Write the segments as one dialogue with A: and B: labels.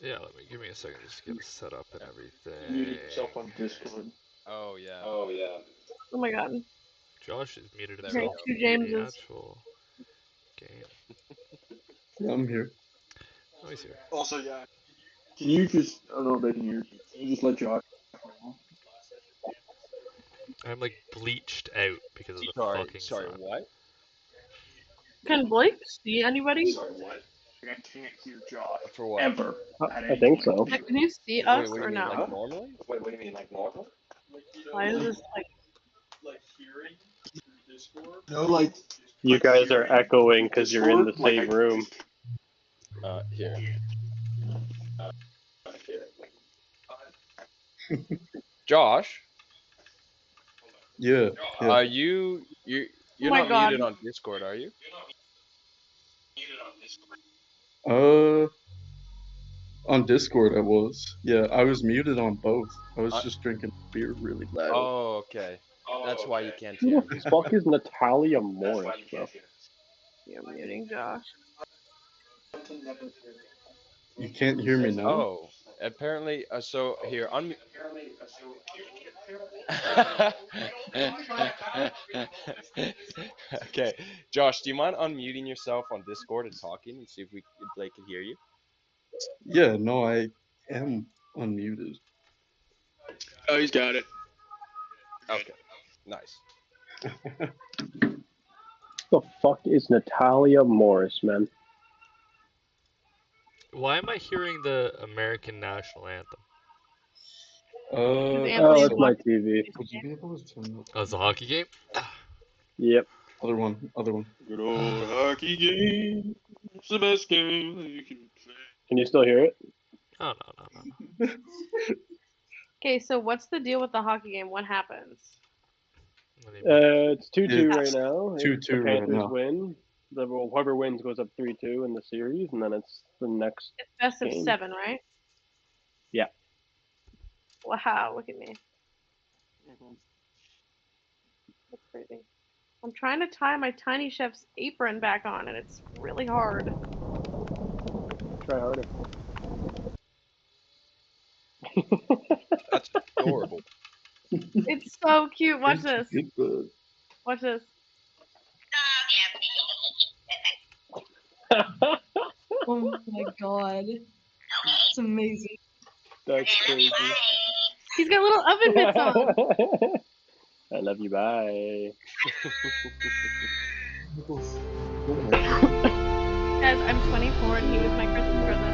A: Yeah, give me a second just to get it set up and everything.
B: Muted yourself on Discord.
C: Oh yeah.
B: Oh yeah.
D: Oh my god.
A: Josh has muted
C: There we
A: himself
C: go.
D: Two
A: in the
D: Jameses.
A: actual game.
E: Yeah, I'm here.
A: Oh, he's here.
B: Also, yeah. Can you just, I don't know if they can hear you, can you just let Josh know?
A: I'm like bleached out because of the
C: Sorry,
A: fucking
C: sorry,
A: sun.
C: what?
D: Can Blake see anybody?
B: Sorry, what? Like, I can't hear Josh.
C: For what?
B: Ever.
F: I think so.
D: Can you see
C: Wait,
D: us
C: what do
D: or
C: you mean,
D: no?
C: like normally?
B: Wait, what do you mean, like normal?
D: Why is this like?
B: No, like.
F: You guys are echoing because you're in the
B: Discord, like,
F: same room.
C: Here. Josh,
E: Yeah.
C: are you're
D: Oh my
C: not
D: God.
C: muted on Discord, are you?
E: On Discord I was. Yeah, I was muted on both. I was just drinking beer really loud.
C: Oh, okay. That's why you can't
F: Who
C: hear
F: the
C: me.
F: fuck is Natalia Morris, bro?
D: You're muting Josh.
E: You can't hear me now?
C: Oh, apparently. So here, Okay, Josh, do you mind unmuting yourself on Discord and talking and see if Blake can hear you?
E: Yeah, no, I am unmuted.
B: Oh, he's got it.
C: Okay, nice.
F: The fuck is Natalia Morris, man?
A: Why am I hearing the American national anthem?
F: Oh, that's my TV.
E: Would you be able to turn that?
A: Oh, it's a hockey game?
F: Yep.
E: Other one.
B: Good old hockey game. It's the best game that you can play.
F: Can you still hear it?
A: Oh, no.
D: Okay, so what's the deal with the hockey game? What happens?
F: It's 2-2
E: It's
F: right now.
E: 2-2
F: The
E: right
F: Panthers
E: now.
F: win. Whoever wins goes up 3-2 in the series, and then it's the next.
D: It's best of
F: game.
D: 7, right?
F: Yeah.
D: Wow, look at me. That's crazy. I'm trying to tie my tiny chef's apron back on, and it's really hard.
F: Try harder.
C: That's adorable.
D: It's so cute. Watch this.
E: Good.
D: Watch this.
G: Oh my god. It's amazing.
F: That's crazy.
D: He's got little oven mitts on.
F: I love you. Bye.
D: Guys, I'm 24 and he was my Christmas present.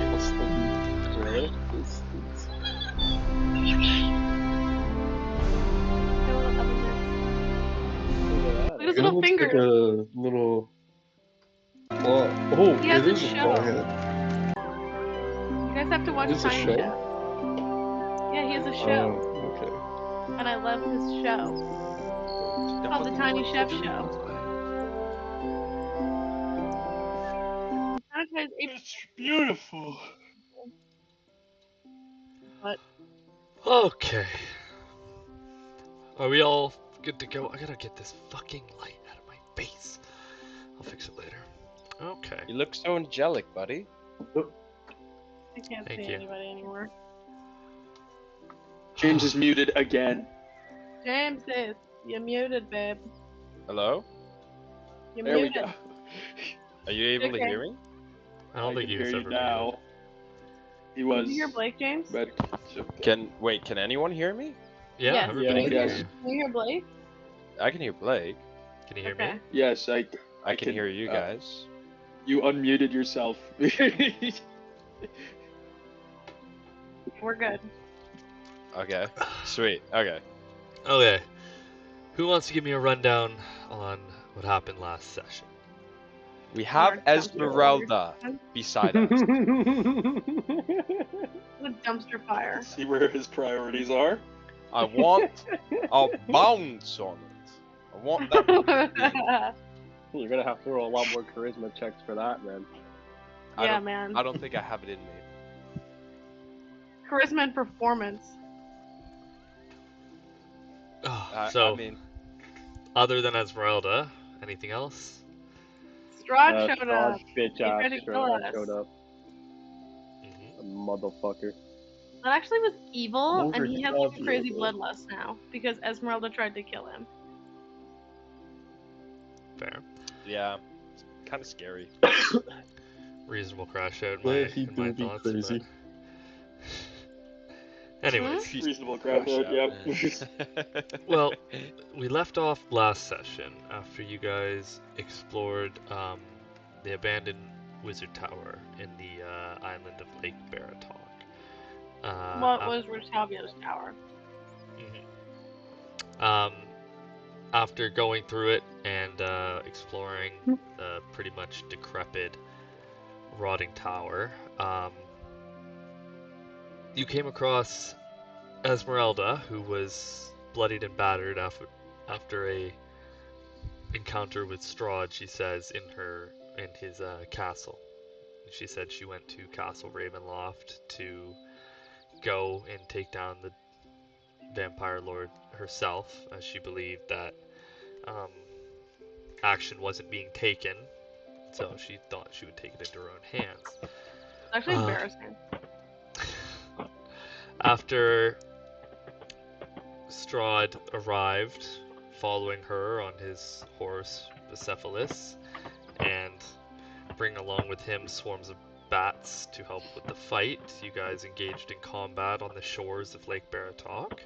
F: Really?
D: Got little oven mitts. Look at his
E: It
D: little
E: looks
D: fingers.
E: like a little. Well, oh,
D: He has
E: it
D: a
E: is a
D: show.
E: claw head.
D: You guys have to watch
E: It's a
D: Tiny
E: show?
D: Chef. Yeah, he has a show.
E: Oh, okay.
D: And I love his show. It's called the Tiny Chef Show.
B: It's beautiful.
D: What?
A: Okay. Are we all good to go? I gotta get this fucking light out of my face. I'll fix it later. Okay.
C: You look so angelic, buddy.
D: I can't
A: Thank
D: see
A: you.
D: anybody anymore.
B: James is muted again.
D: James is. You're muted, babe.
C: Hello?
D: You're
B: There we
D: muted.
B: go.
C: Are you able to
D: Okay.
C: hear me?
A: I don't think
B: can
A: he was
B: hear
A: ever
B: you now. He was.
D: Did you hear Blake, James?
B: But
C: Can anyone hear me?
A: Yeah,
D: Yes.
A: everybody can
B: Yes.
A: hear you.
D: Can you hear Blake?
C: I can hear Blake.
A: Can you hear
D: Okay.
A: me?
B: yes,
C: I can
B: can,
C: hear you guys.
B: You unmuted yourself.
D: We're good.
C: Okay. Sweet. Okay.
A: Okay. Who wants to give me a rundown on what happened last session?
C: We have
D: Mark
C: Esmeralda beside us.
D: The dumpster fire.
B: See where his priorities are.
C: I want a bounce on it. I want that.
F: You're gonna have to roll a lot more charisma checks for that, man.
D: Yeah, man.
C: I don't think I have it in me.
D: Charisma and performance.
A: So,
C: I mean,
A: other than Esmeralda, anything else?
D: Strahd showed
F: Strahd,
D: up.
F: bitch
D: He
F: ass
D: tried to kill
F: Strahd
D: us.
F: showed up.
A: Mhm.
F: A motherfucker.
D: That actually was evil, and he has like a
E: Overcharged,
D: crazy
E: bro.
D: bloodlust now because Esmeralda tried to kill him.
A: Fair.
C: Yeah, kind of scary.
A: Reasonable crash out in
E: Where
A: my,
E: he
A: in my
E: do be
A: thoughts.
E: crazy.
A: But... Anyways,
B: Reasonable crash out, yep.
A: well, we left off last session after you guys explored the abandoned wizard tower in the island of Lake Baratok.
D: What was Rotavio's tower?
A: After going through it and exploring the pretty much decrepit, rotting tower, you came across Esmeralda, who was bloodied and battered after a encounter with Strahd. She says in his castle. She said she went to Castle Ravenloft to go and take down the vampire lord herself, as she believed that action wasn't being taken, so she thought she would take it into her own hands.
D: It's actually embarrassing.
A: After Strahd arrived, following her on his horse Bucephalus, and bring along with him swarms of bats to help with the fight, you guys engaged in combat on the shores of Lake Baratok,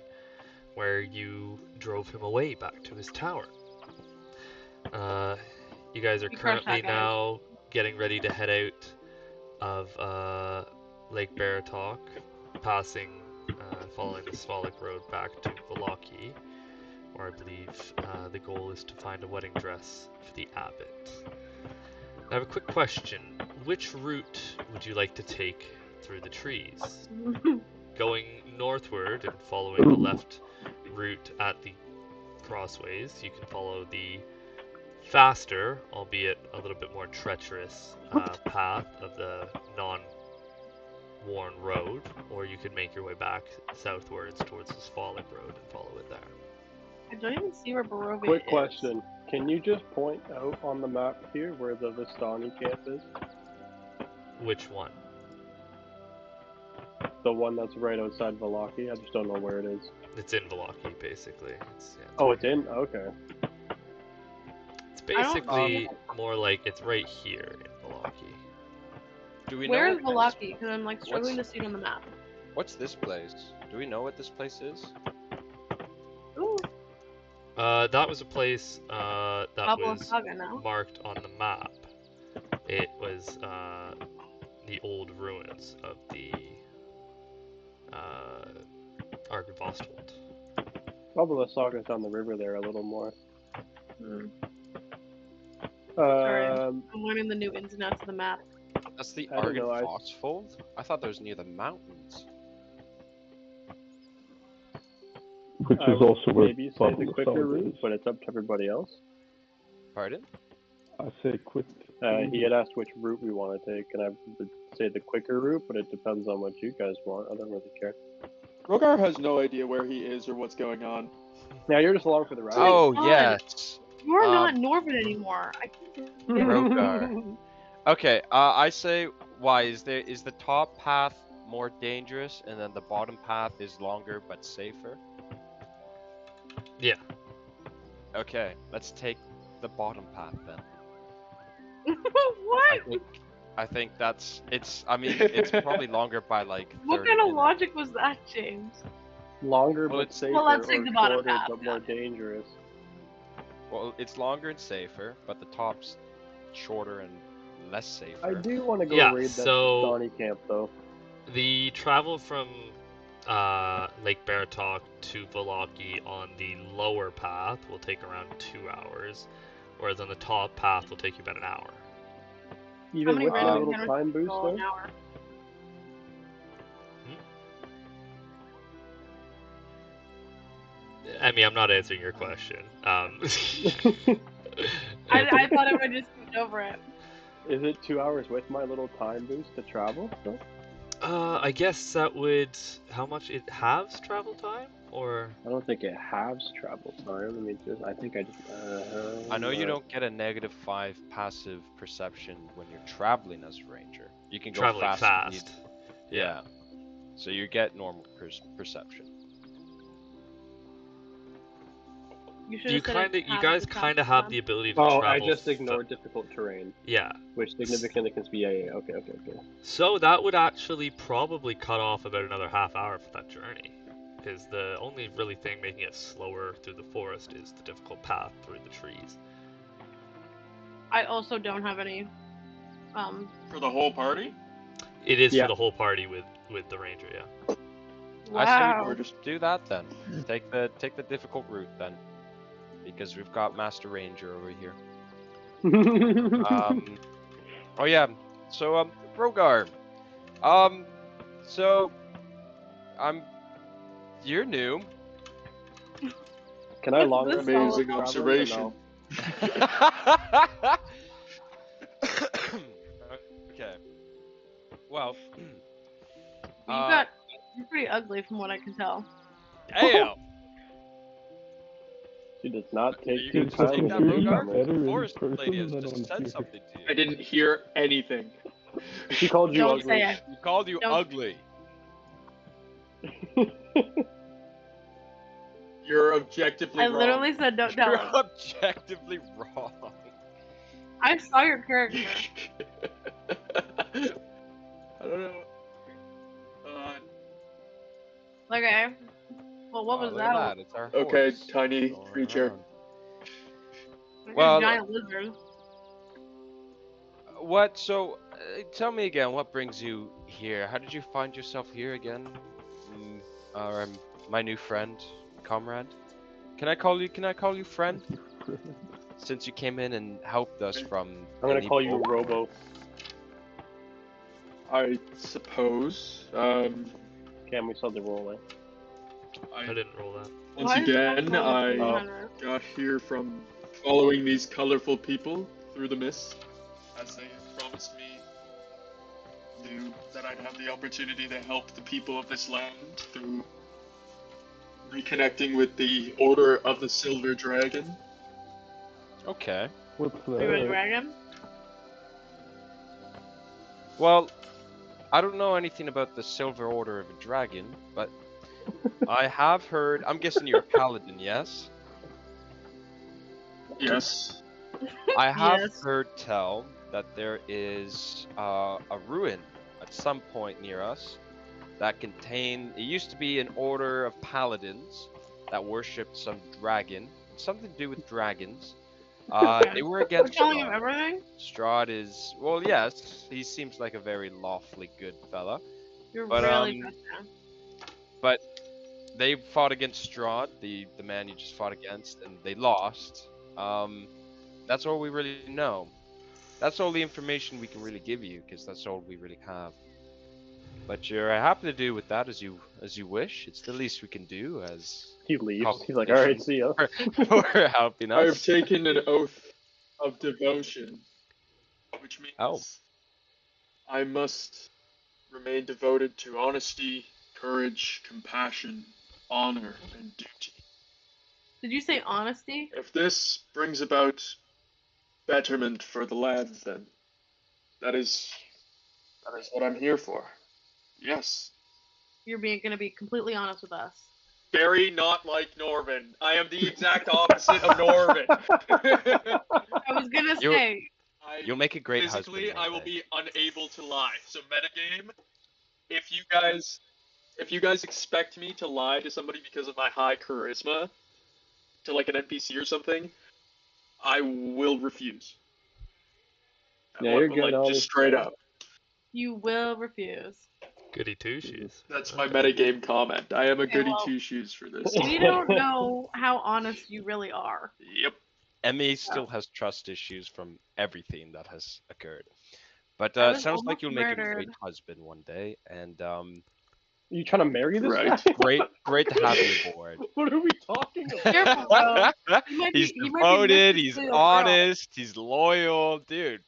A: where you drove him away back to his tower. You guys are currently now getting ready to head out of Lake Baratok, following the Svalak road back to Vallaki, where I believe the goal is to find a wedding dress for the abbot. I have a quick question. Which route would you like to take through the trees? Going northward and following the left route at the crossways, you can follow the faster, albeit a little bit more treacherous, path of the non-worn road, or you could make your way back southwards towards the Svalak road and follow it there.
D: I don't even see where Barovia is.
F: Quick question. Can you just point out on the map here where the Vistani camp is?
A: Which one?
F: The one that's right outside Vallaki? I just don't know where it is.
A: It's in Vallaki, basically.
F: Oh, it's in? Okay.
A: It's basically more like it's right here in Vallaki.
C: Do we
D: Where
C: know
D: is
C: what
D: Vallaki? Because I'm like struggling to see it on the map.
C: What's this place? Do we know what this place is?
D: Ooh,
A: That was a place that
D: Babylon
A: was
D: Saga now.
A: marked on the map. It was the old ruins of the Ark of Ostwald.
F: Probably the Saga's down the river there a little more.
D: Sorry, I'm learning the new ins and outs of the map.
C: That's the
F: I don't
C: Argon
F: know,
C: Foxfold? I thought that was near the mountains.
E: Which
F: I
E: is
F: would
E: also where
F: maybe say the
E: Pablo
F: quicker
E: Saga
F: route,
E: is.
F: but it's up to everybody else.
C: Pardon?
E: I say quick.
F: He had asked which route we want to take, and I would say the quicker route, but it depends on what you guys want. I don't really care.
B: Rogar has no idea where he is or what's going on.
F: Now you're just along for the ride.
C: Oh,
D: God.
C: yes.
D: You're not Norvin anymore. I can't
C: Rogar. Okay, I say, why is the top path more dangerous and then the bottom path is longer but safer?
A: Yeah.
C: Okay, let's take the bottom path then.
D: What?
C: I think it's probably longer by like 30
D: What kind of
C: minutes.
D: logic was that, James?
F: Longer
C: Well,
F: but
C: it's-
F: safer,
D: Well, let's take
F: or
D: the bottom
F: shorter
D: path,
F: but more dangerous.
C: Well, it's longer and safer, but the top's shorter and less safer.
F: I do want to go
A: Yeah,
F: raid that
A: so-
F: Donnie camp though.
A: The travel from Lake Baratok to Vallaki on the lower path will take around 2 hours, whereas on the top path will take you about an hour.
F: Even
D: many
F: with
D: random
F: that little
D: encounters
F: time boost
D: all an
F: though?
D: hour?
A: I mean, I'm not answering your question.
D: I thought everyone just skipped over it.
F: Is it 2 hours with my little time boost to travel still?
A: I guess that would... How much? It halves travel time? Or...
F: I don't think it halves travel time.
C: I know you don't get a -5 passive perception when you're traveling as a ranger. You can go
A: Traveling
C: fast.
A: fast.
C: Yeah. So you get normal perception.
D: You should
A: You
D: have said
A: kind of,
D: it
A: you
D: at
A: guys
D: the top
A: kind of
D: of
A: have
D: the
A: the ability to
F: Oh,
A: travel.
F: I just ignored difficult terrain,
A: Yeah.
F: which significantly can be. Yeah. Okay.
A: So that would actually probably cut off about another half hour for that journey. Because the only really thing making it slower through the forest is the difficult path through the trees.
D: I also don't have any.
B: For the whole party?
A: It is
F: Yeah.
A: for the whole party with the ranger, yeah.
C: I say
D: Wow.
B: Or just
C: do that then. Take the difficult route then, because we've got Master Ranger over here. Oh yeah. So Rogar. So you're new.
F: Can I
D: What's
F: long
D: this
F: rest
D: all
B: amazing
F: while
D: about?
F: traveling or
B: observation.
F: no?
C: Okay. Well.
D: You're pretty ugly from what I can tell.
C: Damn.
F: She does not
C: Are
F: take
C: you
F: too
C: gonna take
F: kindly
C: that,
F: to
C: Rogar?
F: newcomers.
C: The forest lady has just said something to you.
B: I didn't hear anything.
F: She called you
D: Don't
F: ugly.
D: say it.
C: He called you
D: Don't-
C: ugly.
B: You're objectively
D: I
B: wrong.
D: literally said don't tell
C: You're
D: him.
C: objectively wrong.
D: I saw your character.
B: I don't know.
D: Okay. Well, what
C: Oh,
D: was
C: look at
D: that?
C: It's our
B: Okay,
C: horse
B: tiny
C: going
B: creature.
C: around.
D: Like
C: Well,
D: a giant lizard.
C: What? So, tell me again. What brings you here? How did you find yourself here again? My new friend, comrade. Can I call you friend? Since you came in and helped us from.
F: I'm gonna call you Robo.
B: I suppose.
F: Cam, we saw the roll.
A: I didn't roll that.
B: Once
D: Why is it
B: again,
D: not
B: I
D: 100?
B: got here from following these colorful people through the mist, as they had promised me that I'd have the opportunity to help the people of this land through reconnecting with the Order of the Silver Dragon.
C: Okay.
G: What's
D: Are you a
G: that?
D: dragon?
C: Well, I don't know anything about the Silver Order of a Dragon, but I have heard. I'm guessing you're a paladin, yes?
B: Yes.
C: I have
D: Yes.
C: heard tell that there is a ruin at some point near us that contained. It used to be an order of paladins that worshipped some dragon, something to do with dragons. They were
D: We're
C: against
D: telling him
C: Strahd.
D: everything?
C: Strahd is well, yes, he seems like a very lawfully good fella.
D: You're
C: But,
D: really best man.
C: But they fought against Strahd, the man you just fought against, and they lost. That's all we really know. That's all the information we can really give you, because that's all we really have. But you're happy to do with that as you wish. It's the least we can do as
F: He leaves. He's like, alright, see ya.
C: for helping
B: I have
C: us.
B: taken an oath of devotion, which means
C: Oh.
B: I must remain devoted to honesty, courage, compassion, honor, and duty.
D: Did you say honesty?
B: If this brings about betterment for the land, then that is what I'm here for. Yes.
D: You're gonna be completely honest with us.
B: Very not like Norvin. I am the exact opposite of Norvin.
D: I was gonna
C: You're-
D: say.
C: You'll make a great
B: Physically,
C: husband. one
B: I will
C: day.
B: be unable to lie. So metagame, if you guys expect me to lie to somebody because of my high charisma, to like an NPC or something, I will refuse.
F: Yeah, you're good,
B: Like, just straight up.
D: You will refuse.
A: Goody two shoes.
B: That's my metagame comment. I am a
D: Okay,
B: goody
D: well-
B: two shoes for this.
D: We don't know how honest you really are.
B: Yep.
C: Emmy still has trust issues from everything that has occurred. But
D: I
C: it
D: was
C: sounds like
D: almost
C: you'll make a
D: murdered.
C: great husband one day, and
F: You trying to marry this
B: Right.
F: guy?
C: great to have you aboard.
F: What are we talking about?
D: Careful, bro. He might
C: He's
D: be- he might be
C: devoted,
D: Mr.
C: he's
D: Steele, girl.
C: honest, he's loyal, dude.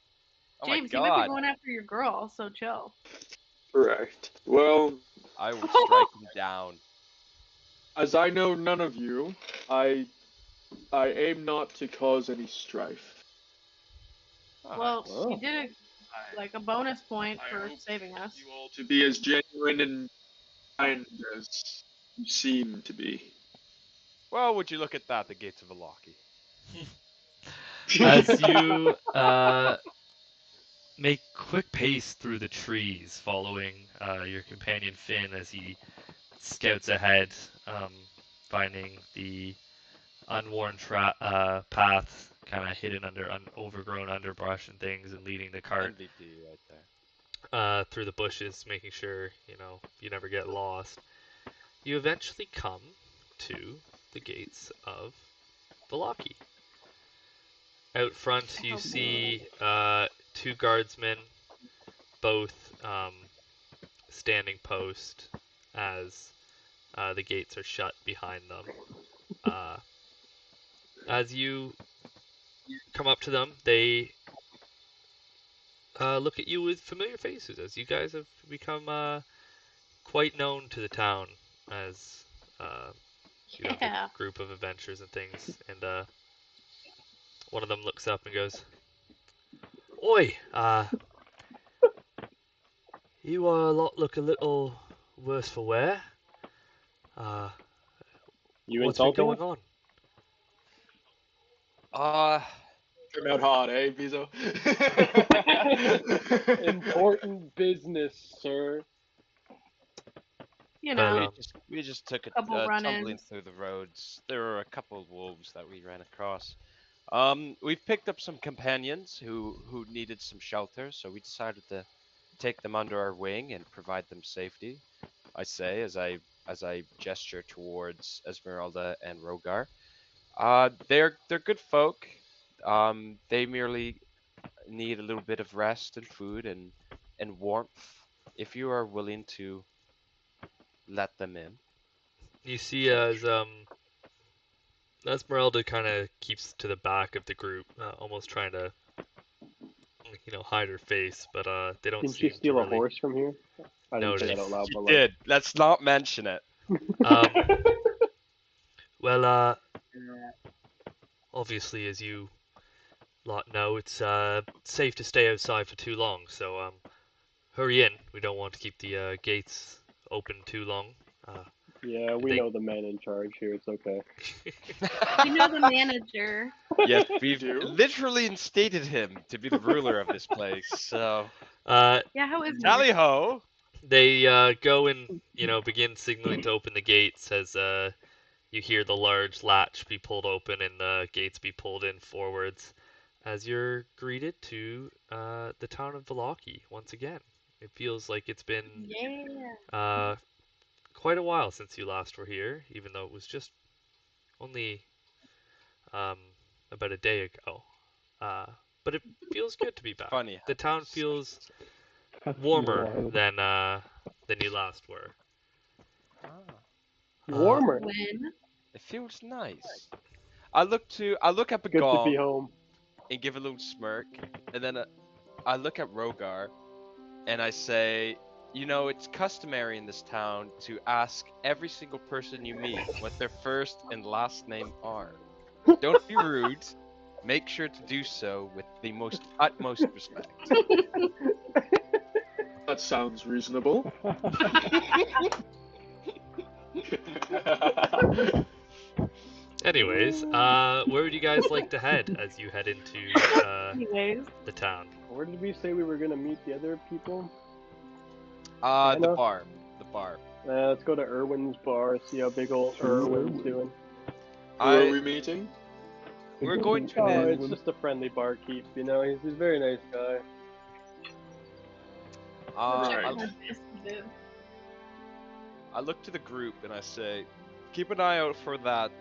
C: Oh
D: James,
C: my
D: he might be
C: god,
D: going after your girl, so chill.
B: Right. Well,
C: I will strike him down.
B: as I know none of you, I aim not to cause any strife.
C: Ah,
D: Well,
F: Oh.
D: you did like a bonus point
B: I
D: for
B: hope
D: saving us.
B: you all to be as genuine and kind as you seem to be.
C: Well, would you look at that, the gates of Vallaki.
A: As you make quick pace through the trees, following your companion Finn as he scouts ahead, finding the unworn path, kind of hidden under overgrown underbrush and things, and leading the cart
C: MVP right there.
A: through the bushes, making sure you never get lost. You eventually come to the gates of Vallaki. Out front, you see two guardsmen, both standing post as the gates are shut behind them. As you come up to them, they look at you with familiar faces, as you guys have become quite known to the town as
D: Yeah.
A: a group of adventurers and things. And one of them looks up and goes, "Oi, you lot look a little worse for wear.
F: You
A: What's been
F: insulting
A: going
F: us?
A: on?"
B: Come out hot, eh, Bizo?
F: Important business, sir.
D: You
A: But,
D: know,
C: We just took
D: couple
C: a
D: run-ins.
C: tumbling through the roads. There were a couple of wolves that we ran across. We've picked up some companions who needed some shelter, so we decided to take them under our wing and provide them safety. I say as I gesture towards Esmeralda and Rogar. They're good folk. They merely need a little bit of rest and food and warmth. If you are willing to let them in.
A: you see as Esmeralda kind of keeps to the back of the group, almost trying to hide her face, but they don't
F: Didn't
A: seem
F: you steal
A: to
F: a
A: really
F: horse from here? I didn't say that
A: notice.
F: out loud,
C: You
F: but like.
C: did. Let's not mention it.
A: Um, well, obviously, as you lot know, it's safe to stay outside for too long, so hurry in. We don't want to keep the gates open too long.
F: Yeah, we
A: They-
F: know the man in charge here. It's okay.
D: we know the manager.
C: Yes, we've
B: Do?
C: literally instated him to be the ruler of this place. So
D: Yeah, how is
C: tally ho!
A: They go and begin signaling to open the gates as you hear the large latch be pulled open and the gates be pulled in forwards as you're greeted to the town of Vallaki once again. It feels like it's been
D: Yeah.
A: quite a while since you last were here, even though it was just only about a day ago. But it feels good to be back.
C: Funny.
A: The town feels
E: That's
A: warmer
E: wild.
A: than you last were.
C: Ah,
F: Warmer.
D: When?
C: it feels nice. I look at
F: Good to be
C: Begong
F: home.
C: and give a little smirk, and then I look at Rogar and I say, it's customary in this town to ask every single person you meet what their first and last name are. Don't be rude. Make sure to do so with the most utmost respect.
B: That sounds reasonable.
A: Anyways, where would you guys like to head as you head into
D: Anyways.
A: the town?
F: Where did we say we were gonna meet the other people?
C: The
F: Anna?
C: bar. The bar.
F: Let's go to Irwin's bar. See how big old Irwin's doing.
B: Who are we meeting?
C: We're going to
F: Oh,
C: the.
F: it's just a friendly barkeep. He's a very nice guy.
B: Right.
C: I look to the group and I say, keep an eye out for that.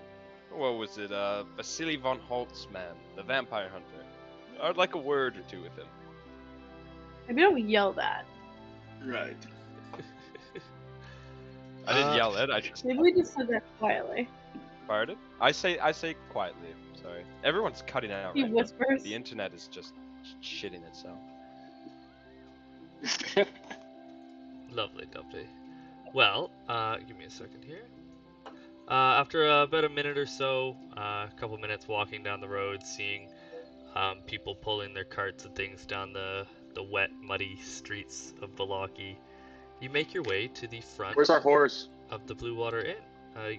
C: What was it? Vasily von Holtz man, the vampire hunter. I'd like a word or two with him.
D: Maybe don't yell that.
B: Right.
C: I didn't yell it. I just.
D: Maybe we just said that quietly.
C: Pardon? I say quietly. Sorry. Everyone's cutting out
D: He
C: right now.
D: whispers.
C: The internet is just shitting itself.
A: Lovely. Well, give me a second here. After about a minute or so, a couple minutes walking down the road, seeing people pulling their carts and things down the the wet, muddy streets of Vallaki, you make your way to the front
B: Where's our horse?
A: of the Blue Water Inn.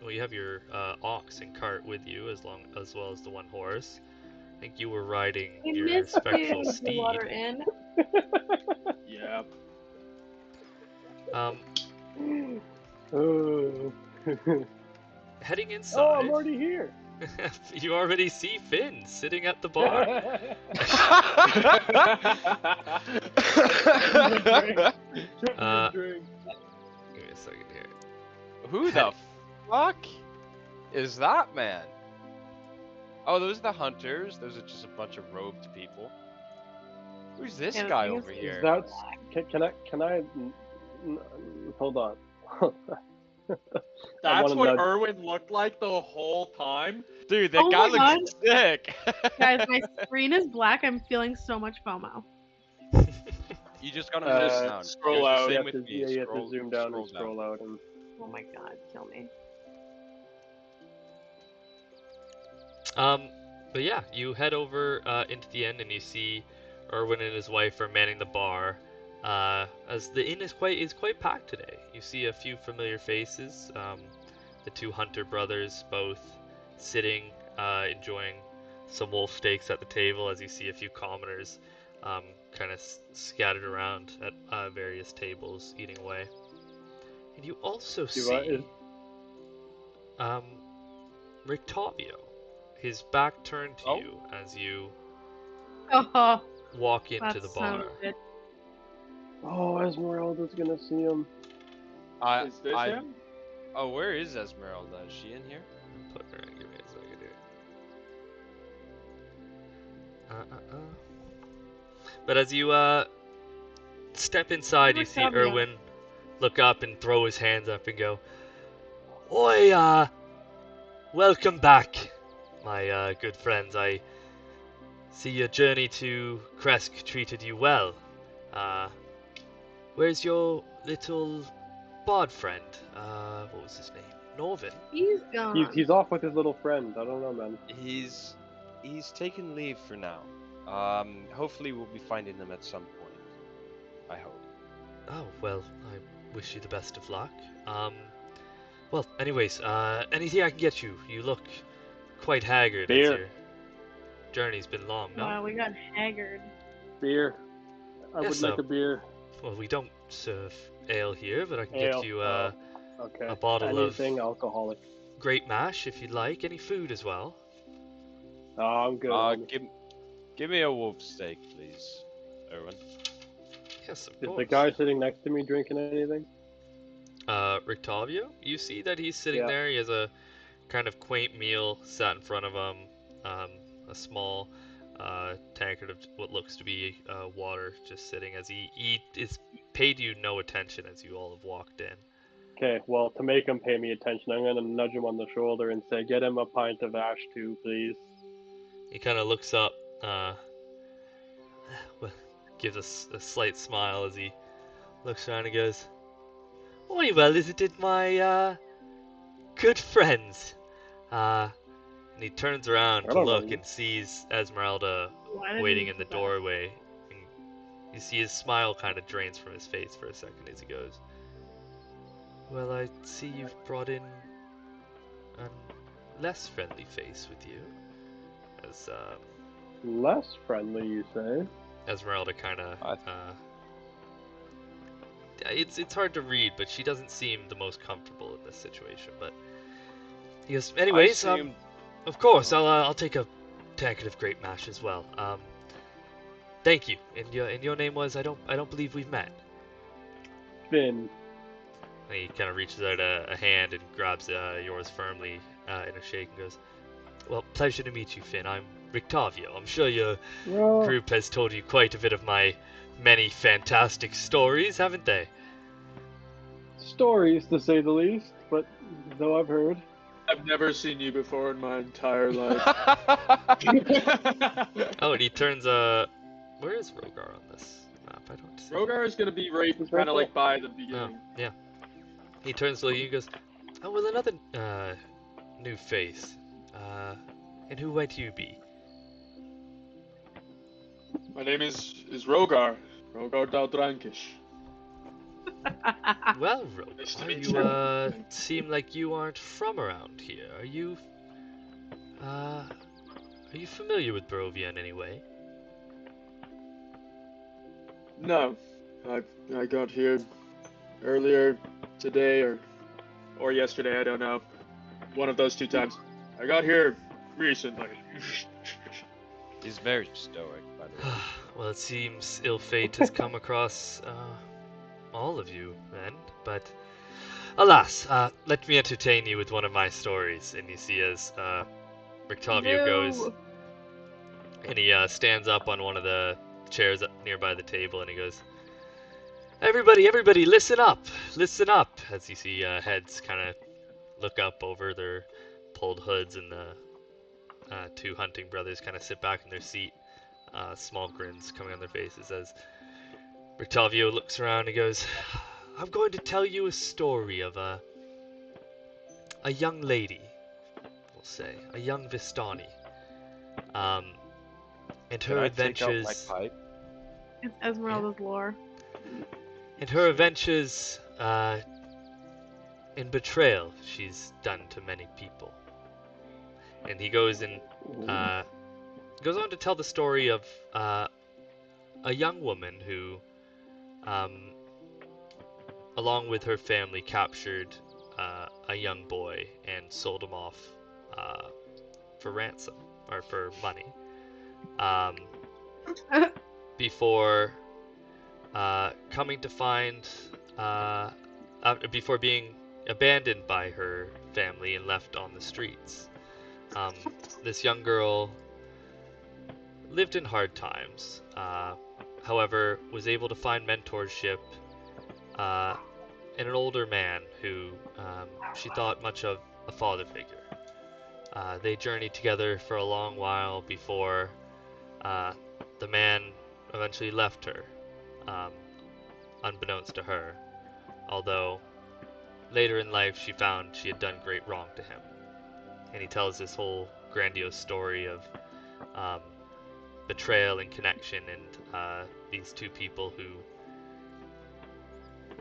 A: Well, you have your ox and cart with you, as well as the one horse. I think you were riding
D: I
A: your
D: missed
A: spectral
D: you,
A: steed.
D: Water Inn.
B: Yeah.
A: Um,
F: Oh.
A: heading
F: Oh,
A: inside,
F: I'm already here.
A: you already see Finn sitting at the bar.
F: Drink.
A: Give me a second here.
C: Who the fuck is that man? Oh, those are the hunters. Those are just a bunch of robed people. Who's this
D: Yeah,
C: guy
D: I think
C: over
D: it's-
C: here?
F: That's can I hold on.
B: That's
F: wanna
B: what
F: nudge-
B: Erwin looked like the whole time.
C: Dude, that
D: Oh
C: guy
D: my
C: looks sick.
D: Guys, my screen is black. I'm feeling so much FOMO.
C: You just gotta move
F: Uh,
C: down.
B: scroll
C: Here's the
B: out.
C: same
F: You have
C: with
F: to,
C: me.
F: yeah, you have
C: Scroll-
F: to zoom down and
C: scroll
F: scroll out and
D: Oh my god, kill me.
A: But yeah, you head over into the inn and you see Erwin and his wife are manning the bar. As the inn is quite packed today. You see a few familiar faces. The two Hunter brothers both sitting, enjoying some wolf steaks at the table, as you see a few commoners kind of scattered around at various tables eating away. And you also see Rictavio, his back turned to you as you
D: Oh,
A: walk into
D: that's
A: the
D: so
A: bar.
D: good.
F: oh, Esmeralda's gonna see him.
B: Is this him?
C: Oh, where is Esmeralda? Is she in here?
A: I'm putting her in. Give me a second here. But as you step inside, you see
D: Rictavio.
A: Erwin look up and throw his hands up and go, "Oi, welcome back, my good friends. I see your journey to Kresk treated you well. Where's your little bard friend? What was his name? Norvin?
D: He's gone.
F: He's off with his little friend. I don't know, man.
C: He's taken leave for now. Hopefully we'll be finding them at some point. I hope.
A: Oh, well, I wish you the best of luck. Well, anyways, anything I can get you? You look quite haggard.
F: Beer.
A: Your journey's been long, no?
D: Wow, we got haggard.
F: Beer. I
A: Yes,
F: would like a beer.
A: Well, we don't serve ale here, but I can
F: Ale.
A: get you
F: Okay.
A: a bottle
F: Anything
A: of
F: alcoholic.
A: great mash if you'd like. Any food as well.
F: Oh, I'm good.
C: Give me a wolf steak, please, Erwin.
A: Yes, of
F: Is
A: course.
F: the guy sitting next to me drinking anything?
A: Rictavio, you see that he's sitting
F: Yeah.
A: there. He has a kind of quaint meal sat in front of him. A small tankard of what looks to be water just sitting as he is paid you no attention as you all have walked in.
F: Okay, well, to make him pay me attention, I'm gonna nudge him on the shoulder and say, "Get him a pint of ash too, please."
A: He kind of looks up, gives a slight smile as he looks around and goes, "Oh, well, isn't it my good friends?" And he turns around
F: I
A: to
F: don't
A: look
F: know.
A: and sees Esmeralda
D: Why did
A: waiting
D: he
A: in the
D: do that?
A: doorway. And you see his smile kind of drains from his face for a second as he goes, "Well, I see you've brought in a less friendly face with you." As
F: Less friendly, you say?
A: Esmeralda kind of
C: I-
A: it's hard to read, but she doesn't seem the most comfortable in this situation. But he goes, "Anyways,
C: I assumed
A: of course, I'll take a tankard of great mash as well. Thank you. And your name was I don't believe we've met."
F: Finn.
A: And he kind of reaches out a hand and grabs yours firmly in a shake and goes, "Well, pleasure to meet you, Finn. I'm Rictavio. I'm sure your
F: Well,
A: group has told you quite a bit of my many fantastic stories, haven't they?"
F: stories to say the least, but though I've heard.
B: I've never seen you before in my entire life.
A: Oh, and he turns where is Rogar on this map? I don't see.
B: Rogar is gonna be right
F: He's right
B: kind of like
F: there.
B: by the
A: Oh,
B: beginning.
A: yeah. He turns to you and goes, "Oh, well, another new face. And who might you be?"
B: My name is Rogar. Rogar Daldrankish.
A: Well,
B: Nice to
A: Rogar,
B: meet
A: you
B: you.
A: seem like you aren't from around here. Are you familiar with Barovia in any way?
B: No, I got here earlier today or yesterday. I don't know. One of those two times. I got here recently.
C: He's very stoic, by the way.
A: Well, it seems ill fate has come across all of you then, but alas, let me entertain you with one of my stories. And you see as Rictavio goes,
D: No.
A: and he stands up on one of the chairs nearby the table, and he goes, everybody, listen up, as you see heads kind of look up over their pulled hoods, and the two hunting brothers kind of sit back in their seat, small grins coming on their faces as Rictavio looks around and goes, I'm going to tell you a story of a young lady, we'll say, a young Vistani, and
C: Can
A: her
C: I take out
A: adventures,
C: my pipe?
D: It's Esmeralda's lore.
A: in betrayal she's done to many people. And he goes and goes on to tell the story of a young woman who, along with her family, captured a young boy and sold him off for ransom or for money. Before coming to find, before being abandoned by her family and left on the streets. This young girl lived in hard times, however, was able to find mentorship in an older man who she thought much of a father figure. They journeyed together for a long while before the man eventually left her, unbeknownst to her, although later in life she found she had done great wrong to him. And he tells this whole grandiose story of betrayal and connection, and these two people who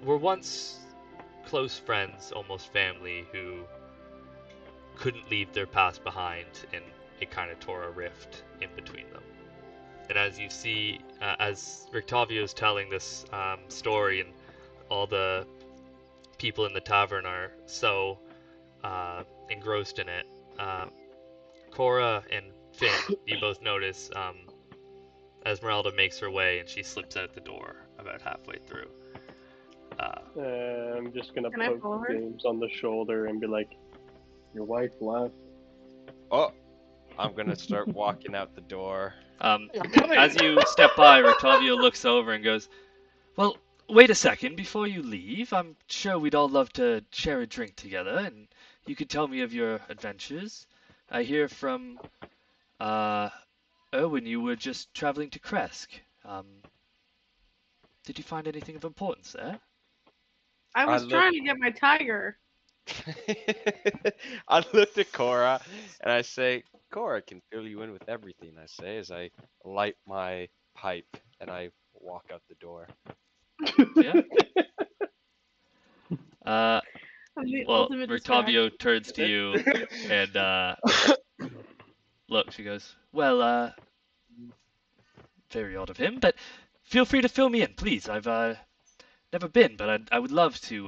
A: were once close friends, almost family, who couldn't leave their past behind, and it kind of tore a rift in between them. And as you see, as Rictavio is telling this story, and all the people in the tavern are so engrossed in it, Cora and Finn, you both notice Esmeralda makes her way, and she slips out the door about halfway through.
F: I'm just gonna
D: Can I follow
F: poke
D: her?
F: James on the shoulder and be like, "Your wife left."
C: Oh, I'm gonna start walking out the door.
A: As you step by, Rictavio looks over and goes, well, wait a second before you leave. I'm sure we'd all love to share a drink together, and you could tell me of your adventures. I hear from Erwin you were just traveling to Kresk. Did you find anything of importance there?
D: I was
C: look-
D: trying to get my tiger.
C: I looked at Cora and I say, Cora can fill you in with everything, I say, as I light my pipe and I walk out the door.
A: Yeah.
D: I'm the
A: Well,
D: ultimate
A: Rictavio turns to you and look, she goes, well, very odd of him, but feel free to fill me in, please. I've never been, but I would love to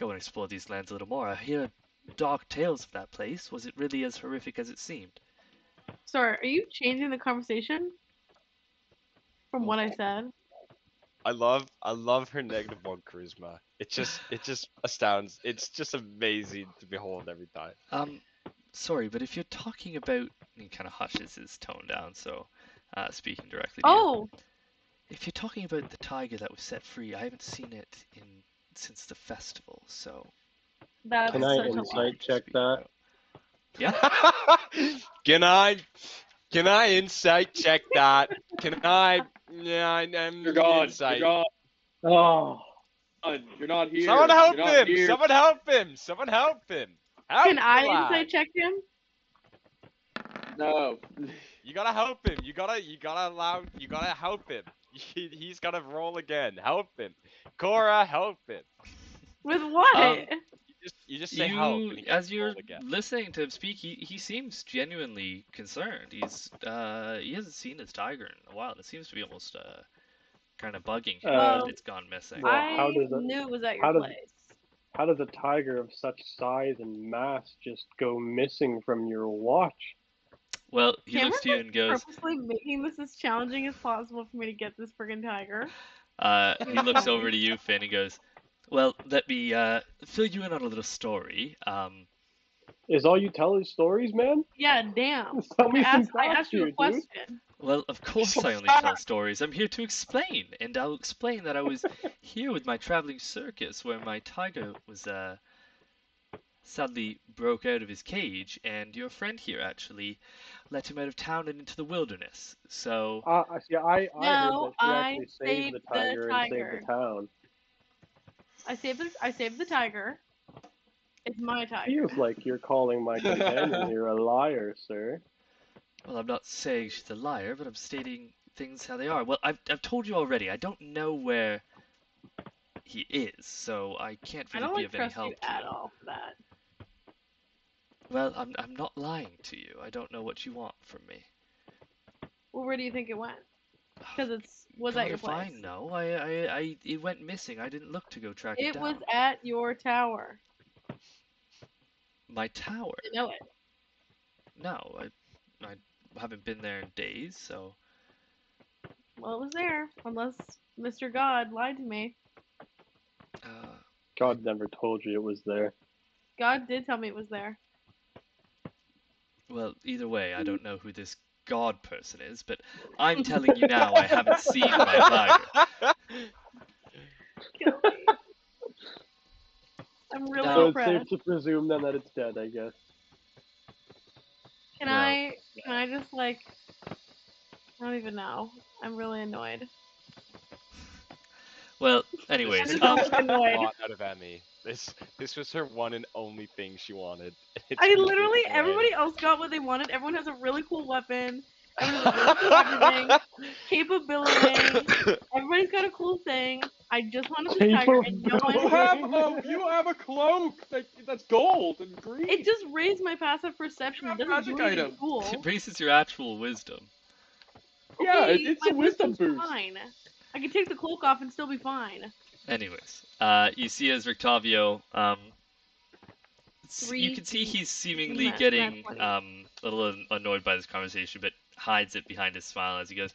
A: go and explore these lands a little more. I hear dark tales of that place. Was it really as horrific as it seemed?
D: Sorry, are you changing the conversation from what I said?
C: I love her -1 charisma. It just astounds. It's just amazing to behold every time.
A: Sorry, but if you're talking about, he kind of hushes his tone down, so speaking directly to you.
D: Oh,
A: If you're talking about the tiger that was set free, I haven't seen it since the festival, so
D: that's
F: Can I
D: such a
F: insight
D: lie.
F: check
A: speak
F: that?
A: about. Yeah.
C: Can I insight check that? Can I? Yeah, I'm
B: You're gone.
C: insight.
B: You're gone.
F: Oh,
B: You're not here.
C: Someone help
B: You're not
C: him!
B: here.
C: Someone help him! Someone help him! Help
D: Can I
C: the lad.
D: insight check him?
B: No.
C: You gotta help him. You gotta help him. He's gonna roll again. Help him. Cora, help him.
D: With what?
C: You just say help and he gets
A: as
C: to
A: you're
C: roll again.
A: listening to him speak, he seems genuinely concerned. He hasn't seen his tiger in a while, and it seems to be almost kind of bugging him
F: Well,
A: that it's gone missing.
F: well,
D: I
F: how does it-
D: knew it was at
F: how
D: your
F: does-
D: place.
F: How does a tiger of such size and mass just go missing from your watch?
A: Well, he
D: Cameron's
A: looks to you and goes.
D: purposely making this as challenging as possible for me to get this friggin' tiger.
A: He looks over to you, Finn, and goes, "Well, let me fill you in on a little story.
F: Is all you tell is stories, man?
D: Yeah, damn.
F: Tell me some
D: I
F: facts
D: asked you
F: here,
D: a
F: dude.
D: question.
A: Well, of course I only tell stories. I'm here to explain, and I'll explain that I was here with my traveling circus where my tiger was sadly broke out of his cage, and your friend here actually let him out of town and into the wilderness. So,
F: I heard
D: No,
F: that you
D: I
F: actually saved
D: saved
F: the
D: the
F: tiger and saved
D: tiger.
F: the town.
D: I saved the tiger. It's my tiger.
F: Feels like you're calling my companion here a liar, sir.
A: well, I'm not saying she's a liar, but I'm stating things how they are. Well, I've told you already. I don't know where he is, so I can't
D: I
A: really
D: don't
A: be
D: like
A: of any
D: trust you
A: help to
D: at
A: you.
D: all for that.
A: Well, I'm not lying to you. I don't know what you want from me.
D: Well, where do you think it went? Because was
A: God,
D: at your
A: if I
D: place.
A: know, it went missing. I didn't look to go track it
D: It
A: down.
D: was at your tower.
A: My tower?
D: You know it.
A: No, I haven't been there in days, so
D: Well, it was there. Unless Mr. God lied to me.
F: God never told you it was there.
D: God did tell me it was there.
A: well, either way, I don't know who this god person is, but I'm telling you now, I haven't seen my tiger.
D: Kill me. I'm really
A: Now-
F: So it's
D: depressed.
F: safe to presume then that it's dead, I guess.
D: Can
A: Well-
D: I just like I don't even know. I'm really annoyed.
A: Well, anyways,
D: I'm just
C: A
D: annoyed.
C: lot out of Emmy. This was her one and only thing she wanted. It's
D: I
C: really
D: literally
C: taken away.
D: everybody else got what they wanted. Everyone has a really cool weapon. Everyone has a really cool everything. Capability. Everybody's got a cool thing. I just wanted this tiger and no one
B: You have a cloak that's gold and green.
D: it just raised my passive perception.
B: You
D: It
B: have
D: doesn't do
B: magic
D: anything
B: item.
D: cool.
A: it raises your actual wisdom.
B: Yeah,
D: Okay,
B: it's
D: my
B: a wisdom
D: wisdom's
B: boost.
D: fine. I can take the cloak off and still be fine.
A: Anyways, you see as Rictavio, you can see he's seemingly
D: Not
A: getting
D: 20.
A: a little annoyed by this conversation, but hides it behind his smile as he goes,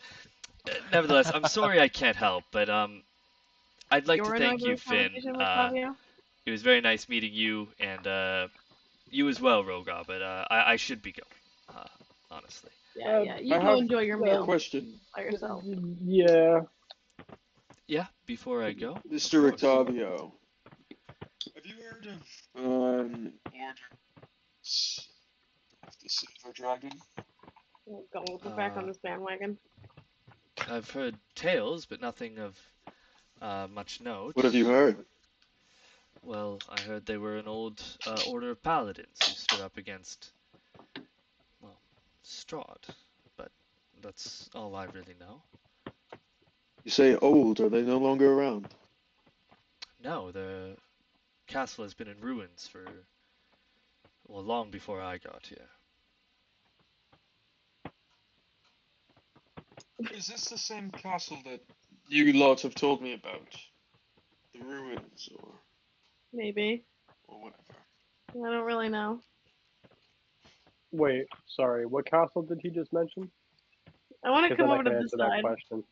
A: nevertheless, I'm sorry I can't help, but I'd like
D: You're
A: to thank
D: annoyed
A: you,
D: with the
A: Finn.
D: conversation with Fabio?
A: It was very nice meeting you, and you as well, Rogar, but I should be going, honestly.
D: Yeah. You
B: I
D: go
B: have
D: enjoy your
B: a
D: meal
B: question.
D: by yourself.
F: Yeah.
A: Yeah, before I go?
B: Mr.
A: Of course.
B: Octavio. Have you heard of Order of the Silver Dragon?
D: We'll put back on this bandwagon.
A: I've heard tales, but nothing of much note.
B: What have you heard?
A: Well, I heard they were an old order of paladins who stood up against, well, Strahd, but that's all I really know.
B: You say old, are they no longer around?
A: No, the castle has been in ruins for, well, long before I got here.
B: Is this the same castle that you lot have told me about? The ruins,
D: Maybe.
B: or whatever.
D: I don't really know.
F: Wait, sorry. What castle did he just mention?
D: I want to
F: Because
D: come
F: then I
D: over
F: can
D: to the
F: answer that
D: side.
F: question.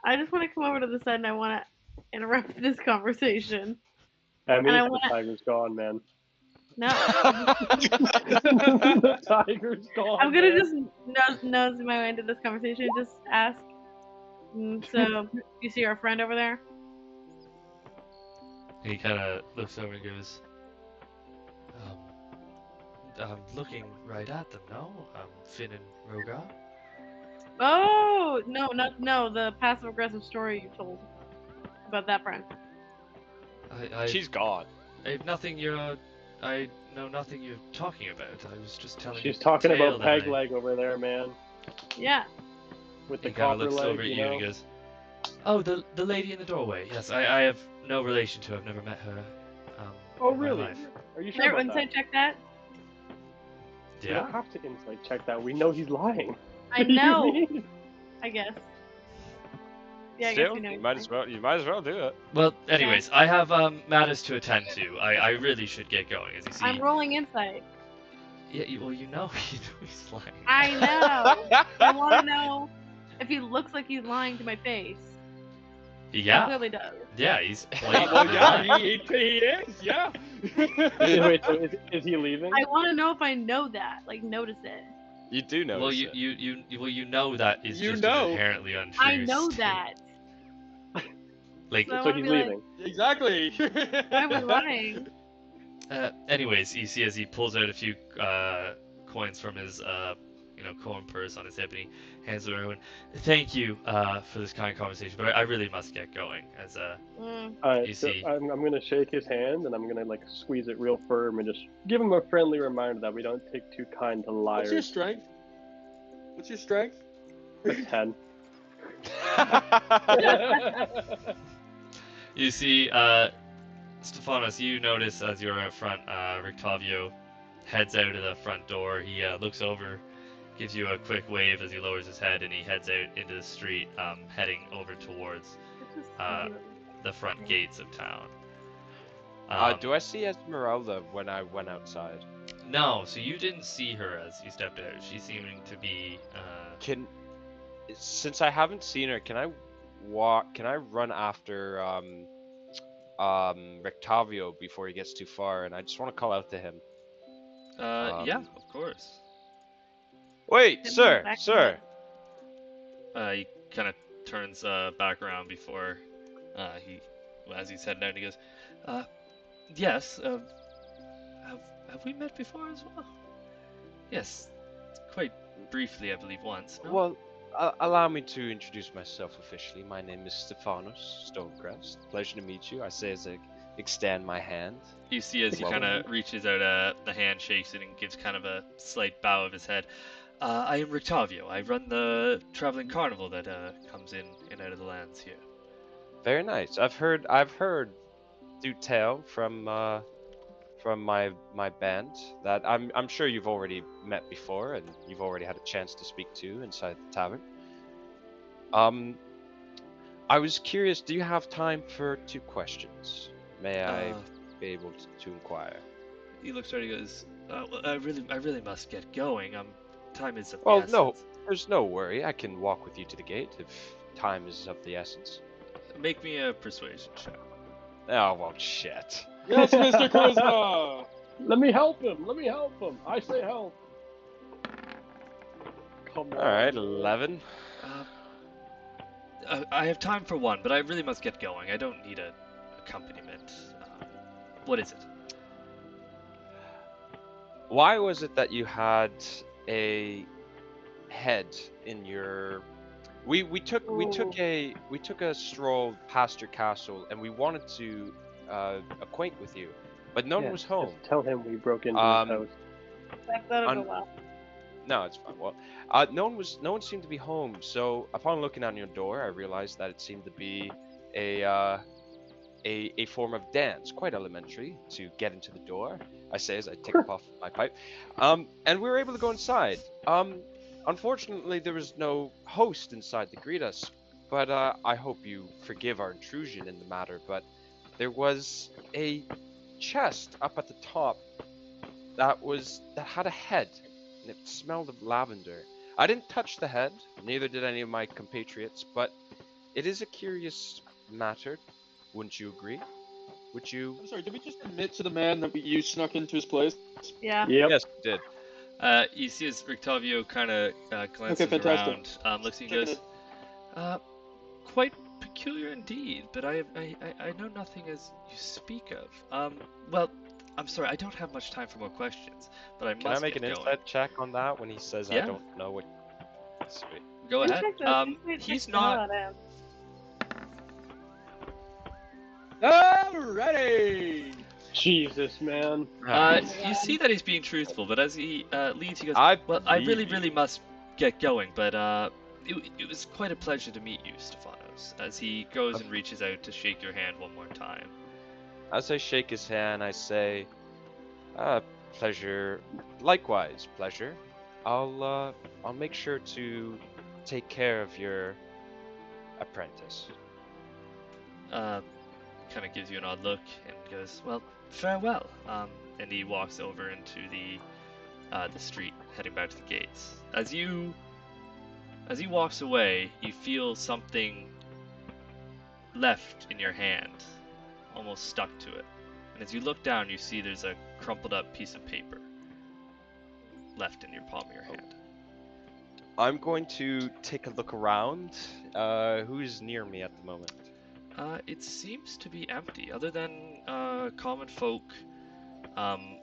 D: I just want to come over to the side and I want to interrupt this conversation.
F: Emmy,
D: And I
F: the
D: wanna-
F: tiger's gone, man.
D: No.
F: The tiger's gone.
D: I'm gonna
F: man.
D: just nose my way into this conversation and just ask. So, you see our friend over there?
A: He kind of looks over and goes, I'm looking right at them, no? Finn and Rogar?
D: Oh no! The passive aggressive story you told about that friend.
A: I
C: She's gone.
A: I have nothing you're I know nothing you're talking about. I was just telling you
F: She's
A: the
F: talking
A: tale
F: about
A: that
F: peg leg over there, man.
D: Yeah.
F: With the
A: He kind of
F: copper
A: looks
F: leg,
A: over at
F: you
A: you and
F: know?
A: he goes, "Oh, the lady in the doorway. Yes, I have no relation to her. I've never met her.
F: Oh,
A: in my
F: really?
A: life."
F: Are you
D: Can
F: sure
D: I
F: about that?
D: inside check that?
F: You
A: Yeah.
F: don't have to insight check that. We know he's lying.
D: I
F: What do you
D: know.
F: mean?
D: I guess. Yeah, I guess
C: Still,
D: we know.
C: you
D: he's
C: might as
D: lying.
C: well. You might as well do it.
A: Well, anyways, I have matters to attend to. I really should get going. As you see,
D: I'm rolling insight.
A: yeah. Well, you know he's lying.
D: I know. I want to know if he looks like he's lying to my face. He
A: Yeah.
D: clearly does.
A: Yeah. He's
B: Well,
A: blatantly lying.
B: yeah, he is. Yeah.
F: Wait, so is he leaving?
D: I want to know if I know that. Like, notice it.
C: You do know.
A: Well, you know that is
B: You
A: just
B: know.
A: an inherently untrue.
D: I know
A: statement.
D: that.
A: Like,
D: So I
F: So
D: wanna
F: he's
D: be like,
F: leaving.
B: Exactly.
D: I was lying.
A: anyways, you see as he pulls out a few coins from his coin purse on his hip, and he hands it over. Thank you for this kind conversation, but I really must get going. As
F: Alright,
A: You
F: so
A: see.
F: I'm gonna shake his hand and I'm gonna like squeeze it real firm and just give him a friendly reminder that we don't take too kind to
B: What's your
F: liars.
B: strength? What's your strength?
F: A 10.
A: you see, Stephanos, you notice as you're out front, Rictavio heads out of the front door. He looks over, gives you a quick wave as he lowers his head, and he heads out into the street, heading over towards the front gates of town.
C: Do I see Esmeralda when I went outside?
A: No, so you didn't see her as you stepped out. She's seeming to be.
C: Since I haven't seen her, can I walk? Can I run after Rectavio before he gets too far? And I just want to call out to him.
A: Yeah, of course.
C: Wait,
D: Him
C: sir,
D: back
C: sir.
A: He kind of turns back around before as he's heading out. He goes, "Yes. Have we met before as well?" "Yes, quite briefly, I believe once." No?
C: Well, allow me to introduce myself officially. My name is Stephanos Stonecrest. Pleasure to meet you. I say as I extend my hand.
A: You see as he kind of reaches out the hand, shakes it, and gives kind of a slight bow of his head. I am Rictavio. I run the traveling carnival that comes in and out of the lands here.
C: Very nice. I've heard through tale from my band that I'm sure you've already met before and you've already had a chance to speak to inside the tavern. I was curious, do you have time for 2 questions? May I be able to inquire?
A: He looks right. He goes, well, I really must get going. Time is of the
C: Well,
A: essence.
C: no, there's no worry. I can walk with you to the gate if time is of the essence.
A: Make me a persuasion check.
C: Oh, well, shit.
B: Yes, Mr. Charisma.
F: Let me help him! Let me help him! I say help! Come on.
C: Alright, 11.
A: I have time for one, but I really must get going. I don't need a accompaniment. What is it?
C: Why was it that you had a head in your? We took a stroll past your castle, and we wanted to acquaint with you, but no one was home.
F: Just tell him we broke into his house.
D: Back that up a while.
C: No, it's fine. Well, no one seemed to be home. So upon looking out your door, I realized that it seemed to be a form of dance, quite elementary, to get into the door. I say as I take a puff of my pipe, and we were able to go inside. Unfortunately, there was no host inside to greet us, but I hope you forgive our intrusion in the matter. But there was a chest up at the top that had a head, and it smelled of lavender. I didn't touch the head, neither did any of my compatriots, but it is a curious matter. Wouldn't you agree? Would you?
B: I'm sorry, did we just admit to the man that you snuck into his place?
D: Yeah.
F: Yep.
C: Yes, we did.
A: You see as Rictavio kind of glances
B: Okay, fantastic.
A: around, looks and goes, quite peculiar indeed, but I know nothing as you speak of. Well, I'm sorry, I don't have much time for more questions, but I must
C: Can I make
A: get
C: an
A: going.
C: insight check on that when he says I
A: Yeah.
C: don't know what? Sweet.
A: Go ahead.
D: He's
A: He's not.
B: Alrighty!
F: Jesus, man.
A: You see that he's being truthful, but as he leaves, he goes,
C: I
A: "Well, I
C: believe
A: really,
C: you.
A: really must get going, but it was quite a pleasure to meet you, Stephanos." As he goes and reaches out to shake your hand one more time.
C: As I shake his hand, I say, pleasure. Likewise, pleasure. I'll make sure to take care of your apprentice.
A: Kind of gives you an odd look and goes, "Well, farewell." And he walks over into the street, heading back to the gates. As he walks away, you feel something left in your hand, almost stuck to it. And as you look down, you see there's a crumpled up piece of paper left in your palm of your hand.
C: I'm going to take a look around. Who's near me at the moment?
A: It seems to be empty, other than common folk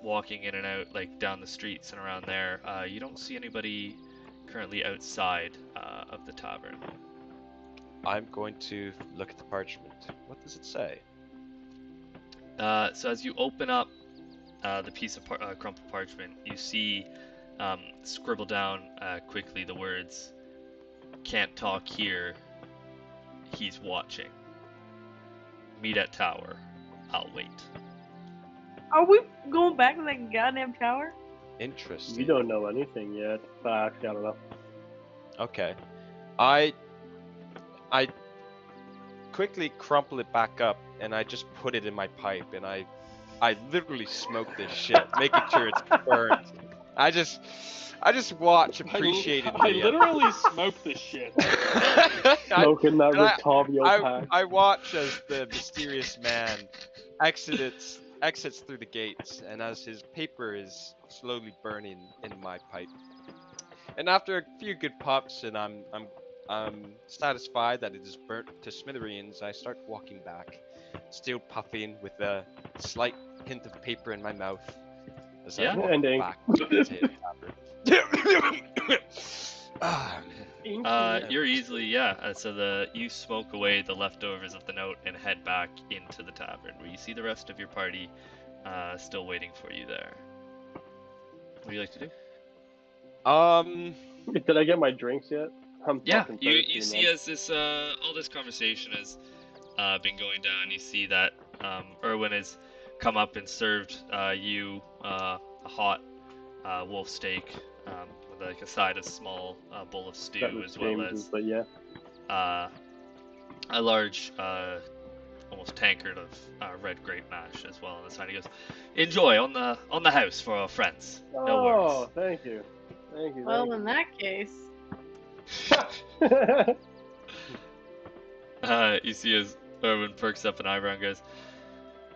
A: walking in and out, like down the streets and around there. You don't see anybody currently outside of the tavern.
C: I'm going to look at the parchment. What does it say?
A: So as you open up the piece of crumpled parchment, you see scribbled down quickly the words, "Can't talk here, he's watching. Meet at tower, I'll wait."
D: Are we going back to that goddamn tower?
C: Interesting.
F: You don't know anything yet. Actually, I don't know.
C: Okay. I quickly crumple it back up and I just put it in my pipe and I literally smoke this shit, making sure it's burned. I just watch appreciating
B: I literally smoked this shit.
F: Smoking that
C: and
F: Rictavio pack.
C: I watch as the mysterious man exits through the gates, and as his paper is slowly burning in my pipe. And after a few good puffs, and I'm satisfied that it is burnt to smithereens, I start walking back, still puffing with a slight hint of paper in my mouth. As
A: Yeah.
C: I walk
F: And ink.
C: back to the tavern.
A: You're easily, so you smoke away the leftovers of the note and head back into the tavern, where you see the rest of your party still waiting for you there. What do you like to do?
F: Did I get my drinks yet? I'm
A: Yeah,
F: fucking
A: you
F: thirsty,
A: see
F: man.
A: as this all this conversation has been going down, you see that Erwin has come up and served you a hot wolf steak with like a side of small bowl of
F: That
A: stew,
F: was
A: as well
F: James's,
A: as
F: but yeah.
A: a large almost tankard of red grape mash as well on the side. He goes, "Enjoy on the house for our friends. No
F: Oh,
A: worries."
F: thank you. Thank you.
D: Well, in that case,
A: You see as Erwin perks up an eyebrow and goes,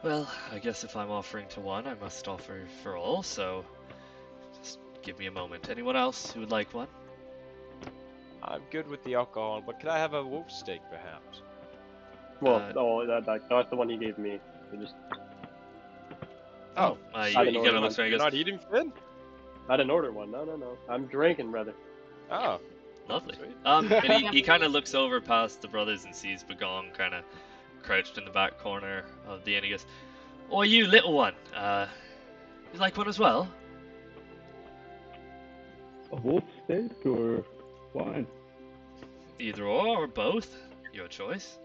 A: "Well, I guess if I'm offering to one, I must offer for all, so just give me a moment. Anyone else who would like one?"
C: I'm good with the alcohol, but could I have a wolf steak, perhaps?
F: Well, that's the one he gave me. I just,
A: You
F: didn't
A: kind
F: order
A: of looks around and
C: You're
A: goes,
C: not eating, Finn?
F: I didn't order one. No. I'm drinking, brother.
C: Oh,
A: "Lovely."
C: sweet.
A: And he kind of looks over past the brothers and sees Bagong kind of crouched in the back corner of the inn. He goes, "Oh, you little one, you like one as well?"
E: A wolf steak or wine?
A: "Either or both, your choice."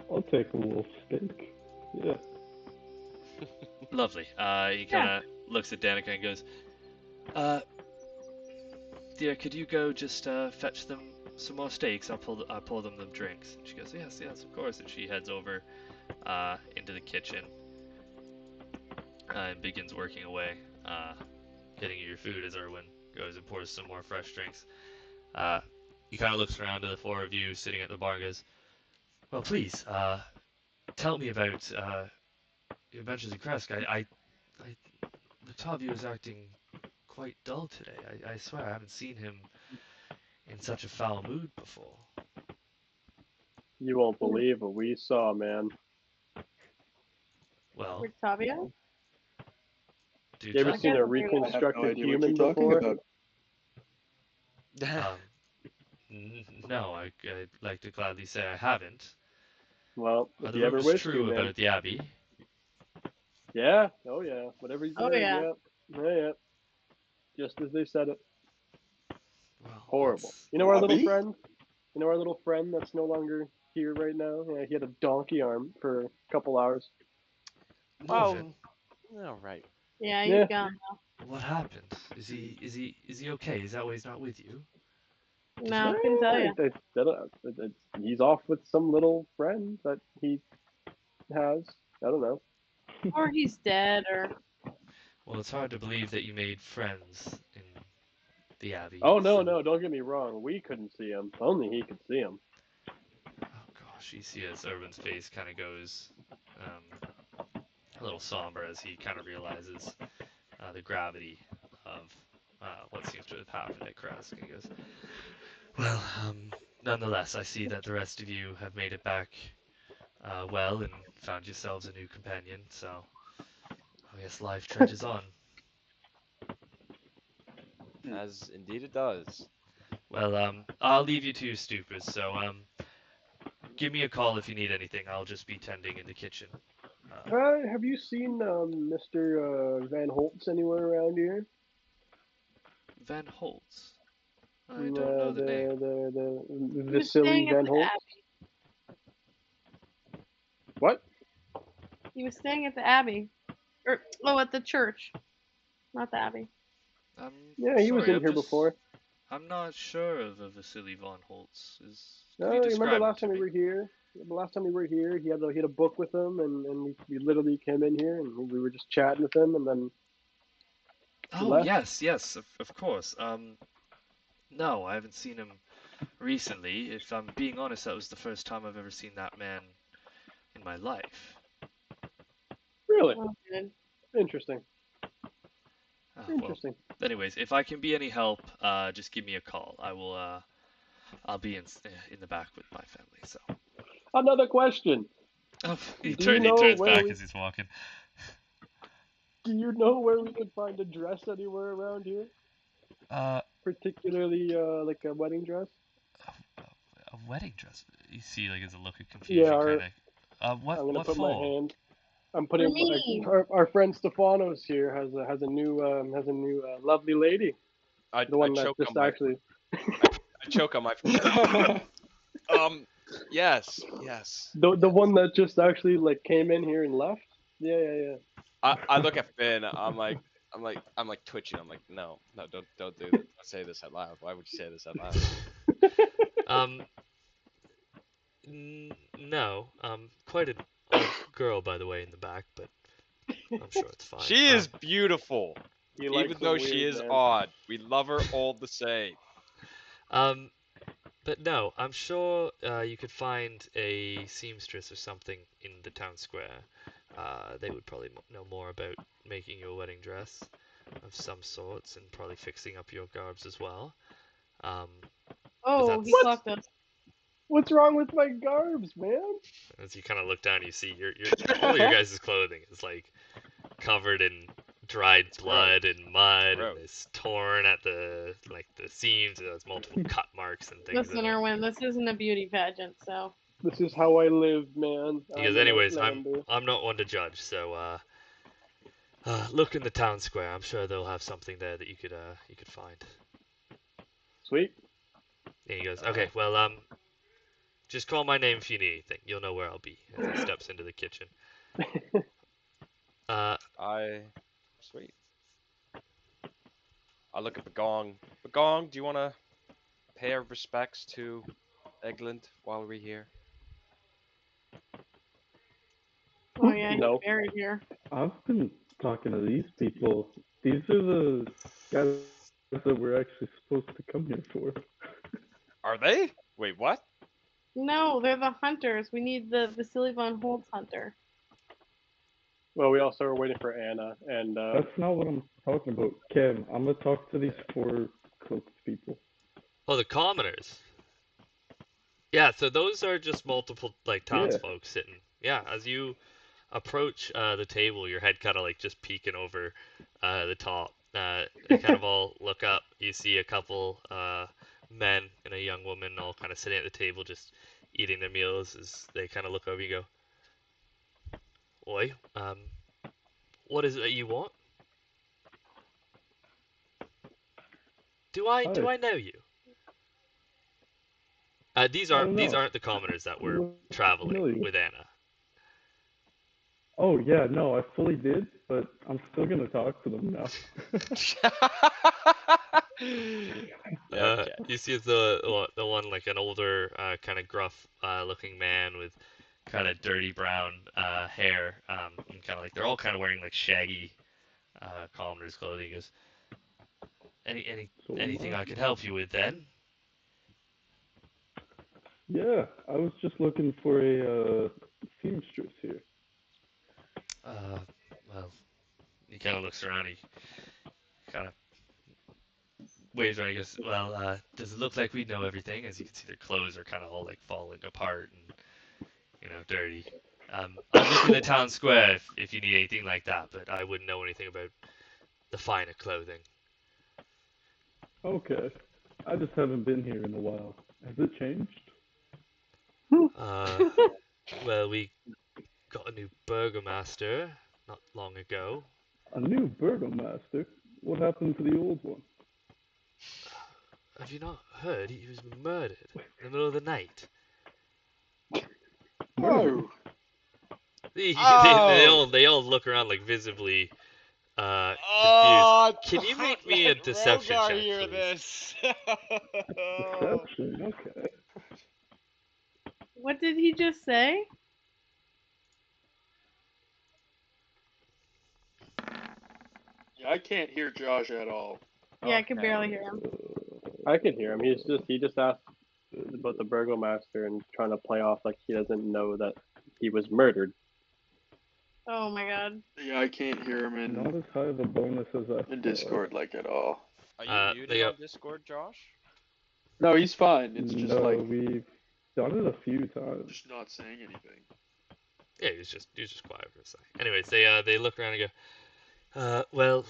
E: I'll take a wolf steak. Yeah.
A: "Lovely." He kind of looks at Danica and goes, "Dear, could you go just fetch them some more steaks? I'll pour them drinks." And she goes, yes, of course. And she heads over into the kitchen and begins working away, getting you your food as Erwin goes and pours some more fresh drinks. He kind of looks around to the four of you sitting at the bar and goes, "Well, please, tell me about your adventures in Kresk. Octavio is acting quite dull today. I swear I haven't seen him in such a foul mood before."
F: You won't believe what we saw, man.
A: "Well,
D: Octavio?
A: do
F: You ever
A: tell.
F: seen a
D: I have no
F: reconstructed
E: idea what
F: human
E: you're talking
F: before?
E: about.
A: No, I'd like to gladly say I haven't.
F: Well,
A: Are
F: if
A: the
F: you ever
A: rumors
F: wish
A: true
F: to, man.
A: about the Abbey?"
F: Yeah. Oh yeah. Whatever you
D: Oh,
F: said.
D: yeah.
F: Yeah. Just as they said it.
A: Well,
F: Horrible.
A: that's-
F: You know our little
E: Robbie?
F: friend? You know our little friend that's no longer here right now? Yeah, he had a donkey arm for a couple hours.
A: Morven,
C: All right.
D: Yeah, he's
F: Yeah.
D: gone.
A: what happened? Is he okay? Is that why he's not with you?
D: No, couldn't tell you.
F: He's off with some little friend that he has. I don't know.
D: Or he's dead, or
A: Well, it's hard to believe that you made friends in the Abbey.
F: Oh no,
A: so-
F: no, don't get me wrong. We couldn't see him. Only he could see him.
A: Oh gosh, you see as Urban's face kind of goes a little somber as he kind of realizes the gravity of what seems to have happened at Kresk. And he goes, well, nonetheless, I see that the rest of you have made it back well and found yourselves a new companion, so I guess life trudges on.
C: As indeed it does.
A: Well, I'll leave you two stupors, so give me a call if you need anything. I'll just be tending in the kitchen.
F: Have you seen Mr. Van Holtz anywhere around here?
A: Van Holtz? I don't know the name.
F: The
D: he was staying
F: Vasily
D: at
F: Van
D: the
F: Holtz.
D: Abbey.
F: What?
D: He was staying at the Abbey. At the church. Not the Abbey.
A: I'm
F: Yeah, he was
A: sorry,
F: in here before.
A: I'm not sure of a Vasily von Holtz.
F: No,
A: Could you
F: you remember
A: describe
F: last
A: him
F: time
A: to
F: we
A: me?
F: were here? The last time we were here, he had a book with him, and we literally came in here and we were just chatting with him, and then he
A: Oh,
F: left.
A: yes, of course. No, I haven't seen him recently. If I'm being honest, that was the first time I've ever seen that man in my life.
F: Really
D: Oh, good.
F: interesting.
A: Well,
F: Interesting.
A: anyways, if I can be any help, just give me a call. I'll be in the back with my family. So.
F: Another question.
A: Oh, he
F: Do you know
A: turns
F: where
A: back
F: we-
A: as he's walking.
F: Do you know where we can find a dress anywhere around here? Particularly like a wedding dress?
A: A wedding dress. You see, like, it's a look of confusion,
F: Yeah,
A: kind of.
F: I'm gonna
A: What
F: put
A: for?
F: my hand. I'm putting
D: For me.
F: our friend Stefanos here has a new lovely lady.
C: I
F: The one that
C: choke
F: just
C: on my
F: actually.
C: I choke on my yes.
F: The one that just actually like came in here and left. Yeah.
C: I look at Finn. I'm like twitching. I'm like, no, don't do that. Don't say this out loud. Why would you say this out loud?
A: No. Quite an old girl, by the way, in the back, but I'm sure it's fine.
C: She is beautiful,
F: He likes
C: even
F: the
C: though she
F: weird,
C: is
F: man.
C: odd. We love her all the same.
A: But no, I'm sure you could find a seamstress or something in the town square. They would probably know more about making you a wedding dress of some sorts and probably fixing up your garbs as well.
D: Oh,
A: that's-
D: he clocked us.
F: What's wrong with my garbs, man?
A: As you kind of look down, you see all your guys' clothing is like covered in dried blood and mud,
C: Gross.
A: and it's torn at the seams. It has multiple cut marks and things.
D: Listen, Erwin, this isn't a beauty pageant, so.
F: This is how I live, man.
A: Because
F: I'm an
A: anyways,
F: Outlander.
A: I'm not one to judge, so look in the town square. I'm sure they'll have something there that you could find.
F: Sweet.
A: And he goes, okay, well, just call my name if you need anything. You'll know where I'll be. As he steps into the kitchen.
C: Sweet. I look at Bagong. Bagong, do you want to pay our respects to Egland while we're here?
D: Oh, yeah, he's
F: No.
D: buried here.
E: I've been talking to these people. These are the guys that we're actually supposed to come here for.
C: Are they? Wait, what?
D: No, they're the hunters. We need the Vasily von Holtz hunter.
F: Well, we also are waiting for Anna, and
E: That's not what I'm talking about. Kev, I'm gonna talk to these four cloaked people.
A: Oh, the commoners. Yeah, so those are just multiple townsfolk sitting. Yeah, as you approach the table, your head kind of just peeking over the top. They kind of all look up. You see a couple men and a young woman all kind of sitting at the table, just eating their meals. As they kind of look over, you go, "Oi, What is it that you want? Do I
E: Hi.
A: know you? These
E: I don't
A: aren't
E: know.
A: the commoners that
E: You
A: were
E: look
A: traveling
E: familiar.
A: with Anna.
E: Oh yeah, no, I fully did, but I'm still gonna talk to them now.
C: Okay.
A: You see the one like an older, kind of gruff, looking man with kind of dirty brown hair, and kind of like they're all kind of wearing like shaggy, commoners clothing. He goes,
E: So
A: anything
E: am
A: I can help you with then?
E: Yeah, I was just looking for a seamstress here.
A: Well, he kind of looks around. He kind of waves around. He goes, well, does it look like we know everything? As you can see, their clothes are kind of all like falling apart and dirty. I'm looking at town square if you need anything like that, but I wouldn't know anything about the finer clothing.
E: Okay, I just haven't been here in a while. Has it changed?
A: Uh, well, we got a new burgomaster not long ago.
E: A new burgomaster? What happened to the old one?
A: Have you not heard? He was murdered in the middle of the night.
E: Murdered?
B: Oh,
A: They all look around like visibly confused.
C: Oh,
A: Can you make me a
C: let
A: deception
C: Rogar
A: check,
C: hear
A: please?
C: this.
E: Deception, okay.
D: What did he just say?
B: yeah, I can't hear Josh at all.
D: Yeah, I can
C: Okay.
D: barely hear him.
F: I can hear him. He just asked about the burgomaster and trying to play off like he doesn't know that he was murdered.
D: Oh my god.
B: Yeah, I can't hear him
E: Not as high of a bonus as I
B: in
E: thought.
B: Discord like at all.
C: Are you
A: They
C: muted
A: go,
C: on Discord, Josh?
B: No, he's fine. It's just
E: No,
B: like
E: we've done it a few times.
B: just not saying anything.
A: yeah, he was just quiet for a second. Anyways, they look around and go, well,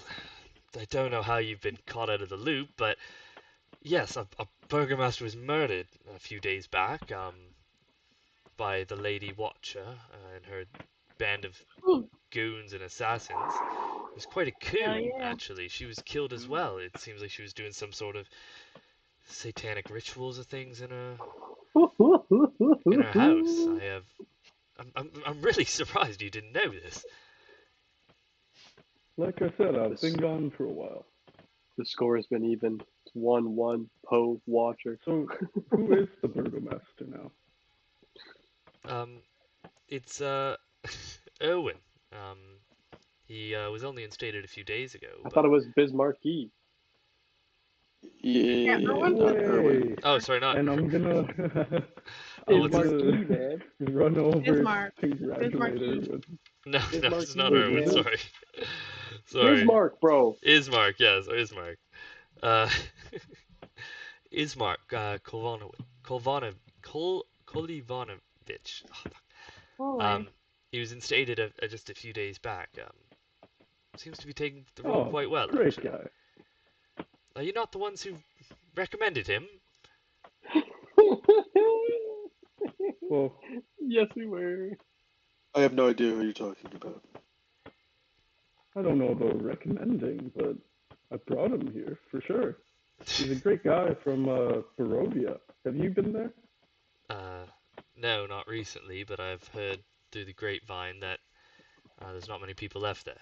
A: I don't know how you've been caught out of the loop, but yes, a burgomaster was murdered a few days back, by the Lady Watcher and her band of goons and assassins. It was quite a
D: Hell
A: coup,
D: yeah.
A: actually. She was killed as well. It seems like she was doing some sort of satanic rituals or things in her house. I'm really surprised you didn't know this.
E: Like I said, I've been gone for a while.
F: The score has been even. It's 1-1. Poe Watcher.
E: So, who is the burgomaster now?
A: It's Erwin. He was only instated a few days ago.
F: I thought it was Bismarcky.
B: Yeah,
D: Erwin?
B: not Erwin.
E: Yay!
A: Oh, sorry, not.
E: And I'm gonna,
A: Oh,
E: I'm
A: what's his-
E: gonna
F: man.
E: run over
D: Bismarck.
E: to congratulate
D: Bismarcky.
E: Erwin.
A: No, it's not
F: Bismarcky,
A: Erwin.
F: man.
A: Sorry. Sorry.
F: Bismarck, bro.
A: Ismark, yes, Ismark. Ismark Kolivanovich. Oh,
D: Holy.
A: he was instated just a few days back. Seems to be taking the role
E: Oh,
A: quite well.
E: great
A: Actually.
E: guy.
A: Are you not the ones who recommended him?
E: Well,
F: Yes, we were.
B: I have no idea who you're talking about.
E: I don't know about recommending, but I brought him here for sure. He's a great guy from Barovia. Have you been there?
A: No, not recently, but I've heard through the grapevine that there's not many people left there.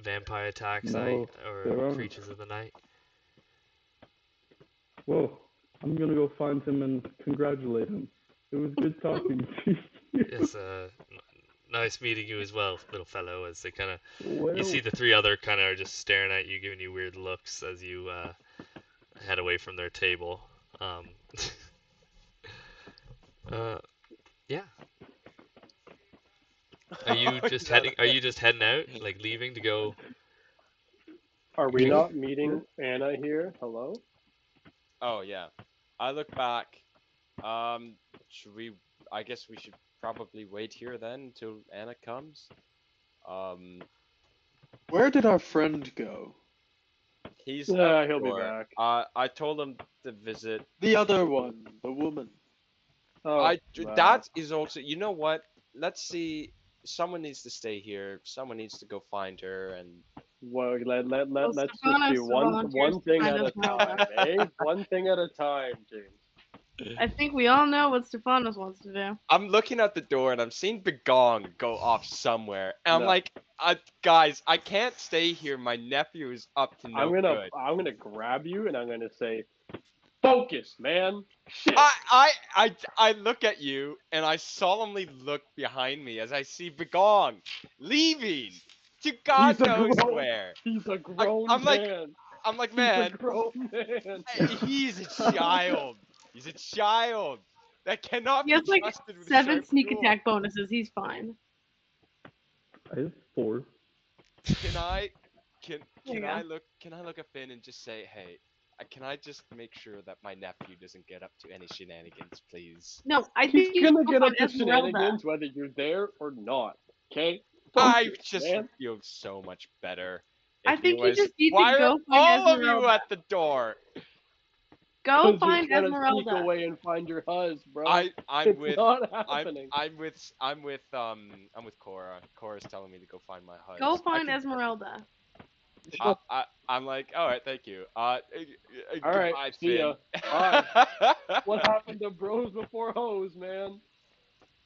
A: Vampire attacks,
E: No, there
A: or
E: aren't.
A: creatures of the night.
E: Well, I'm gonna go find him and congratulate him. It was good talking to you.
A: Yes, nice meeting you as well, little fellow. As they kind of,
E: Well,
A: you see the three other kind of are just staring at you, giving you weird looks as you head away from their table. Yeah. Are you just heading? Are you just heading out, like leaving to go?
F: Are we
A: Yeah.
F: not meeting Anna here? Hello?
C: Oh yeah. I look back. Should we? I guess we should probably wait here then until Anna comes.
B: Where did our friend go?
C: He's
F: Yeah,
C: out
F: he'll be
C: door.
F: back.
C: I told him to visit.
B: The other one, the woman.
F: Oh,
C: That is also. You know what? Let's see. someone needs to stay here. Someone needs to go find her, and
F: Well,
D: Well,
F: let's just
D: Stefanos
F: do
D: volunteers
F: one
D: to
F: thing
D: find
F: at a
D: Esmeralda.
F: time, eh? One thing at a time, James.
D: I think we all know what Stefanos wants to do.
C: I'm looking at the door and I'm seeing Begong go off somewhere. And I'm
F: No.
C: like, guys, I can't stay here. My nephew is up to no good.
F: I'm gonna grab you and I'm gonna say, focus, man. Shit.
C: I look at you and I solemnly look behind me as I see Begong leaving to God
F: He's a
C: knows
F: grown-
C: where.
F: He's a grown
C: I'm like,
F: man.
C: I'm like,
F: He's
C: man,
F: a grown man.
C: he's a child. He's a child that cannot
D: He
C: be
D: has like
C: trusted with
D: 7
C: sharp
D: sneak
C: tools.
D: attack bonuses. He's fine.
E: I have 4.
C: Can I
D: There you go.
C: look at Finn and just say, hey, can I just make sure that my nephew doesn't get up to any shenanigans, please?
D: No, I
F: He's
D: think you
F: gonna
D: should
F: get
D: go
F: up
D: find
F: to
D: Esmeralda.
F: shenanigans whether you're there or not. Okay?
C: I
F: Focus,
C: just
F: man.
C: feel so much better.
D: I
C: if he
D: think you
C: was,
D: just need to
C: why
D: go
C: are
D: find
C: all of you
D: Esmeralda.
C: at the door?
D: Go
F: 'Cause
D: find
F: you're trying to sneak
D: Esmeralda.
F: away and find your huzz, bro.
C: I'm
F: it's
C: with
F: not
C: I'm
F: happening.
C: with Cora. Cora's telling me to go find my HUD.
D: Go find Esmeralda.
C: I'm like, all right, thank you.
F: All right,
C: Goodbye,
F: see ya.
C: Finn.
F: What happened to bros before hoes, man?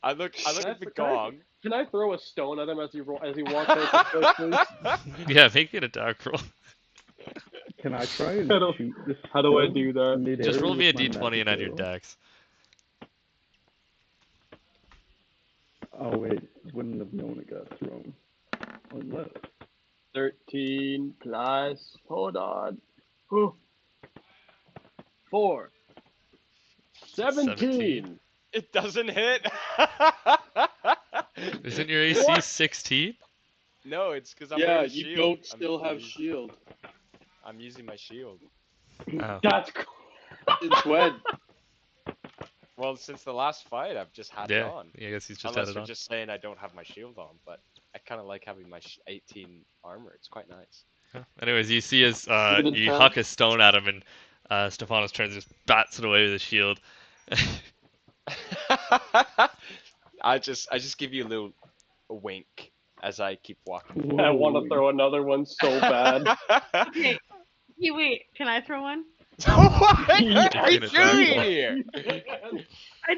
C: I look at the gong.
F: Can I throw a stone at him as he walks out the place, please?
A: Yeah, make it a dark roll.
E: Can I try and
F: How do-
E: shoot this?
F: how do I
E: stone
F: do that?
E: midair
A: Just roll me a
E: with my
A: d20 and add your
E: magic arrow?
A: dex.
E: Oh wait, wouldn't have known it got thrown. Unless
F: 13 plus. Hold on. 4. 17.
C: It doesn't hit.
A: Isn't your AC 16?
C: No, it's because I'm
B: Yeah,
C: wearing
B: you
C: shield.
B: don't
C: I'm
B: still have
C: using-
B: shield.
C: I'm using my shield.
A: Oh.
F: That's cool.
B: Since when?
C: Well, since the last fight, I've just had it
A: Yeah,
C: on.
A: I guess he's just
C: Unless
A: had it
C: you're
A: on.
C: just saying I don't have my shield on, but I kind of like having my 18 armor. It's quite nice.
A: Yeah. Anyways, you see as
B: Even in
A: you
B: town?
A: huck a stone at him, and Stephanos turns and just bats it away with his shield.
C: I just give you a wink as I keep walking.
F: I want to throw another one so bad.
D: Okay. Hey, wait. Can I throw one?
C: What are you
A: Taking it
C: doing
A: back.
C: here?
D: I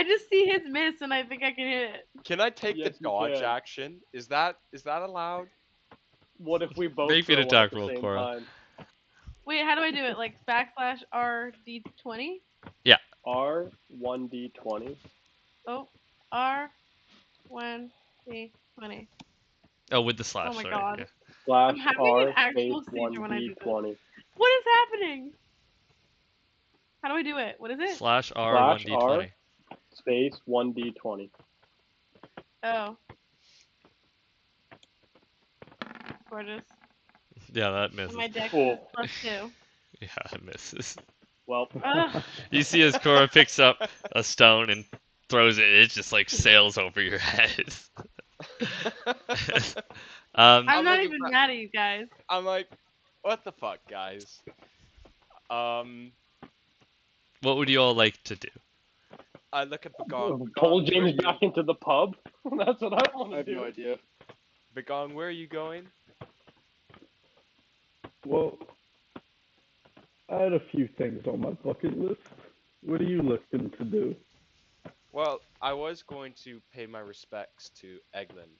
D: just see his miss, and I think I can hit it.
C: Can I take
F: Yes,
C: the
F: you
C: dodge
F: can.
C: action? Is that allowed?
F: What if we both
A: Make me
F: throw
A: an
F: one at
A: attack
F: the
A: roll,
F: same
A: Cora.
F: time?
D: Wait, how do I do it? Like /RD20?
F: R 1d20.
D: Oh, R1D20.
A: Oh, with the slash.
D: Oh my
A: sorry.
D: God.
A: Yeah.
F: Slash
D: I'm having
F: R
D: an actual
F: space
D: seizure when I do this.
F: 1d20.
D: What is happening? How do I do it? What is it?
A: Slash R
F: Slash
A: 1d20.
F: Space 1d20.
D: Oh. Gorgeous.
A: Yeah, that
D: And
A: misses.
D: my dex
F: Cool.
D: is +2.
A: Yeah, it misses.
F: Well,
D: Ugh.
A: You see as Cora picks up a stone and throws it, it just like sails over your head.
D: I'm
C: I'm
D: not
C: looking
D: even
C: for-
D: mad at you guys.
C: I'm like, what the fuck, guys?
A: What would you all like to do?
C: I look at Begong.
F: pull
C: Begong,
F: James
C: where you-
F: back into the pub. That's what I want
B: I
F: to
B: have
F: do.
B: no idea.
C: Begong, where are you going?
E: Well, I had a few things on my bucket list. What are you looking to do?
C: Well, I was going to pay my respects to Eglin.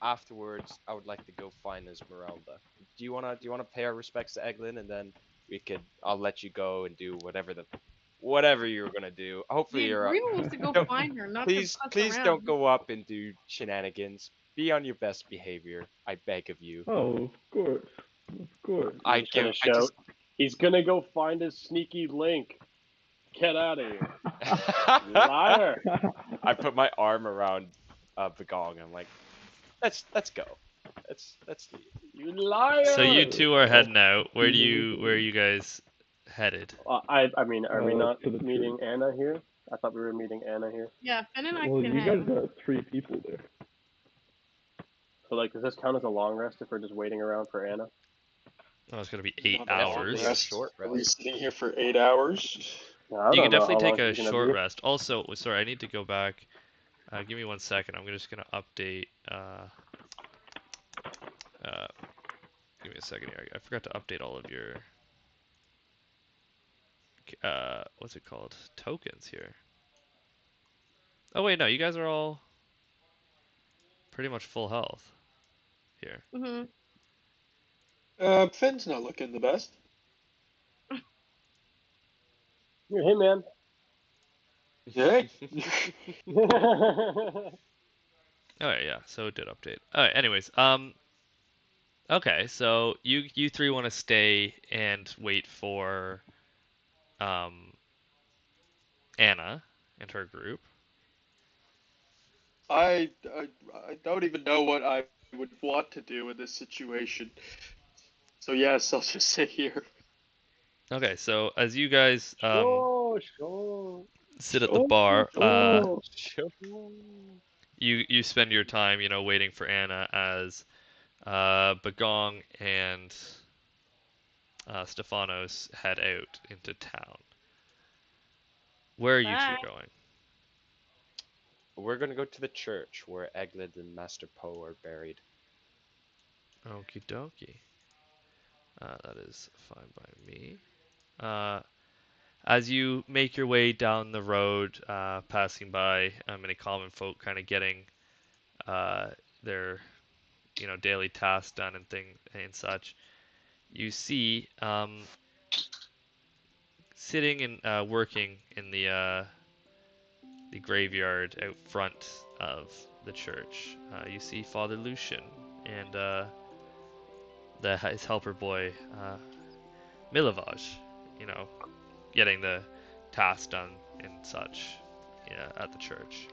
C: Afterwards, I would like to go find Esmeralda. Do you wanna pay our respects to Eglin, and then I'll let you go and do whatever you're gonna do. Hopefully
D: The
C: you're.
D: agreement was to go
C: Don't-
D: find her, not
C: Please,
D: to fuck
C: please
D: around.
C: don't go up and do shenanigans. Be on your best behavior. I beg of you.
E: Oh, of course. Of course.
C: I
F: He's gonna
C: give.
F: shout. He's gonna go find his sneaky link. Get out of here, liar!
C: I put my arm around Begong. I'm like, let's go. Let's leave.
F: You liar!
A: So you two are heading out. Where are you guys headed?
F: I mean, are we not
E: to the
F: meeting Anna here? I thought we were meeting Anna here.
D: Yeah, Finn and I
E: Well,
D: can
E: you
D: hang.
E: guys got 3 people there.
F: So like, does this count as a long rest if we're just waiting around for Anna?
A: Oh, it's gonna be 8
B: Not
A: hours.
C: Rest. Short
B: Are
C: rest.
B: we sitting here for 8 hours?
F: I
A: You
F: don't
A: can
F: know
A: definitely
F: how long
A: take a
F: she's gonna
A: short
F: be.
A: rest. Also, sorry, I need to go back. Give me 1 second. I'm just gonna update. Give me a second here. I forgot to update all of your. What's it called? Tokens here. Oh wait, no, you guys are all pretty much full health here.
D: Mhm.
B: Finn's not looking the best.
F: Hey, man.
B: Hey.
A: Alright, yeah, so it did update. Alright, anyways, okay, so you three want to stay and wait for Anna and her group.
B: I don't even know what I would want to do in this situation. So yes, I'll just sit here.
A: Okay, so as you guys
F: Sure.
A: sit at the bar,
C: Sure.
A: you spend your time, waiting for Anna as Bagong and Stefanos head out into town. Where are you two
D: Bye.
A: going?
C: We're gonna go to the church where Eglid and Master Poe are buried.
A: Okie dokie. That is fine by me. As you make your way down the road, passing by many common folk, kind of getting their daily tasks done and thing and such, you see sitting and working in the graveyard out front of the church. You see Father Lucian and his helper boy Milovaj, getting the tasks done and such, at the church.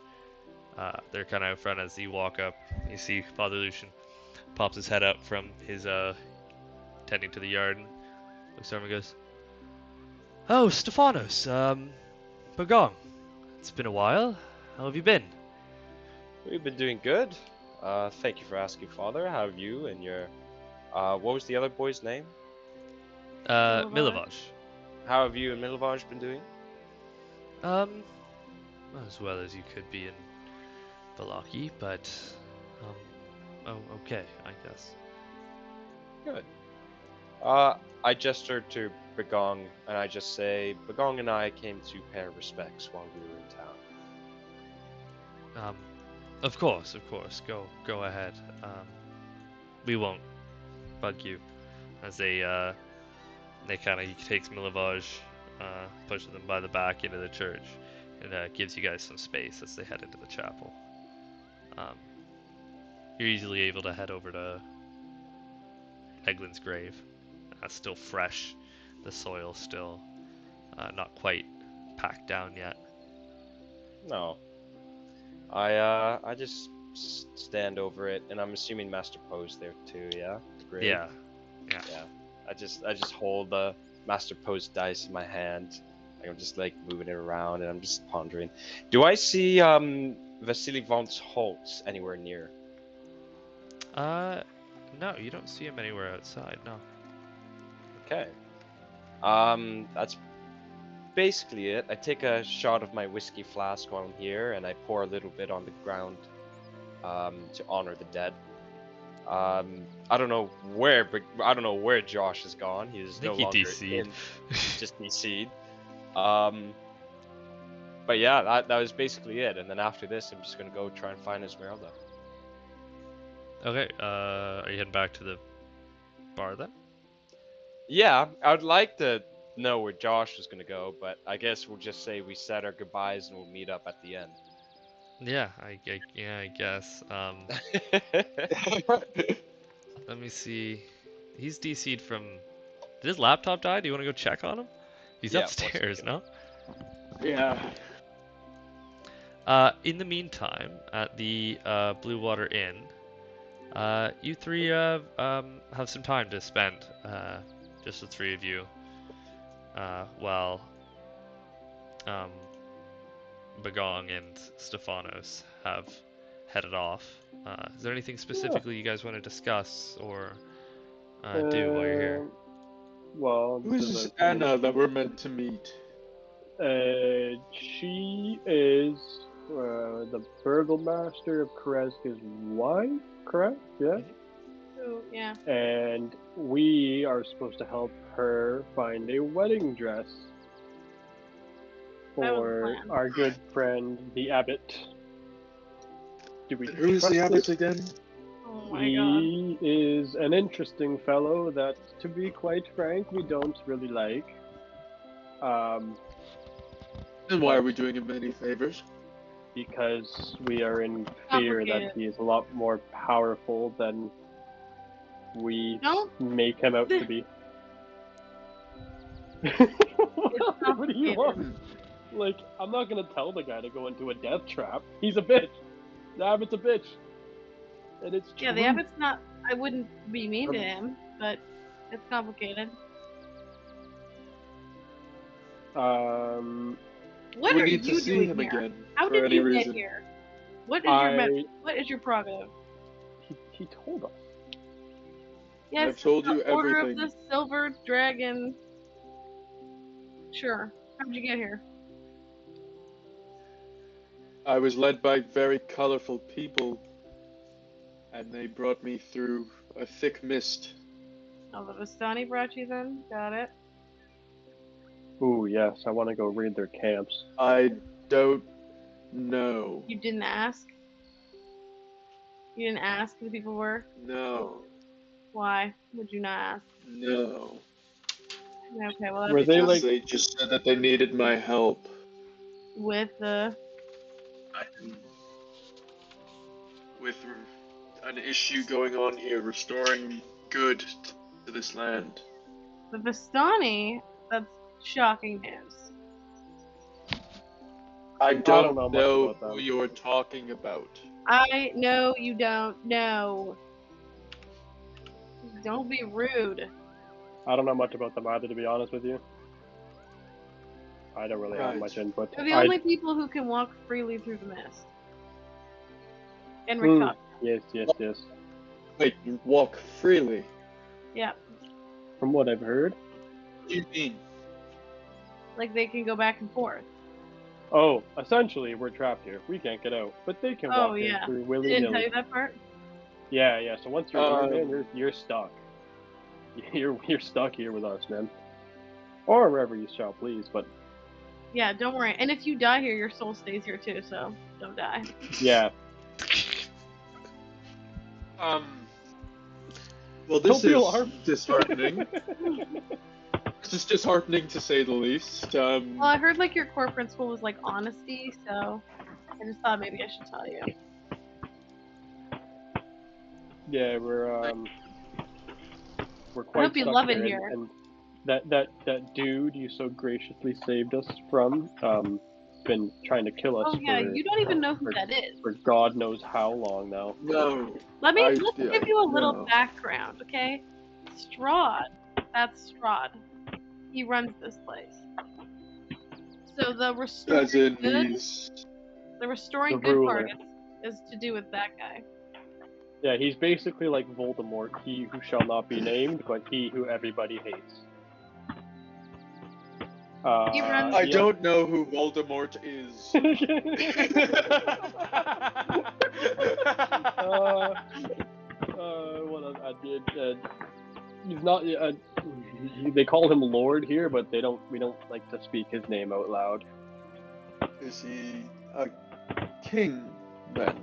A: They're kind of out front as you walk up. You see Father Lucian pops his head up from his tending to the yard and looks over and goes, "Oh, Stefanos, Bagong. It's been a while. How have you been?"
C: We've been doing good. Thank you for asking, Father. How have you and your what was the other boy's name?
A: Milovaj.
C: How have you and Milovaj been doing?
A: As well as you could be in Vallaki, but okay, I guess.
C: Good. I gesture to Bagong and I just say, Bagong and I came to pay our respects while we were in town.
A: Of course. Go ahead. We won't bug you. As they kind of, he takes Milovaj, pushes them by the back into the church, and gives you guys some space as they head into the chapel. You're easily able to head over to Eglin's grave. Still fresh. The soil still not quite packed down yet.
C: No. I just stand over it, and I'm assuming Master Poe's there too. Yeah. The grave?
A: Yeah.
C: Yeah. I just hold the Master Poe's dice in my hand. I'm just like moving it around, and I'm just pondering. Do I see Vasily von Holtz anywhere near?
A: No, you don't see him anywhere outside. No.
C: Okay. That's basically it. I take a shot of my whiskey flask while I'm here, and I pour a little bit on the ground to honor the dead. I don't know where Josh has gone. He's no longer
A: DC'd.
C: in. He's just DC'd. But yeah, that was basically it. And then after this, I'm just gonna go try and find Esmeralda.
A: Okay. Are you heading back to the bar then?
C: Yeah, I would like to know where Josh was gonna go, but I guess we'll just say we said our goodbyes and we'll meet up at the end.
A: Yeah, I guess. Let me see. He's DC'd from. Did his laptop die? Do you want to go check on him? He's
C: Yeah,
A: upstairs, no?
B: Yeah.
A: In the meantime, at the Blue Water Inn, you three have some time to spend, just the three of you, while Bagong and Stefanos have headed off. Is there anything specifically you guys want to discuss or do while you're here?
F: Well,
B: Who's Anna that we're meant to meet?
F: she is the burgomaster of Kreska's wife, correct? Yeah.
D: So, yeah.
F: And we are supposed to help her find a wedding dress
D: That was the
F: for
D: plan.
F: our good friend, the abbot. Do we
B: Who is
F: trust
B: the abbot
F: this?
B: again?
D: Oh my god.
F: He is an interesting fellow that, to be quite frank, we don't really like.
B: And why are we doing him any favors?
F: Because we are in fear that
D: Complicated.
F: he is a lot more powerful than we
D: Don't-
F: make him out to be. What do you
D: complicated.
F: want? Like, I'm not gonna tell the guy to go into a death trap. He's a bitch. The abbot's a bitch. And it's true.
D: Yeah, the abbot's not. I wouldn't be mean to him, but it's complicated. What
B: we
D: are
B: need
D: you
B: to see
D: doing
B: him
D: here?
B: again.
D: How
B: for
D: did
B: any
D: you
B: reason.
D: get here? What is your what is your prerogative?
F: He told us.
D: Yes,
B: I've told
D: the
B: you
D: Order
B: everything.
D: of the Silver Dragon. Sure. How'd you get here?
B: I was led by very colorful people, and they brought me through a thick mist.
D: Oh, the Vistani brought you then? Got it.
F: Ooh, yes, I want to go raid their camps.
B: I don't know.
D: You didn't ask? You didn't ask who the people were?
B: No.
D: Why would you not ask?
B: No.
D: Okay, well,
F: Were
D: that'd be
F: they
D: tough.
F: like-
B: They just said that they needed my help.
D: With the...
B: With an issue going on here, restoring good to this land.
D: The Vistani? That's shocking news.
B: I
F: don't
B: don't
F: know much
B: know
F: about them.
B: who you're talking about.
D: I know you don't know. Don't be rude.
F: I don't know much about them either, to be honest with you. I don't really have
B: Right.
F: much input.
D: They're the only people who can walk freely through the mist. And recover.
F: Yes.
B: Wait, you walk freely?
D: Yeah.
F: From what I've heard.
B: What do you mean?
D: Like they can go back and forth.
F: Oh, essentially, we're trapped here. We can't get out. But they can
D: Oh,
F: walk
D: yeah.
F: in through
D: They didn't tell
F: willy-nilly.
D: you that part?
F: Yeah. So once you're here, man,
B: Um,
F: you're stuck. You're stuck here with us, man. Or wherever you shall please, but
D: Yeah, don't worry. And if you die here, your soul stays here too, so don't die.
F: yeah.
B: Well, this
F: Don't be
B: is
F: alarmed.
B: disheartening. This is disheartening to say the least.
D: Well, I heard like your core principle was like honesty, so I just thought maybe I should tell you.
F: Yeah, we're
D: I
F: quite
D: hope you
F: stuck
D: love it
F: here,
D: here.
F: and that dude you so graciously saved us from, been trying to kill us
D: Oh yeah,
F: for,
D: you don't even know who
F: for-
D: that is.
F: for God knows how long now.
B: no.
D: Let's
B: yeah,
D: give you a little
B: no.
D: background, okay? Strahd, that's Strahd. He runs this place. So the restoring
B: As in,
D: good,
B: he's.
D: the restoring
F: The
D: good
F: ruler.
D: part is to do with that guy.
F: Yeah, he's basically like Voldemort, he who shall not be named, but he who everybody hates.
D: He runs-
B: I
F: yeah.
B: don't know who Voldemort is.
F: What I did. He's not. They call him Lord here, but we don't like to speak his name out loud.
B: Is he a king then?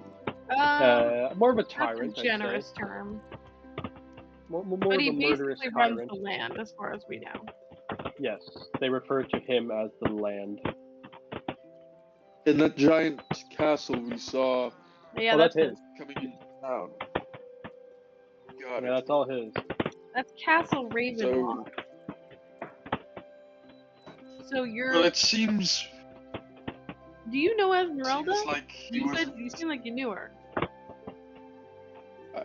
F: More of a
D: That's a
F: tyrant.
D: generous term.
F: I'd say. More
D: But
F: of
D: he
F: a murderous
D: basically runs
F: tyrant.
D: the land, as far as we know.
F: Yes, they refer to him as the land.
B: In that giant castle we saw
D: But yeah,
F: Oh, that's his.
B: coming into town. Got
F: Yeah,
B: it.
F: that's all his.
D: That's Castle Ravenloft. So you're.
B: Well, it seems
D: Do you know Esmeralda?
B: like he
D: You
B: was.
D: said you seem like you knew her.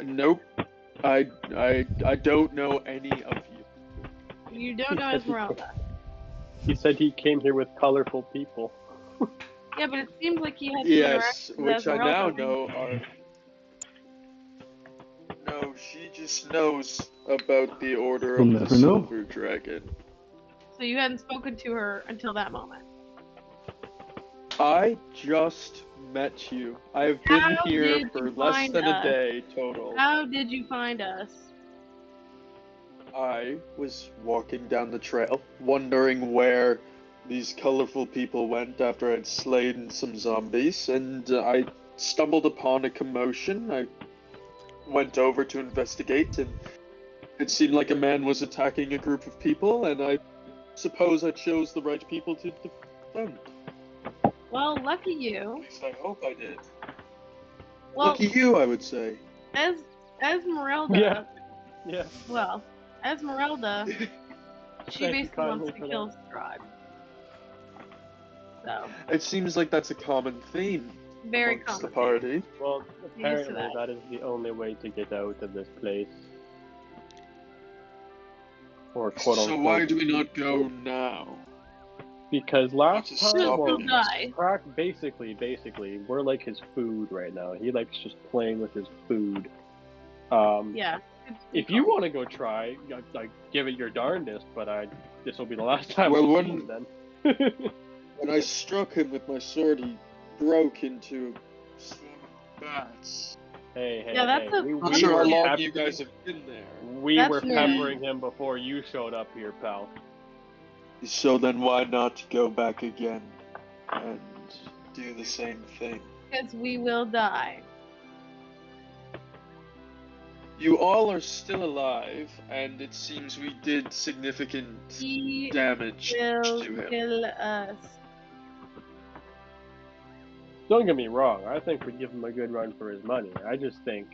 B: Nope. I don't know any of you.
D: You don't know Esmeralda.
F: He said he came here with colorful people.
D: Yeah, but it seems like he had some
B: Yes,
D: interactions with
B: which I now
D: Esmeralda.
B: know are. No, she just knows about the Order
E: We'll
B: of the
E: never know.
B: Silver Dragon.
D: So you hadn't spoken to her until that moment.
B: I just met you. I have been
D: How
B: here
D: did
B: for
D: you
B: less
D: find
B: than a
D: us?
B: day total.
D: How did you find us?
B: I was walking down the trail, wondering where these colorful people went after I'd slain some zombies, and I stumbled upon a commotion. I went over to investigate, and it seemed like a man was attacking a group of people, and I suppose I chose the right people to defend.
D: Well, lucky
B: At
D: you.
B: least I hope I did.
D: Well,
B: Lucky you, I would say.
D: Esmeralda.
F: Yeah.
D: Well, Esmeralda. She
F: Thank you
D: basically wants
F: kindly
D: to
F: for
D: kill
F: that.
D: Strahd. So,
B: It seems like that's a common theme
D: very
B: amongst the
D: common.
B: party.
F: Well,
D: Used to
F: apparently
D: that.
F: that is the only way to get out of this place. Or quote
B: So
F: unquote.
B: why do we not go now?
F: Because last
B: What's
F: time,
B: stopping
F: well,
D: He'll die.
F: Crack basically, we're like his food right now. He likes just playing with his food.
D: Yeah.
F: If you want to go try, like give it your darndest, but this will be the last time
B: Well,
F: we'll see
B: when-
F: him then.
B: When I struck him with my sword, he broke into a swarm of bats.
F: Hey,
D: Yeah, that's a-
F: we
B: Not sure how
F: were
B: long
F: pep-
B: you guys have been there.
F: we
D: That's
F: were
D: new.
F: peppering him before you showed up here, pal.
B: So then why not go back again and do the same thing?
D: Because we will die.
B: You all are still alive, and it seems we did significant
D: He
B: damage
D: will
B: to him.
D: kill us.
F: Don't get me wrong, I think we give him a good run for his money. I just think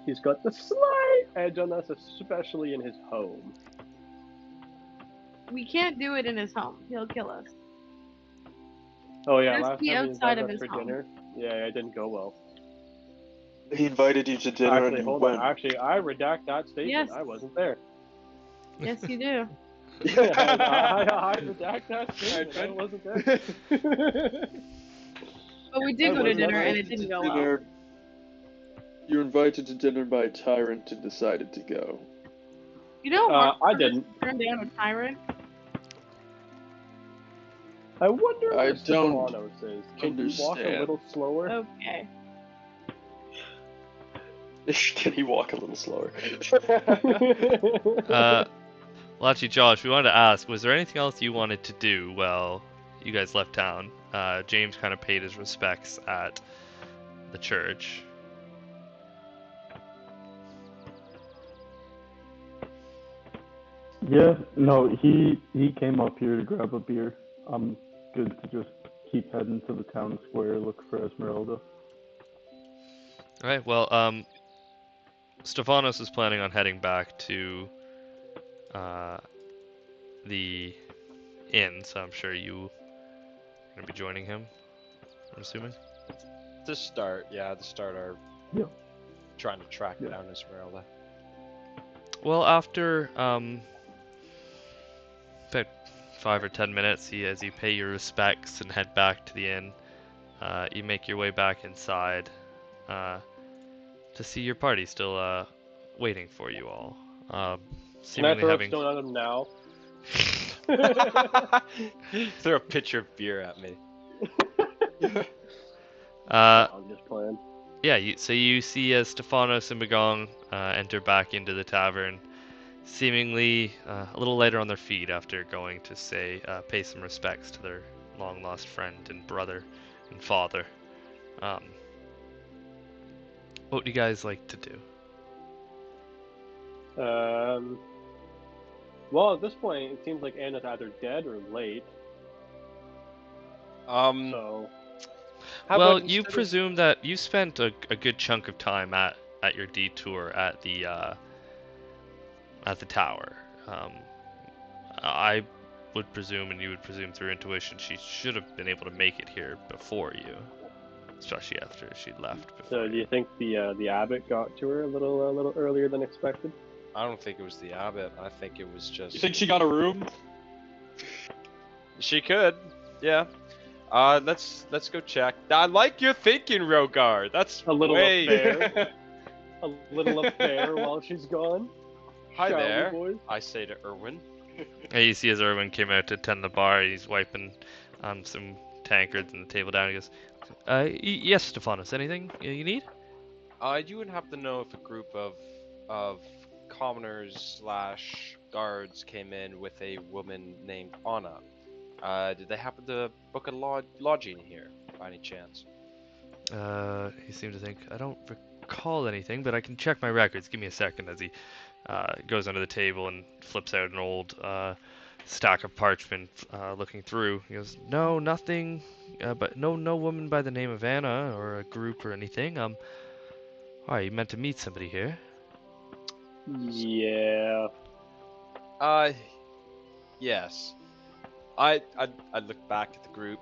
F: he's got the slight edge on us, especially in his home.
D: We can't do it in his home. He'll kill us.
F: Oh yeah,
D: Just
F: last
D: be
F: time he
D: outside
F: invited
D: of
F: us
D: his
F: for
D: home.
F: dinner. Yeah, it didn't go well.
B: He invited you to dinner
F: Actually,
B: and you
F: hold
B: went.
F: on. Actually, I redact that statement.
D: Yes.
F: I wasn't there.
D: Yes, you do.
F: I redact that statement. I wasn't there.
D: But we
F: I
D: did go to
F: wasn't
D: dinner and
F: there.
D: it didn't go well.
B: Dinner- You were invited to dinner by a tyrant and decided to go.
D: You know,
F: I
D: Mark
F: didn't.
D: turned down a tyrant.
F: I wonder
B: I
F: where
B: don't
F: Stefanos is. Can you walk a
B: understand.
F: little slower?
D: Okay.
B: Can he walk a little slower?
A: Well, actually, Josh, we wanted to ask, was there anything else you wanted to do while you guys left town? James kind of paid his respects at the church.
E: Yeah, no, he came up here to grab a beer. I'm good to just keep heading to the town square, look for Esmeralda.
A: Alright, well, Stefanos is planning on heading back to the inn, so I'm sure you are going to be joining him, I'm assuming.
C: To start our
E: Yeah.
C: trying to track
E: Yeah.
C: down Esmeralda.
A: Well, after about 5 or 10 minutes, as you pay your respects and head back to the inn, you make your way back inside to see your party still waiting for you all.
F: Can I
A: Seemingly
F: throw a
A: having.
F: stone at him now?
C: Throw a pitcher of beer at me.
F: I'm just playing.
A: Yeah, so you see as Stefanos and Bagong enter back into the tavern, seemingly a little later on their feet after going to pay some respects to their long-lost friend and brother and father. What would you guys like to do?
F: Well, at this point, it seems like Anna's either dead or late. So,
C: How
A: Well,
C: about
A: you
C: instead of-
A: presume that you spent a good chunk of time at your detour at the tower. I would presume, and you would presume through intuition, she should have been able to make it here before you, especially after she left. Before
F: do you think the abbot got to her a little earlier than expected?
C: I don't think it was the abbot. I think it was just.
B: You think she got a room?
C: She could, yeah. Let's go check. I like your thinking, Rogar. That's
F: A little
C: way...
F: affair. A little affair while she's gone.
C: Hi
F: Shall we,
C: there,
F: boys?
C: I say to Erwin.
A: Yeah, you see as Erwin came out to tend the bar, he's wiping some tankards and the table down. He goes, yes, Stephanos, anything you need?
C: You would happen to know if a group of commoners slash guards came in with a woman named Anna. Did they happen to book a lodging here by any chance?
A: He seemed to think, I don't recall anything, but I can check my records. Give me a second as he goes under the table and flips out an old stack of parchment, looking through. He goes, no, nothing, but no woman by the name of Anna or a group or anything. You meant to meet somebody here?
F: Yeah.
C: Yes. I look back at the group,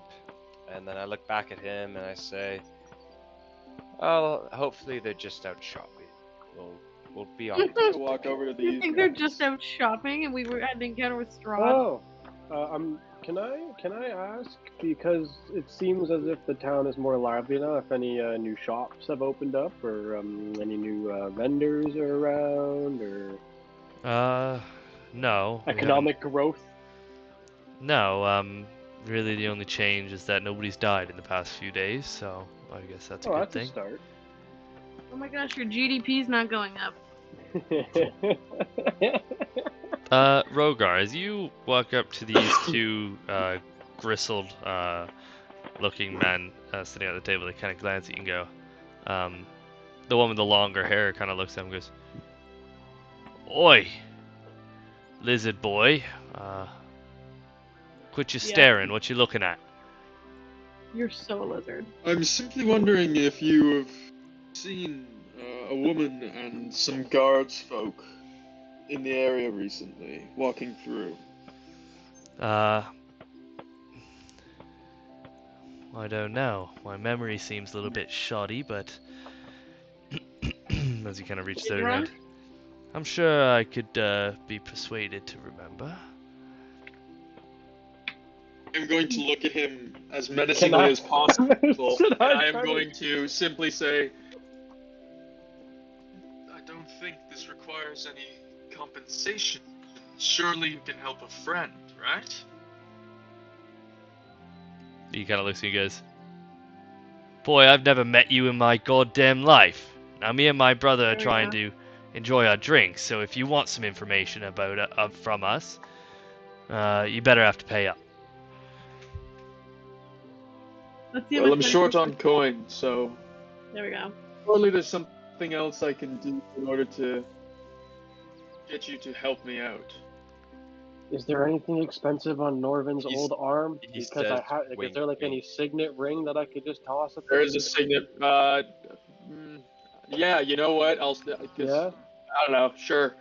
C: and then I look back at him, and I say, "Well, hopefully they're just out shopping. We'll be on."
B: To walk over to
D: You
B: these.
D: think they're just out shopping and we had an encounter with Strahd?
F: Oh, can I ask, because it seems as if the town is more lively now, if any new shops have opened up, or any new vendors are around, or
A: No. we
F: economic growth?
A: haven't- No, really the only change is that nobody's died in the past few days, so I guess that's a
F: Oh,
A: good
F: that's a
A: thing.
F: start.
D: Oh my gosh, your GDP's not going up.
A: Rogar, as you walk up to these two gristled looking men sitting at the table, they kind of glance at you and go, the one with the longer hair kind of looks at him and goes, Oi, lizard boy, quit your
D: Yeah.
A: staring, what you looking at?
D: You're so a lizard.
B: I'm simply wondering if you have seen a woman and some guards folk in the area recently, walking through.
A: I don't know. My memory seems a little bit shoddy, but as he kind of reaches out his hand, I'm sure I could be persuaded to remember.
B: I'm going to look at him as menacingly as possible,
F: Should
B: and
F: I
B: I am
F: try to-
B: going to simply say, I don't think this requires any compensation. Surely you can help a friend, right?
A: He kind of looks at you and goes, Boy, I've never met you in my goddamn life. Now, me and my brother are
D: There we
A: trying
D: go.
A: to enjoy our drinks, so if you want some information about from us, you better have to pay up.
D: Let's see how
B: Well,
D: much
B: I'm
D: money-
B: short on coin, so
D: There we go.
B: surely there's something else I can do in order to get you to help me out.
F: Is there anything expensive on Norvin's
C: He's-
F: old arm?
C: he
F: Because
C: says,
F: is
C: wink,
F: there like any
C: wink.
F: signet ring that I could just toss at them?
B: There is a signet. Yeah, you know what?
F: Yeah.
B: I don't know. Sure.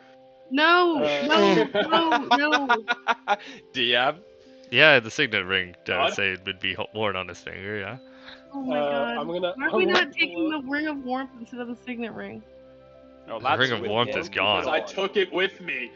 D: No,
F: Uh,
D: no.
C: DM?
A: Yeah, the signet ring, I
B: God.
A: would say it would be worn on his finger, yeah.
D: Oh my god.
F: I'm gonna.
D: Why are we not taking the ring of warmth instead of the signet ring?
C: No,
A: The ring of
C: with
A: warmth
C: him.
A: is gone.
B: Because I took it with me.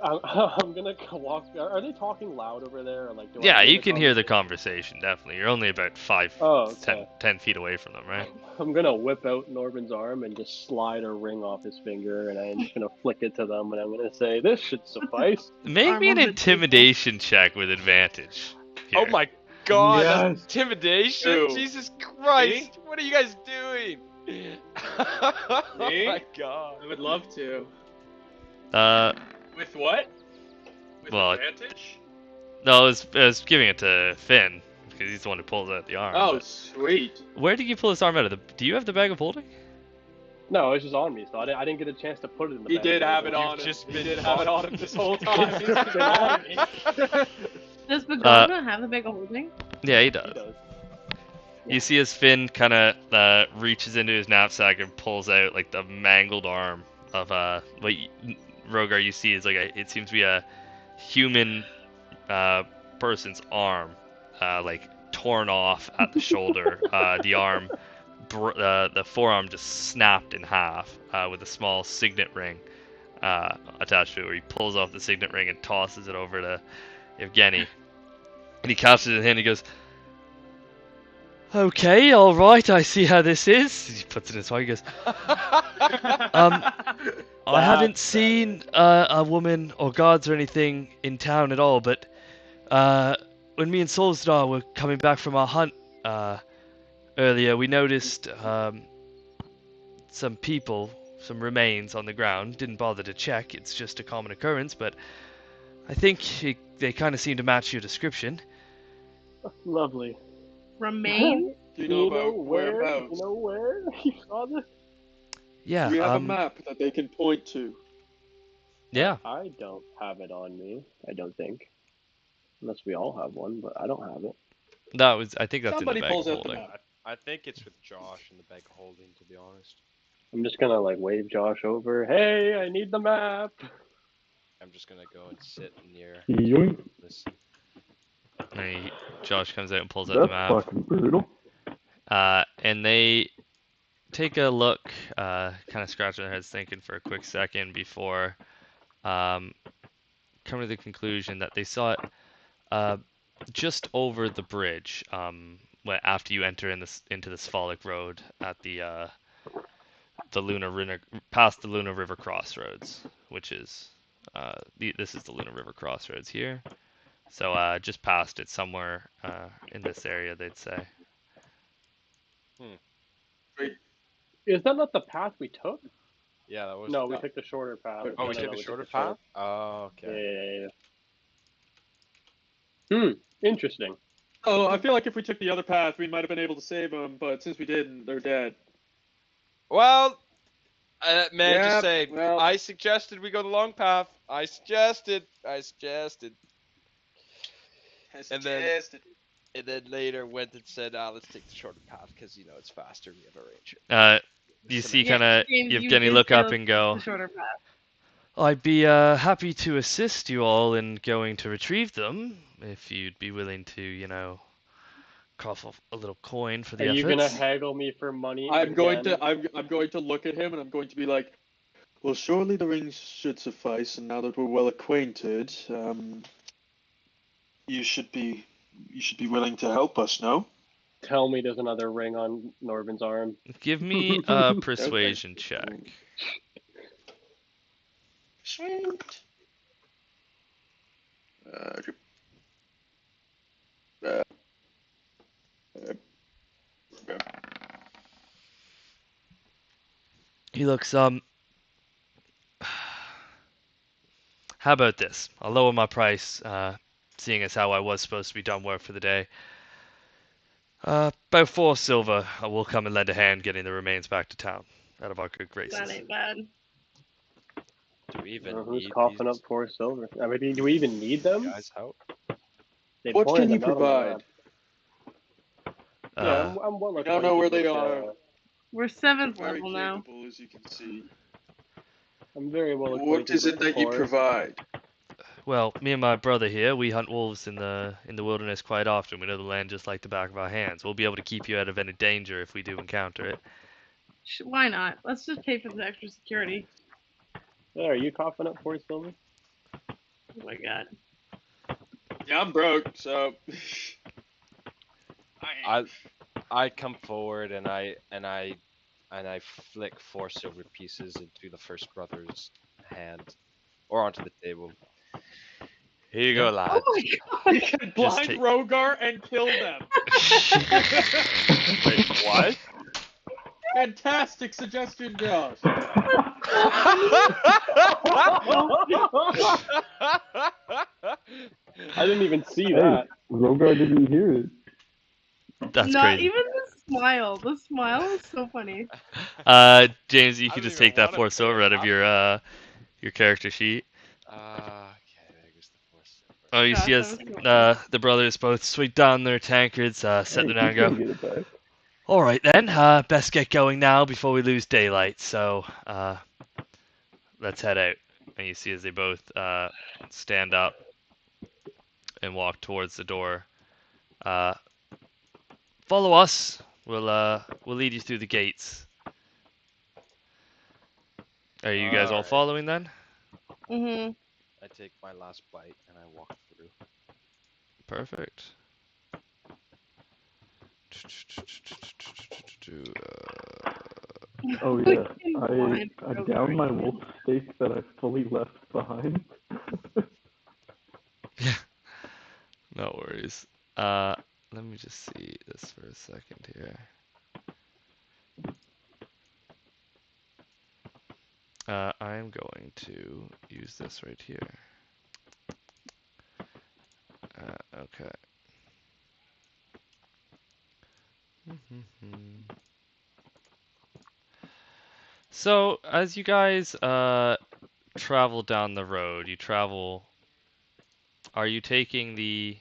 F: I'm gonna walk. Are they talking loud over there, or like? Do I
A: Yeah,
F: hear
A: you can hear the
F: conversation?
A: conversation, definitely. You're only about 5,
F: Oh, okay.
A: 10 feet away from them, right?
F: I'm gonna whip out Norvin's arm and just slide a ring off his finger, and I'm just gonna flick it to them, and I'm gonna say, "This should suffice."
A: Make
D: Arm
A: me an
D: of the
A: intimidation check with advantage.
C: Oh
A: here.
C: my god,
F: Yes.
C: that's intimidation!
B: Ew.
C: Jesus Christ! What are you guys doing? Oh
B: Me?
C: my god.
B: I would love to. With what? With
A: Well,
B: advantage?
A: No, I was giving it to Finn, because he's the one who pulls out the arm.
B: Oh,
A: but-
B: sweet.
A: Where did you pull this arm out of? Do you have the bag of holding?
F: No, it's just on me, so I didn't get a chance to put it in the
B: He
F: bag.
B: did have it
C: You've
B: on him.
C: just
B: He
C: been
B: did have it on him this whole time.
F: It's just been on me.
D: Does Bagona have the bag of holding?
A: Yeah, he
F: He
A: does.
F: does.
A: You see as Finn kind of reaches into his knapsack and pulls out like the mangled arm of Rogar. You see is like it seems to be a human person's arm, like torn off at the shoulder. The arm, the forearm just snapped in half with a small signet ring attached to it. Where he pulls off the signet ring and tosses it over to Evgeny, and he catches it in hand. And he goes, "Okay, all right, I see how this is." He puts it in his pocket. He goes, "I haven't seen a woman or guards or anything in town at all, but when me and Solstar were coming back from our hunt earlier, we noticed some people, some remains on the ground. Didn't bother to check. It's just a common occurrence, but I think they kind of seem to match your description.
F: Lovely.
D: Remain?
B: Do you
F: Do
B: know
F: you know
B: about
F: where?
B: whereabouts?
F: You know where you saw this?
A: Yeah.
B: Do we have a map that they can point to?
A: Yeah.
F: I don't have it on me. I don't think, unless we all have one, but I don't have it.
A: That was. I think that's
B: Somebody
A: in the bag
B: pulls
A: of
B: out the
A: holding.
B: map.
C: I think it's with Josh in the bag of holding, to be honest.
F: I'm just gonna like wave Josh over. Hey, I need the map.
C: I'm just gonna go and sit near.
E: Yoink.
C: Listen.
A: And Josh comes out and pulls out the
E: That's
A: map.
E: fucking brutal.
A: And they take a look, kind of scratching their heads, thinking for a quick second before coming to the conclusion that they saw it just over the bridge. After you enter into the Sphalic Road at the past the Luna River Crossroads, which is this is the Luna River Crossroads here. So just past it, somewhere in this area, they'd say.
F: Is that not the path we took?
C: Yeah, that was.
F: No, we took the shorter path.
C: Oh, we
F: No,
C: took
F: no,
C: the shorter
F: short-
C: path. Oh, okay.
F: Yeah. Interesting.
B: Oh, I feel like if we took the other path, we might have been able to save them, but since we didn't, they're dead.
C: Well, man,
B: Yeah,
C: just say.
B: well-
C: I suggested we go the long path. I suggested. And then later went and said, let's take the shorter path because, it's faster. We have a range.
A: You
C: So
A: see
C: now-
A: kind of
D: James, you
A: Yevgeny
D: did
A: look
D: say
A: up
D: let's
A: and
D: take
A: go,
D: The shorter path.
A: I'd be happy to assist you all in going to retrieve them, if you'd be willing to, cough off a little coin for the
F: Are
A: efforts.
F: you gonna haggle me for money?
B: I'm going
F: again?
B: to I'm going to look at him and I'm going to be like, well, surely the rings should suffice, and now that we're well acquainted, you should be willing to help us, no?
F: Tell me there's another ring on Norvin's arm.
A: Give me a persuasion check.
B: Sweet.
A: He looks, how about this? I'll lower my price, seeing as how I was supposed to be done work for the day. About 4 silver, I will come and lend a hand getting the remains back to town, out of our good graces.
D: That ain't bad.
C: Do we even
F: Who's
C: need
F: coughing
C: these
F: up 4 silver? I mean, do we even need them?
C: guys' help?
F: They
B: What
F: pointed
B: can you
F: them out on the
B: provide?
F: map. Yeah, I'm well
B: I don't know where they
F: acquainted with,
B: are.
D: We're 7th
B: Very
D: level now.
B: capable, as you can see.
F: I'm very well acquainted
B: What is
F: with
B: it
F: the
B: that you
F: forest.
B: provide?
A: Well, me and my brother here, we hunt wolves in the wilderness quite often. We know the land just like the back of our hands. We'll be able to keep you out of any danger if we do encounter it.
D: Why not? Let's just pay for the extra security.
F: Yeah, are you coughing up 4 silver?
D: Oh my god.
B: Yeah, I'm broke, so.
C: I come forward and I flick 4 silver pieces into the first brother's hand or onto the table. Here you go, lad.
D: Oh my god.
B: You can blind
A: take-
B: Rogar and kill them.
C: Wait, what?
B: Fantastic suggestion, Josh.
F: I didn't even see
E: Hey,
F: that.
E: Rogar didn't hear it.
A: That's
D: Not
A: crazy.
D: even the smile. The smile is so funny.
A: James, you
C: I
A: can
C: don't
A: just
C: even
A: take that
C: wanna
A: 4
C: pay
A: silver out of your character sheet.
C: Okay, there goes the 4 silver.
A: Oh, you
D: Gosh,
A: see
D: that
A: as
D: was so
A: the brothers both sweep down their tankards, set
E: Hey,
A: them down and
E: he's gonna
A: go,
E: get it back.
A: all right then, best get going now before we lose daylight, so let's head out. And you see as they both stand up and walk towards the door. Follow us. We'll lead you through the gates. Are you guys all
C: Alright.
A: following then?
D: Mm-hmm.
C: I take my last bite and I walk through.
A: Perfect.
E: Oh
D: We
E: yeah,
D: can
E: I
D: blind Rogar.
E: downed my wolf steak that I fully left behind.
A: No worries. Let me just see this for a second here. I am going to use this right here. Okay. So, as you guys travel down the road, are you taking the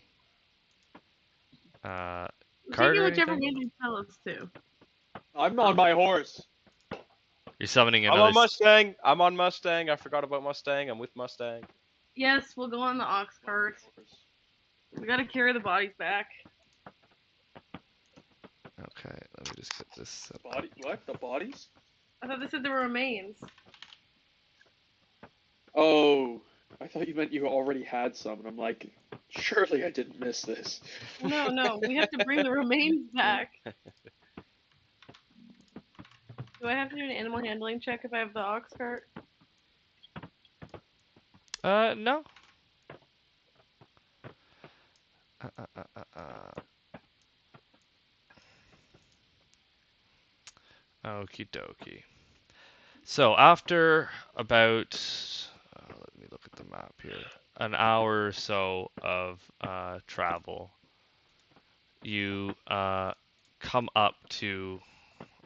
D: We're
A: cart
D: taking
A: or
D: whichever
A: anything?
D: one you tell us to.
B: I'm on my horse.
A: You're summoning
C: I'm
A: another.
C: on Mustang. I'm on Mustang. I forgot about Mustang. I'm with Mustang.
D: Yes, we'll go on the ox cart. We gotta carry the bodies back.
A: Okay, let me just get this up.
B: Body? What? The bodies?
D: I thought they said there were remains.
B: Oh, I thought you meant you already had some, and I'm like, surely I didn't miss this.
D: No, we have to bring the remains back. Do I have to do an animal handling check if I have the ox cart?
A: No. Okie dokie. So after about, let me look at the map here, an hour or so of travel, you come up to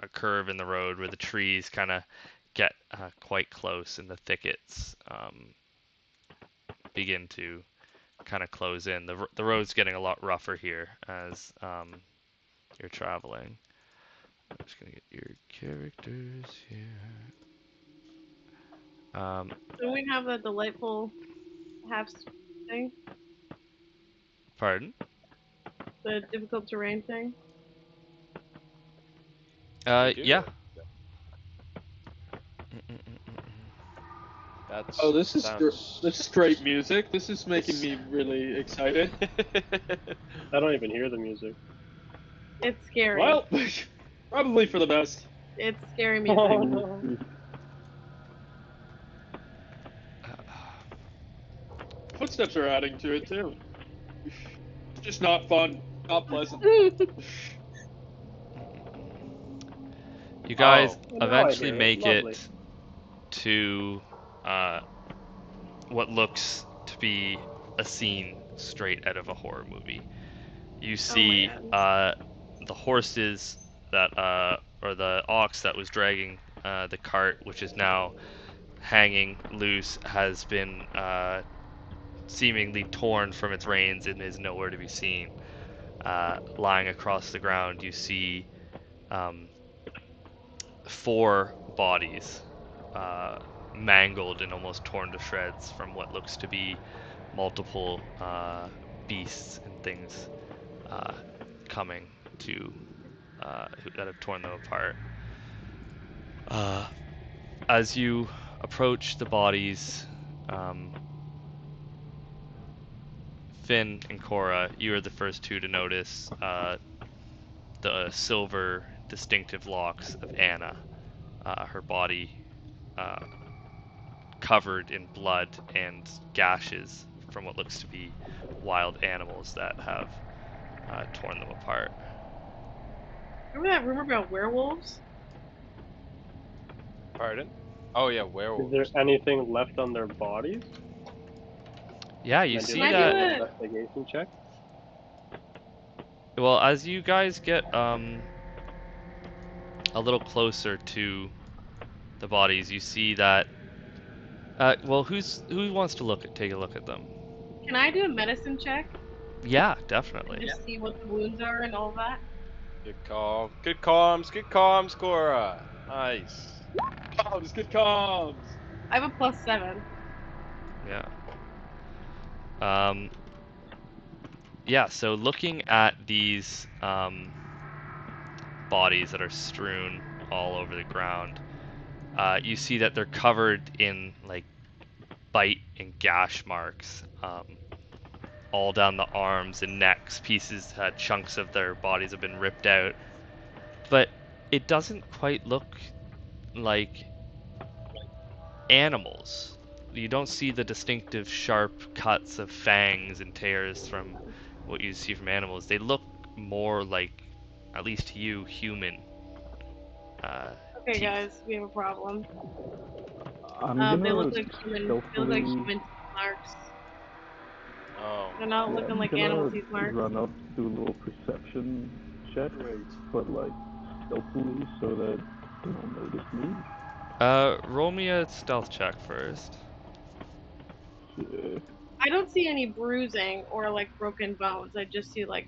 A: a curve in the road where the trees kind of get quite close and the thickets begin to kind of close in. The road's getting a lot rougher here as you're traveling. I'm just gonna get your characters here.
D: Do we have that delightful half thing?
A: Pardon?
D: The difficult terrain thing?
C: We do?
A: Yeah.
C: That's.
B: Oh, this is
C: sounds...
B: this is great music. This is making me really excited.
F: I don't even hear the music.
D: It's scary.
B: Well, probably for the best.
D: It's scary music.
B: Footsteps are adding to it too. It's just not fun, not pleasant.
A: You guys
F: Oh, now I
A: eventually
F: hear it.
A: make
F: Lovely.
A: it to what looks to be a scene straight out of a horror movie. You see the horses that or the ox that was dragging the cart, which is now hanging loose, has been seemingly torn from its reins and is nowhere to be seen. Lying across the ground, you see 4 bodies, mangled and almost torn to shreds from what looks to be multiple beasts and things coming to that have torn them apart. As you approach the bodies, Finn and Cora, you are the first two to notice the silver distinctive locks of Anna. Her body covered in blood and gashes from what looks to be wild animals that have torn them apart.
D: Remember that rumor about werewolves?
C: Pardon? Oh yeah,
F: Is
C: werewolves.
F: there anything left on their bodies?
A: Yeah, you
F: Can I do
A: see
F: like
A: that.
F: an investigation check?
A: Well, as you guys get a little closer to the bodies, you see that. Well, who wants to take a look at them?
D: Can I do a medicine check?
A: Yeah, definitely.
D: And just see what the wounds are and all that?
C: Good call. Good comms, Cora. Nice.
B: Comms, good comms.
D: I have a +7.
A: Yeah. Yeah, so looking at these bodies that are strewn all over the ground, you see that they're covered in like bite and gash marks all down the arms and necks. Chunks of their bodies have been ripped out, but it doesn't quite look like animals. You don't see the distinctive sharp cuts of fangs and tears from what you see from animals, they look more like, at least to you, human.
D: Okay,
A: teeth.
D: guys, we have a problem.
E: I'm
D: They
E: gonna
D: look like human. They look like
E: stealthily.
D: human marks.
C: Oh.
D: They're not
E: Yeah,
D: looking
E: I'm
D: like
E: gonna
D: animal teeth marks.
E: run up, do a little perception check,
F: Great.
E: but like stealthily so that they don't notice me.
A: Roll me a stealth check first.
E: Yeah.
D: I don't see any bruising or like broken bones. I just see like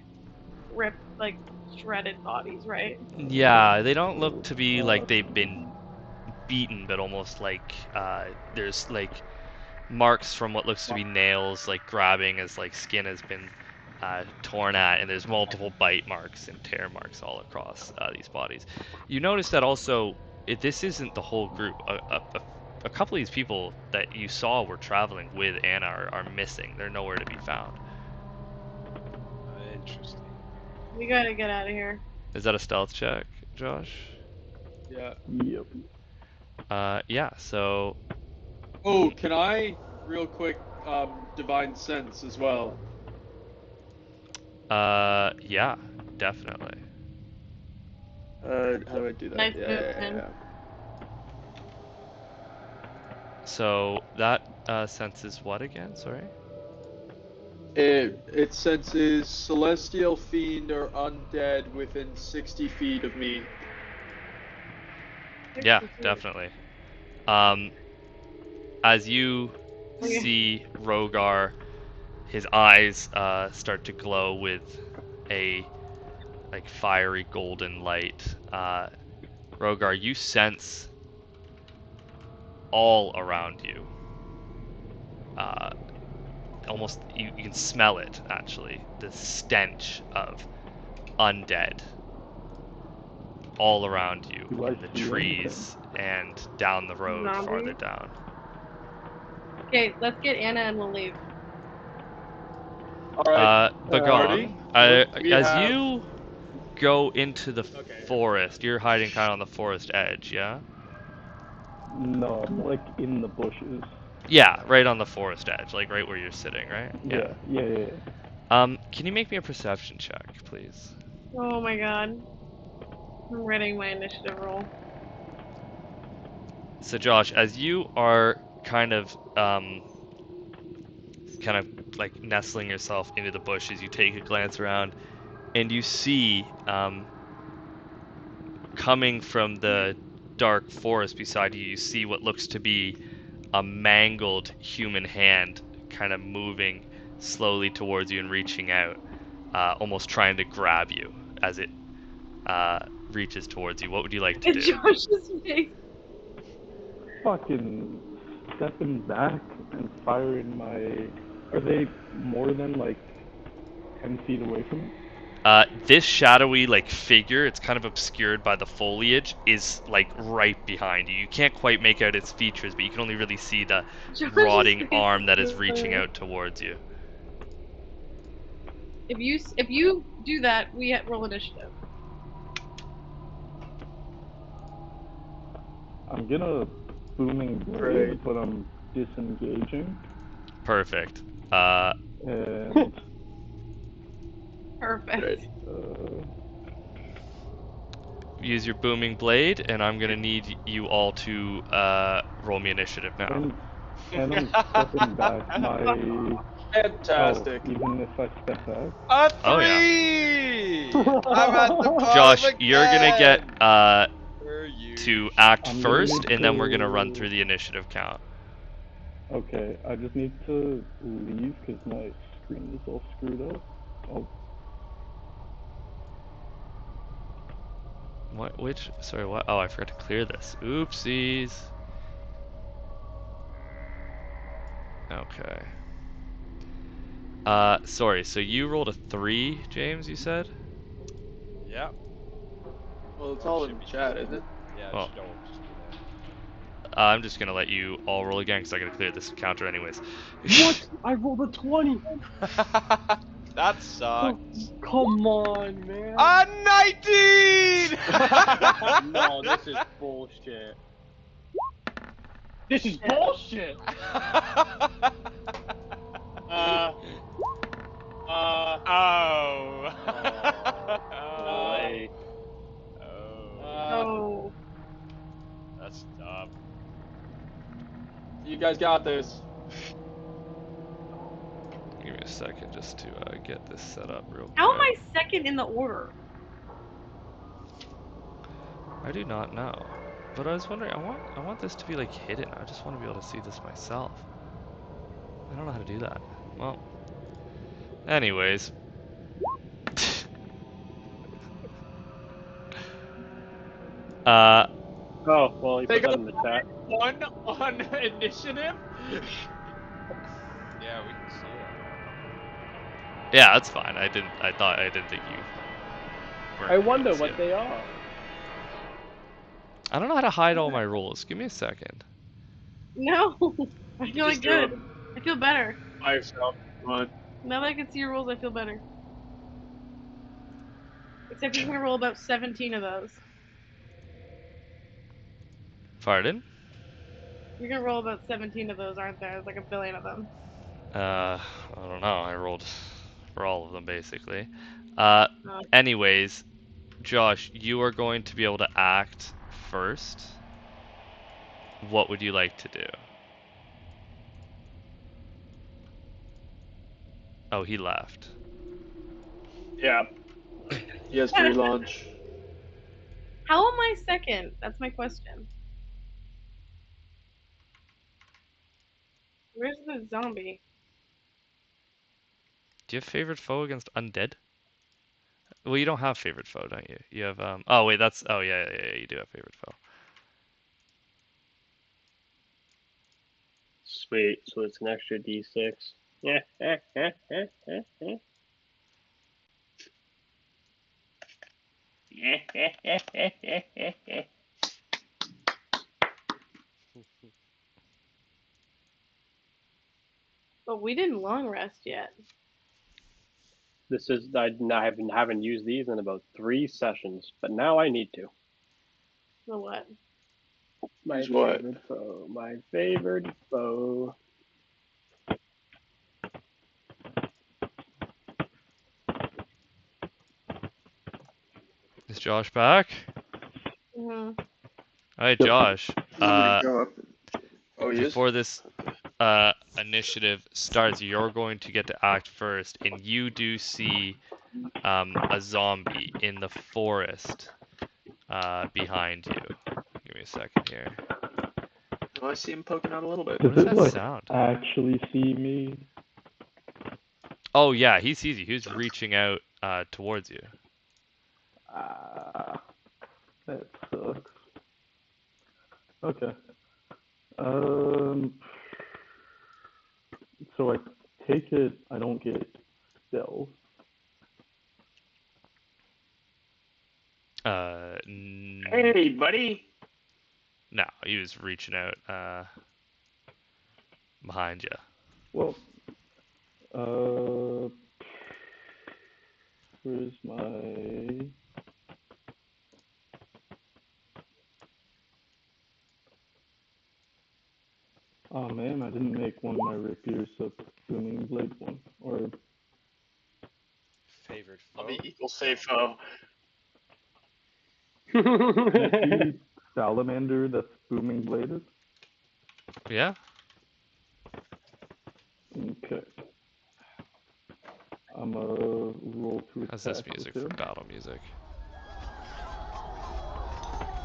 D: ripped, like shredded bodies, right?
A: Yeah, they don't look to be like they've been beaten, but almost like there's like marks from what looks to be nails, like grabbing as like skin has been torn at, and there's multiple bite marks and tear marks all across these bodies. You notice that also this isn't the whole group. A couple of these people that you saw were traveling with Anna are missing. They're nowhere to be found.
C: Interesting.
D: We gotta get out of here.
A: Is that a stealth check, Josh?
B: Yeah.
E: Yep.
A: Yeah. So
B: Oh, can I real quick divine sense as well?
A: yeah, definitely.
B: How do I do that?
D: Nice
B: yeah,
D: move,
B: yeah,
D: man.
B: yeah.
A: So that senses what again? Sorry.
B: It senses celestial fiend or undead within 60 feet of me.
A: Yeah, definitely. As you
D: Okay.
A: see Rogar, his eyes start to glow with a like fiery golden light. Rogar, you sense all around you. Almost you can smell it actually. The stench of undead all around you
E: Do I
A: in the
E: see
A: trees and down the road
D: Zombie?
A: farther down.
D: Okay, let's get Anna and we'll leave.
B: Alright,
A: Bagong,
B: we
A: as
B: have-
A: you go into the
B: Okay.
A: forest, you're hiding kind of on the forest edge, yeah?
E: No, I'm like in the bushes.
A: Yeah, right on the forest edge, like right where you're sitting, right?
E: Yeah.
A: Can you make me a perception check, please?
D: Oh my god. I'm writing my initiative roll.
A: So Josh, as you are kind of like nestling yourself into the bushes, you take a glance around and you see coming from the dark forest beside you, you see what looks to be a mangled human hand kind of moving slowly towards you and reaching out, almost trying to grab you as it reaches towards you. What would you like to
D: And
A: do?
D: Josh's face.
E: Fucking stepping back and firing my. Are they more than like 10 feet away from me?
A: This shadowy like figure, it's kind of obscured by the foliage, is like right behind you. You can't quite make out its features, but you can only really see the
D: Josh's
A: rotting
D: face
A: arm that is
D: so
A: reaching
D: funny.
A: out towards you.
D: If you do that, we roll initiative.
E: I'm gonna booming blade,
B: Great.
E: but I'm disengaging.
A: Perfect.
E: And
D: Perfect.
B: Great.
A: Use your booming blade, and I'm gonna need you all to roll me initiative now.
E: and I'm stepping back. My
B: Fantastic.
E: even if I step back,
C: A
A: Oh, yeah.
C: 3! I'm at the bottom
A: Josh,
C: again.
A: you're gonna get
C: Where are you?
A: to act
E: I'm gonna
A: first,
E: need
A: and then we're gonna run
E: to-
A: through the initiative count.
E: okay, I just need to leave because my screen is all screwed up. Oh,
A: What? Which? Sorry, what? Oh, I forgot to clear this. Oopsies. Okay. Sorry. So you rolled a 3, James. You said.
C: Yeah.
B: Well, it's all in the chat, isn't it?
C: Yeah,
A: Well.
C: it should all just be
A: I'm just gonna let you all roll again because I gotta clear this counter anyways.
F: What? I rolled a 20.
C: there. That sucks.
F: Come on, man.
C: A 19!
F: No, this is bullshit. This is bullshit.
B: You guys got this.
A: Give me a second just to get this set up real quick.
D: How am I second in the order?
A: I do not know. But I was wondering, I want this to be like hidden. I just want to be able to see this myself. I don't know how to do that. Well, anyways.
F: Oh, well, you
B: They
F: put that
B: got
F: in the chat.
B: one on initiative.
C: Yeah, we can see it.
A: Yeah, that's fine. I didn't think you weren't
F: I
A: gonna
F: wonder
A: see
F: what
A: it.
F: they are.
A: I don't know how to hide all my rolls. Give me a second.
D: No, I feel like
B: Just do
D: good.
B: 'em.
D: I feel better.
B: By yourself. Come on.
D: Now that I can see your rolls, I feel better. Except you're gonna roll about 17 of those.
A: Pardon?
D: You're gonna roll about 17 of those, aren't there? There's like a billion of them.
A: I don't know. I rolled for all of them basically.
D: Oh.
A: Anyways, Josh, you are going to be able to act first. What would you like to do? Oh, he left.
B: Yeah. He has free launch.
D: How am I second? That's my question. Where's the zombie?
A: Do you have favorite foe against undead? Well, you don't have favorite foe, don't you? You have oh wait, that's oh yeah, you do have favorite foe.
F: Sweet, so it's an extra D6. Yeah.
D: But we didn't long rest yet.
F: This is haven't used these in about 3 sessions, but now I need to.
D: So what?
F: My
B: Use what?
F: favorite foe. My favorite foe.
A: Is Josh back?
D: Mm-hmm.
A: Alright, Josh.
B: Go up. Oh, he is?
A: Before this initiative starts, you're going to get to act first, and you do see a zombie in the forest behind you. Give me a second here.
B: Oh, I see him poking out a little bit.
A: What
E: Does
A: does
E: it
A: that
E: like
A: sound?
E: actually see me?
A: Oh yeah, he sees you. He's reaching out towards you.
E: Ah, that sucks. Okay. So I take it I don't get stealth.
B: Hey, buddy.
A: No, he was reaching out behind you.
E: Well, where's my? Oh man, I didn't make one of my rapiers a booming blade one, or
C: Favorite
B: I'll
C: foe?
B: be equal safe foe.
E: can it be salamander that's booming bladed?
A: Yeah.
E: Okay. I'm gonna roll to attack
A: How's this
E: with
A: music
E: him.
A: for battle music?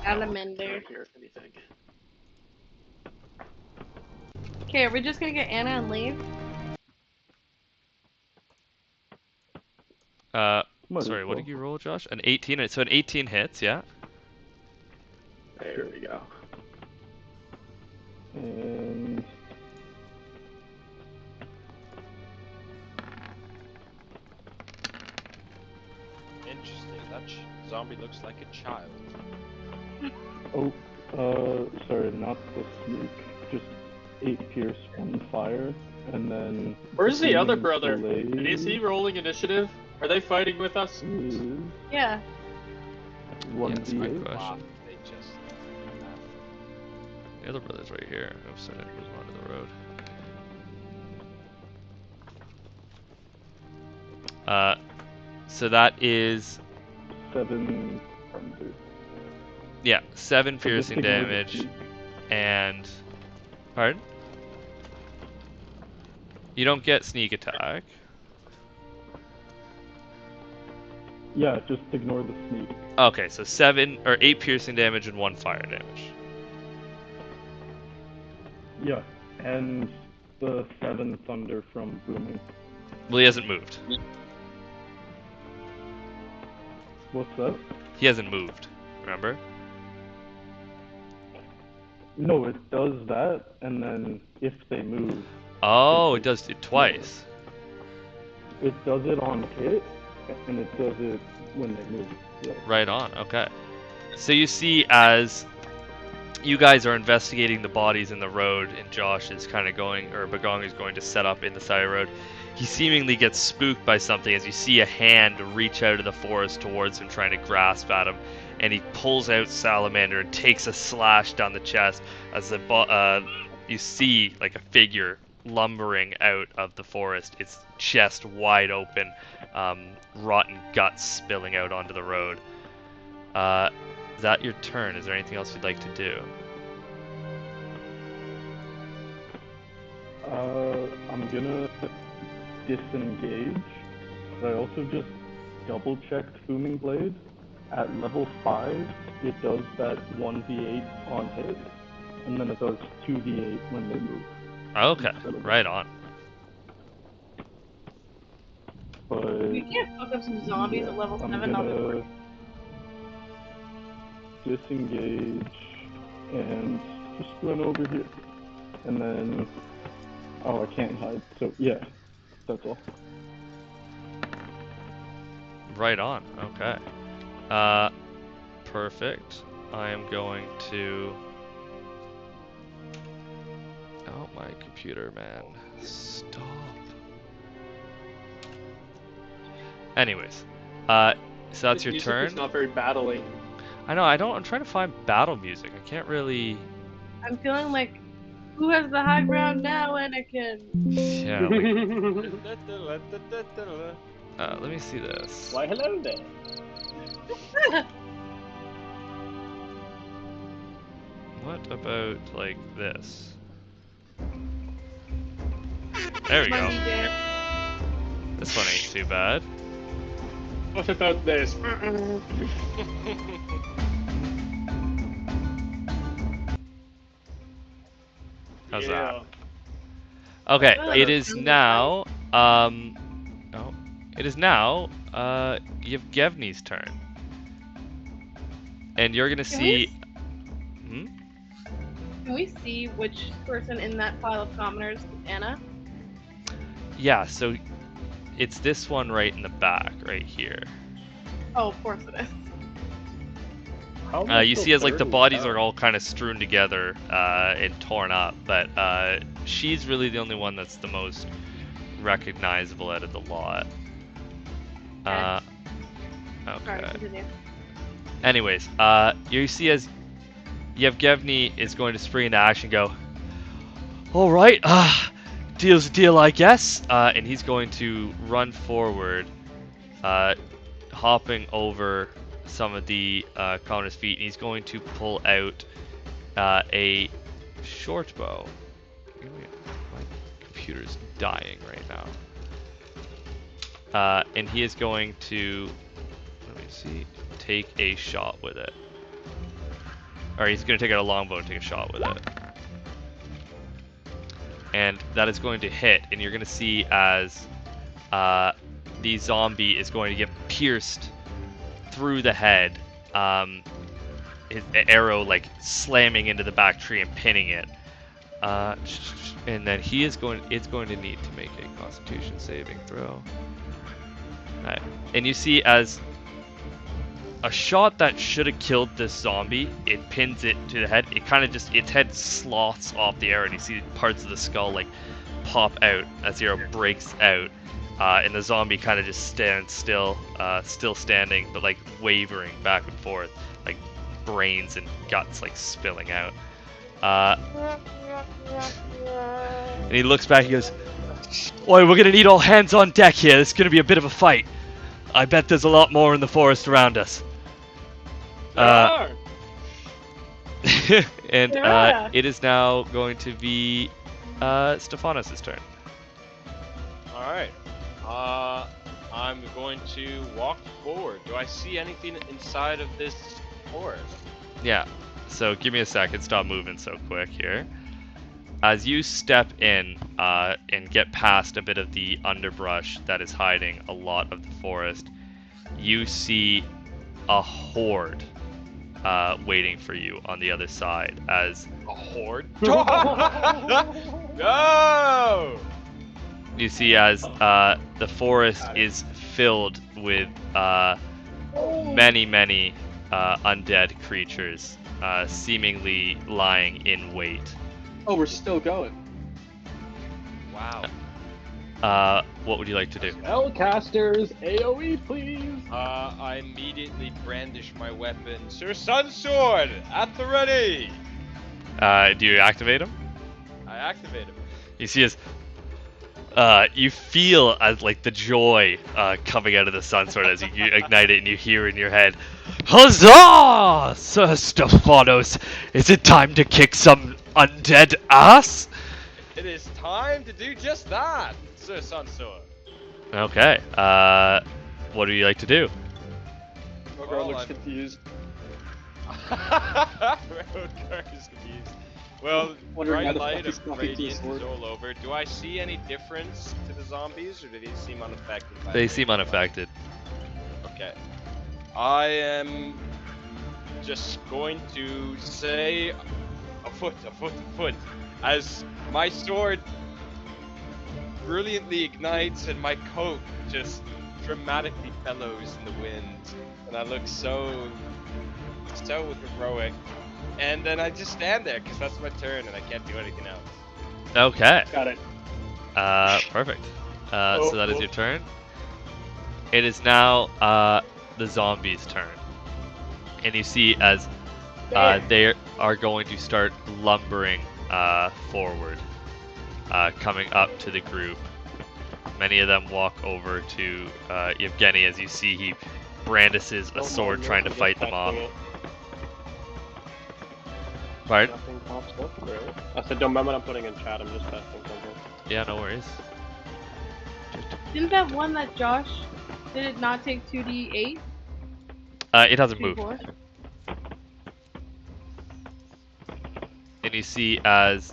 D: Salamander.
B: Can't hear anything.
D: Okay, are we just gonna get Anna and leave?
E: Might as
A: Sorry, what
E: well.
A: did you roll, Josh? An 18. So an 18 hits, yeah.
B: There we go.
E: And
C: Interesting. That zombie looks like a child.
E: oh, sorry, not the sneak. Just 8 pierce, 1 fire, and then.
B: Where's the other
E: booming
B: brother?
E: blade
B: And is he rolling initiative? Are they fighting with us?
E: Is
D: Yeah.
E: one
A: Yeah, that's a good
E: d8.
A: question.
C: Wow, they just.
A: The other brother's right here. Oops, I didn't move onto the road. So that is
E: 7 thunder.
A: yeah, 7
E: So just
A: piercing
E: ignore the
A: damage,
E: sneak.
A: and pardon? You don't get sneak attack.
E: Yeah, just ignore the sneak.
A: Okay, so 7 or 8 piercing damage and 1 fire damage.
E: Yeah, and the 7 thunder from booming.
A: Well, he hasn't moved.
E: What's that?
A: He hasn't moved. Remember?
E: No, it does that, and then if they move,
A: Oh, it does it twice.
E: it does it on hit, and it does it when they move. Yeah.
A: Right on. Okay. So you see, as you guys are investigating the bodies in the road, and Josh is kind of going, or Bagong is going to set up in the side of the road. He seemingly gets spooked by something as you see a hand reach out of the forest towards him, trying to grasp at him, and he pulls out Salamander and takes a slash down the chest as you see like a figure lumbering out of the forest, its chest wide open, rotten guts spilling out onto the road. Is that your turn? Is there anything else you'd like to do?
E: I'm gonna disengage, but I also just double checked Booming Blade. At level 5, it does that 1d8 on hit, and then it does 2d8 when they move.
A: Okay, right on.
E: But
D: We can't fuck up some zombies at level 7 on the board.
E: Disengage and just run over here. And then, oh, I can't hide. So yeah, that's all.
A: Right on. Okay. Perfect. I am going to. Oh, my computer, man. Stop. Anyways, so that's your
B: Music
A: turn.
B: is not very battling.
A: I know. I'm trying to find battle music. I can't really.
D: I'm feeling like, who has the high ground now, Anakin?
A: Yeah. Let me see this.
F: Why, hello there.
A: What about like this? There we go. This one ain't too bad.
B: What about this?
A: How's
B: Yeah.
A: that? Okay,
D: Oh,
A: it
D: that
A: is
D: sounds
A: now. It is now. Yevgeny's turn, and you're gonna see.
D: Can we see which person in that pile of commoners is Anna?
A: Yeah, so it's this one right in the back, right here.
D: Oh, of course it is.
A: You see as like the bodies are all kind of strewn together and torn up, but she's really the only one that's the most recognizable out of the lot.
D: Sorry,
A: Okay.
D: continue.
A: Anyways, you see as Yevgeny is going to spring into action, go, all right, deal's a deal, I guess, and he's going to run forward, hopping over some of the commoner's feet, and he's going to pull out a short bow. My computer's dying right now. And he is going to, let me see, take a shot with it. Or he's going to take out a longbow and take a shot with it. And that is going to hit, and you're going to see as the zombie is going to get pierced through the head. His arrow like slamming into the back tree and pinning it. And then it's going to need to make a Constitution saving throw. Alright. And you see as a shot that should have killed this zombie, it pins it to the head. It kind of just, its head sloths off the arrow, and you see parts of the skull like pop out as the arrow breaks out. And the zombie kind of just stands still, still standing, but like wavering back and forth, like brains and guts like spilling out. And he looks back, he goes, "Oi, we're gonna need all hands on deck here. This is gonna be a bit of a fight. I bet there's a lot more in the forest around us." And
D: Yeah.
A: it is now going to be Stephanos' turn.
C: Alright. I'm going to walk forward. Do I see anything inside of this forest?
A: Yeah. So give me a second. Stop moving so quick here. As you step in and get past a bit of the underbrush that is hiding a lot of the forest, you see a horde waiting for you on the other side. As
C: A horde? No!
A: you see, as the forest is filled with many, many undead creatures, seemingly lying in wait.
B: Oh, we're still going.
C: Wow.
A: What would you like to do?
F: Spellcasters, AoE, please.
C: I immediately brandish my weapon. Sir Sun Sword, at the ready!
A: Do you activate him?
C: I activate him.
A: You see as you feel as like the joy coming out of the sun sword as you ignite it, and you hear in your head, "Huzzah, Sir Stephanos! Is it time to kick some undead ass?"
C: It is time to do just that, Sir Sun Sword.
A: Okay. What do you like to do?
B: Rogar looks confused.
C: Rogar is confused. Well,
B: Wondering how
C: bright
B: the
C: light
B: fuck he's
C: of
B: talking to
C: radiance
B: his
C: is
B: sword.
C: all over. Do I see any difference to the zombies, or do they seem unaffected? By
A: They
C: the
A: seem
C: radiant light?
A: unaffected.
C: Okay. I am just going to say a foot, as my sword brilliantly ignites and my coat just dramatically bellows in the wind, and I look so heroic. And then I just stand there because that's my turn and I can't do anything else.
A: Okay.
B: Got it.
A: Perfect. So that is your turn. It is now the zombies' turn, and you see as they are going to start lumbering forward, coming up to the group. Many of them walk over to Yevgeny as you see he brandishes a sword trying to fight them off. Pardon?
F: Nothing pops up, really. I said, don't mind what I'm putting in chat, I'm just testing something.
A: Yeah, no worries.
D: Didn't that one that Josh did it not take 2d8?
A: It hasn't moved.
D: 2d4?
A: And you see as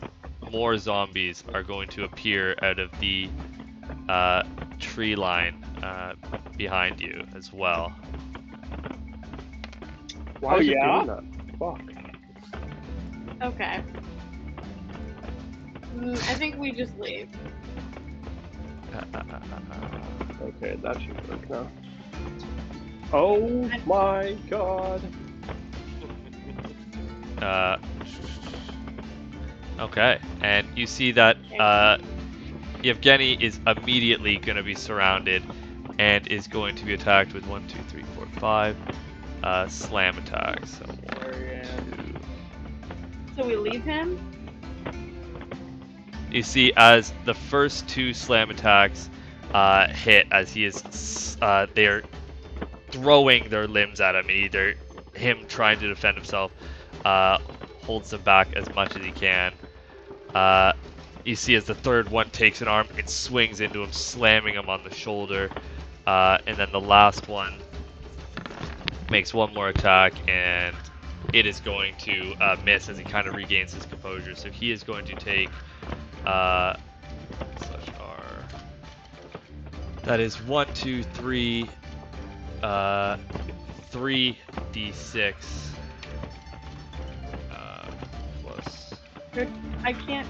A: more zombies are going to appear out of the tree line behind you as well.
F: Why is it doing that? Fuck.
D: Okay. I think we just leave.
F: Okay, that should work now. Oh my god.
A: Okay, and you see that Yevgeny is immediately going to be surrounded and is going to be attacked with 1, 2, 3, 4, 5 slam attacks. So 1, 2.
D: So we leave him?
A: You see as the first 2 slam attacks hit, as he is, they're throwing their limbs at him, and either him trying to defend himself holds them back as much as he can. You see as the third one takes an arm and swings into him, slamming him on the shoulder, and then the last one makes one more attack, and it is going to miss as he kind of regains his composure. So he is going to take /R. That is 1, 2, 3, 3d6 plus.
D: I can't.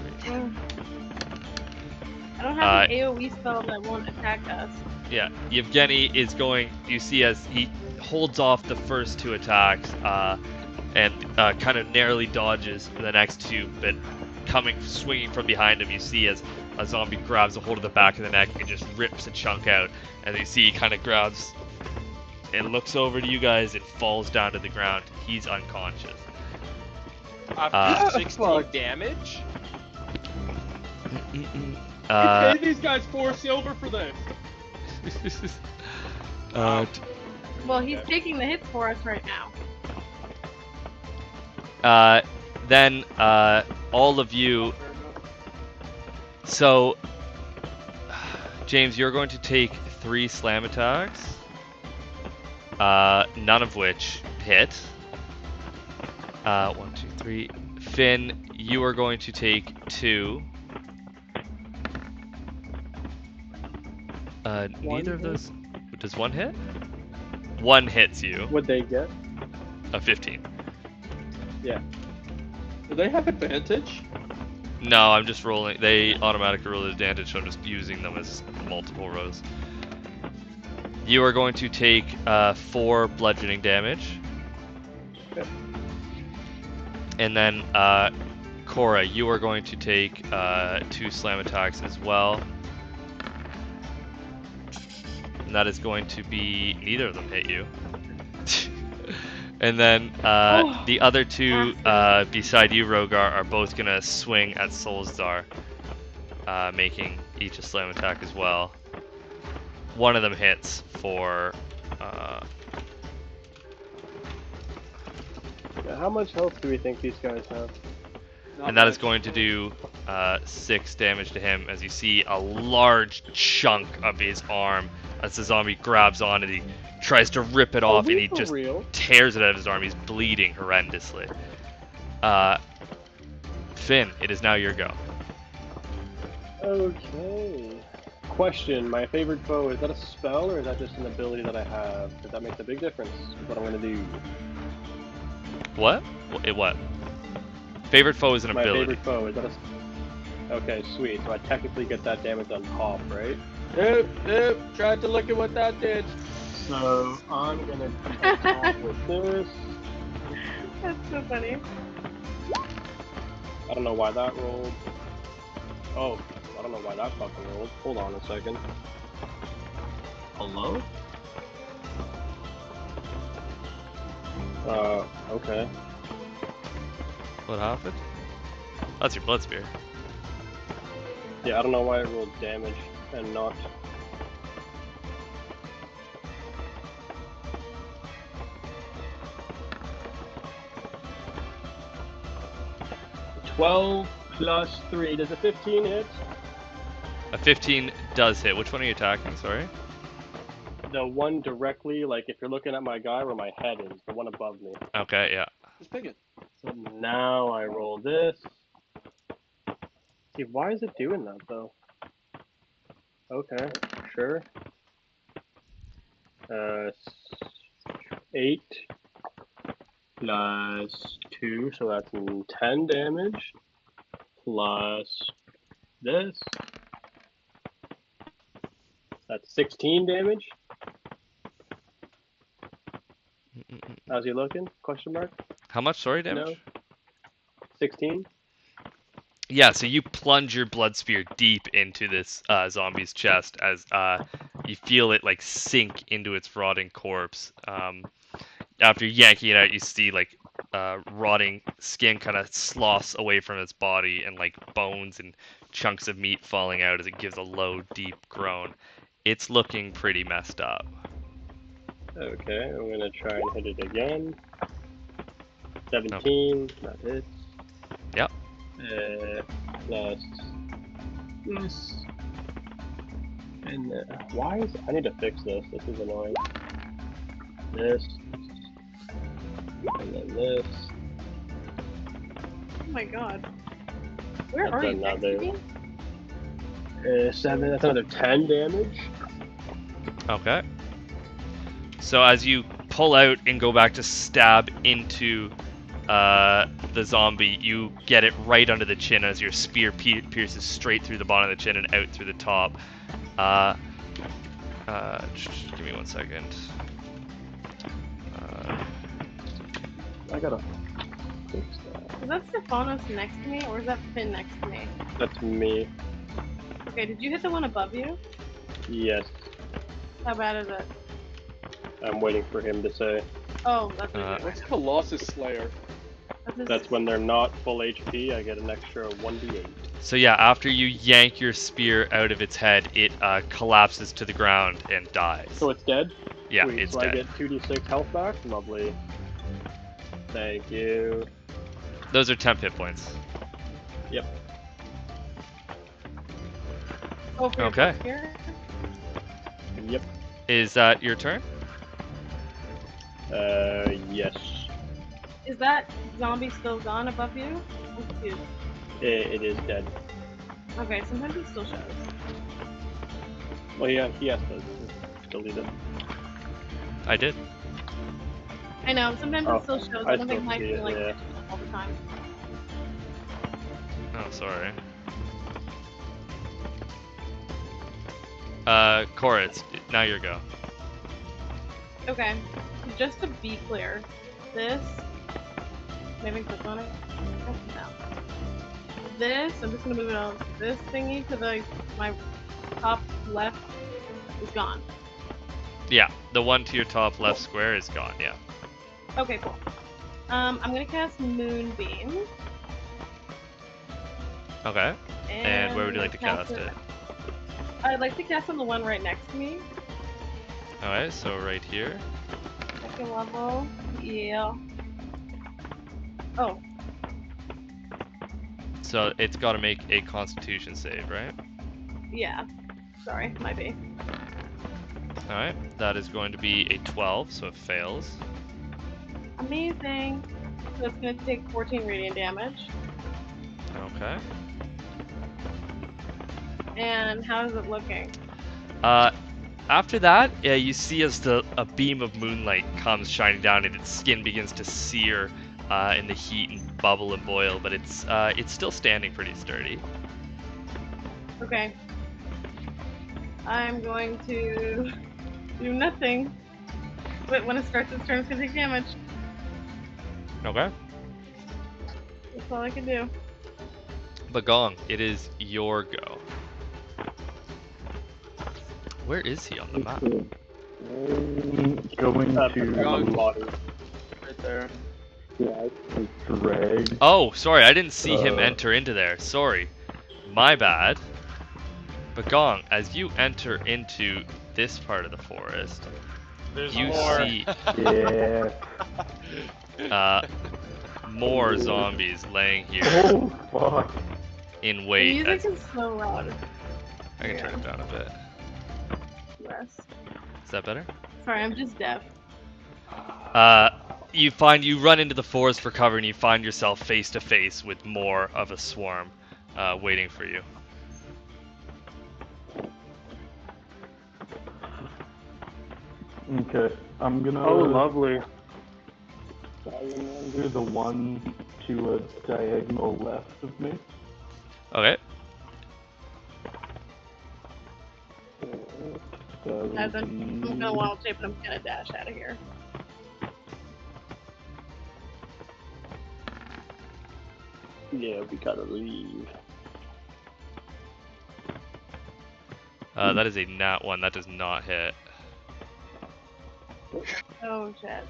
D: I don't have an AoE spell that won't attack us.
A: Yeah, Yevgeny is going. You see as he holds off the first 2 attacks and kind of narrowly dodges the next 2, but swinging from behind him, you see as a zombie grabs a hold of the back of the neck and just rips a chunk out. And you see he kind of grabs and looks over to you guys and falls down to the ground. He's unconscious.
C: After 16 damage?
B: We paid these guys 4 silver for this.
D: Well, he's taking the hits for us right now.
A: Then all of you. So, James, you're going to take 3 slam attacks, none of which hit. 1, 2, 3. Finn, you are going to take 2. Neither of those. Does 1 hit? 1 hits you.
F: What'd they get?
A: A 15.
F: Yeah.
B: Do they have advantage?
A: No, I'm just rolling. They automatically roll advantage, so I'm just using them as multiple rows. You are going to take 4 bludgeoning damage.
F: Okay.
A: And then, Cora, you are going to take 2 slam attacks as well. And that is going to be... Neither of them hit you. And then the other 2 beside you, Rogar, are both going to swing at Solstar, making each a slam attack as well. One of them hits for...
F: Now, how much health do we think these guys have?
A: and that is going to do 6 damage to him as you see a large chunk of his arm as the zombie grabs on and he tries to rip it off and he just tears it out of his arm. He's bleeding horrendously. Finn, it is now your go.
F: Okay. Question, my favorite foe, is that a spell or is that just an ability that I have? Because that makes a big difference with what I'm going to do.
A: What? What? Favorite foe is an ability.
F: My favorite foe, is that a... Okay, sweet. So I technically get that damage on top, right?
B: Nope, nope. Tried to look at what that did.
F: So I'm going to attack with this.
D: That's so funny.
F: I don't know why that rolled. Oh, I don't know why that fucking rolled. Hold on a second. Hello? Okay.
A: What happened? That's your blood spear.
F: Yeah, I don't know why it rolled damage and not... "12 plus 3, does a 15 hit?"
A: A 15 does hit. Which one are you attacking? Sorry.
F: The one directly, like if you're looking at my guy where my head is, the one above me.
A: Okay, yeah.
B: Just pick it.
F: So now I roll this. See, why is it doing that though? Okay, sure. 8 plus 2, so that's 10 damage. Plus this. That's 16 damage. How's he looking? Question mark?
A: How much? Sorry, damage?
F: No. 16?
A: Yeah, so you plunge your blood spear deep into this zombie's chest as you feel it like sink into its rotting corpse. After yanking it out, you see like rotting skin kind of sloss away from its body and like bones and chunks of meat falling out as it gives a low, deep groan. It's looking pretty messed up.
F: Okay, I'm gonna try and hit it again. 17, that hits.
A: Yep.
F: Plus this. And why is... I need to fix this. This is annoying. This. And then this.
D: Oh my god. Where
F: That's
D: are you?
F: another...
D: Next to me?
F: 7, that's another 10 damage.
A: Okay. So as you pull out and go back to stab into the zombie, you get it right under the chin as your spear pierces straight through the bottom of the chin and out through the top. Just give me 1 second.
F: I gotta fix that.
D: Is that Stephanos next to me, or is that Finn next to me?
F: That's me.
D: Okay, did you hit the one above you?
F: Yes.
D: How bad is it?
F: I'm waiting for him to say.
D: Oh, that's what
B: What's Colossus Slayer?
F: That's when they're not full HP, I get an extra 1d8.
A: So yeah, after you yank your spear out of its head, it collapses to the ground and dies.
F: So it's dead?
A: Yeah,
F: Sweet.
A: it's
F: so
A: dead.
F: I get 2d6 health back? Lovely. Thank you.
A: Those are temp hit points.
F: Yep.
D: Oh, for your
A: Okay.
D: blood spear?
A: Is that your turn?
F: Yes.
D: Is that zombie still gone above you? I'm confused.
F: It is dead.
D: Okay, sometimes it still shows.
F: Well, yeah, he has to delete it.
A: I did.
D: I know, sometimes
F: Oh,
D: it still shows.
F: I
D: I don't think
F: still
D: my
F: see
D: thing
F: it,
D: like
F: yeah.
D: catches up all the time.
A: Oh, sorry. Cora, now your go.
D: Okay, just to be clear, this. Maybe click on it. No. This, I'm just gonna move it on. This thingy to my top left is gone.
A: Yeah, the one to your top left square is gone, yeah.
D: Okay, cool. I'm gonna cast Moonbeam.
A: Okay. And where would you like to cast it?
D: I'd like to cast on the one right next to me.
A: Alright, so right here.
D: Second level. Yeah. Oh,
A: So it's got to make a Constitution save, right?
D: yeah. Sorry, might be.
A: Alright, that is going to be a 12, so it fails.
D: Amazing. So it's gonna take 14 radiant damage.
A: Okay.
D: And how is it looking?
A: After that, you see as a beam of moonlight comes shining down and its skin begins to sear in the heat and bubble and boil, but it's still standing pretty sturdy.
D: Okay. I'm going to do nothing. But when it starts its turn, it's gonna take damage.
A: Okay.
D: That's all I can do.
A: Bagong, it is your go. Where is he on the map?
E: Going
F: On
E: to
F: body.
B: Right there.
E: drag.
A: Oh, sorry, I didn't see him enter into there. Sorry. My bad. Bagong, as you enter into this part of the forest,
C: There's
A: you
C: more.
A: see
E: Yeah.
A: more zombies laying here
E: Oh fuck.
A: in
D: The
A: wait.
D: music is so loud.
A: I can turn it down a bit.
D: Yes.
A: Is that better?
D: Sorry, I'm just deaf.
A: You run into the forest for cover and you find yourself face to face with more of a swarm waiting for you.
E: Okay, I'm gonna.
F: Oh, lovely.
E: Do the one to a diagonal left of me.
A: Okay.
D: I'm gonna wild shape and I'm gonna dash out of here.
F: Yeah, we gotta leave.
A: That is a nat 1. That does not hit.
D: Oh shit.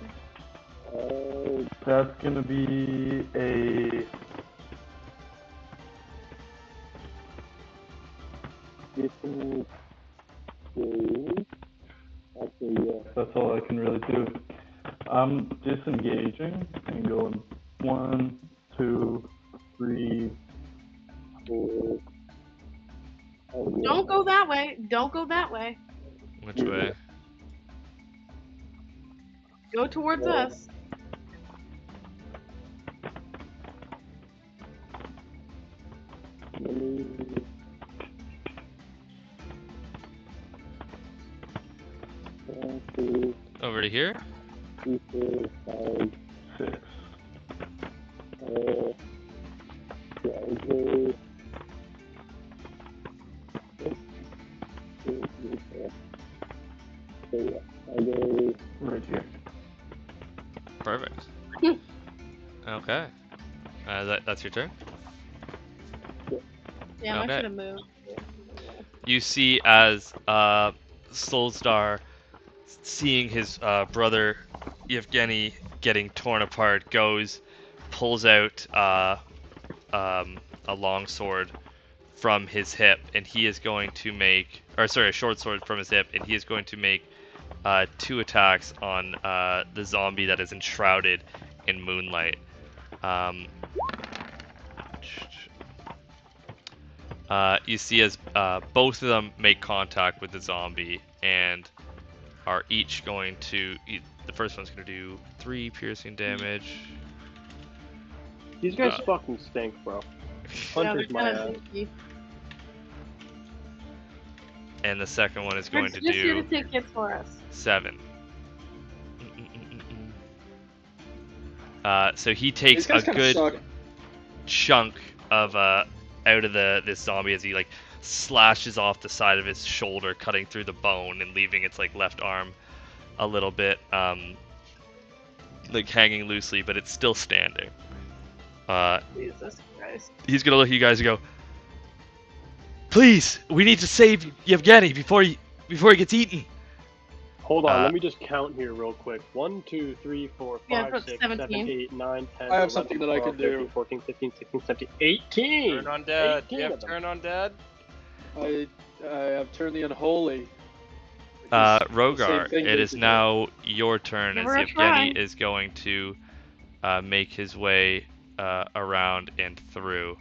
E: That's gonna be a. That's all I can really do. I'm disengaging and going 1, 2, 3, 4.
D: Don't go that way. Don't go that way.
A: Which way?
D: Go towards us.
A: Over to here?
E: 2, 4, 5, 6. Right here.
A: Perfect. Okay. That's your turn?
D: Yeah, I
A: Okay.
D: should have moved.
A: You see as Solstar, seeing his brother Yevgeny getting torn apart, pulls out a long sword from his hip, and he is going to make, or sorry, a short sword from his hip, and he is going to make 2 attacks on the zombie that is enshrouded in moonlight. You see as both of them make contact with the zombie, and are each going to. The first one's going to do 3 piercing damage.
F: These guys fucking stink, bro.
D: Yeah,
F: Hunter's
D: they're
F: my
D: kind
F: ass.
D: of sneaky.
A: And the second one is going
D: Rick's
A: to
D: just here to
A: do
D: take hits for us.
A: 7. So he takes
B: These guys
A: a
B: kinda
A: good
B: suck.
A: chunk of out of this zombie as he like slashes off the side of his shoulder, cutting through the bone and leaving its like left arm a little bit like hanging loosely, but it's still standing.
D: Jesus Christ.
A: He's gonna look at you guys and go, "Please, we need to save Yevgeny before he gets eaten."
F: Hold on,
A: Uh,
F: let me just count here real quick. 1, 2, 3, 4,
D: Yeah,
F: 5,
D: put
F: 6,
D: 17.
F: 7, 8, 9, 10,
B: I have
F: 11,
B: something that I
F: 12,
B: can do.
F: 13, 14, 15, 16, 17, 18!
C: Turn undead.
F: 18
C: You have
F: of them.
C: turn undead.
B: I have turned the unholy. which is the same
A: Rogar,
B: thing
A: it is
B: basically.
A: now your turn
D: Give
A: as
D: her a
A: Yevgeny
D: try.
A: is going to make his way around and through.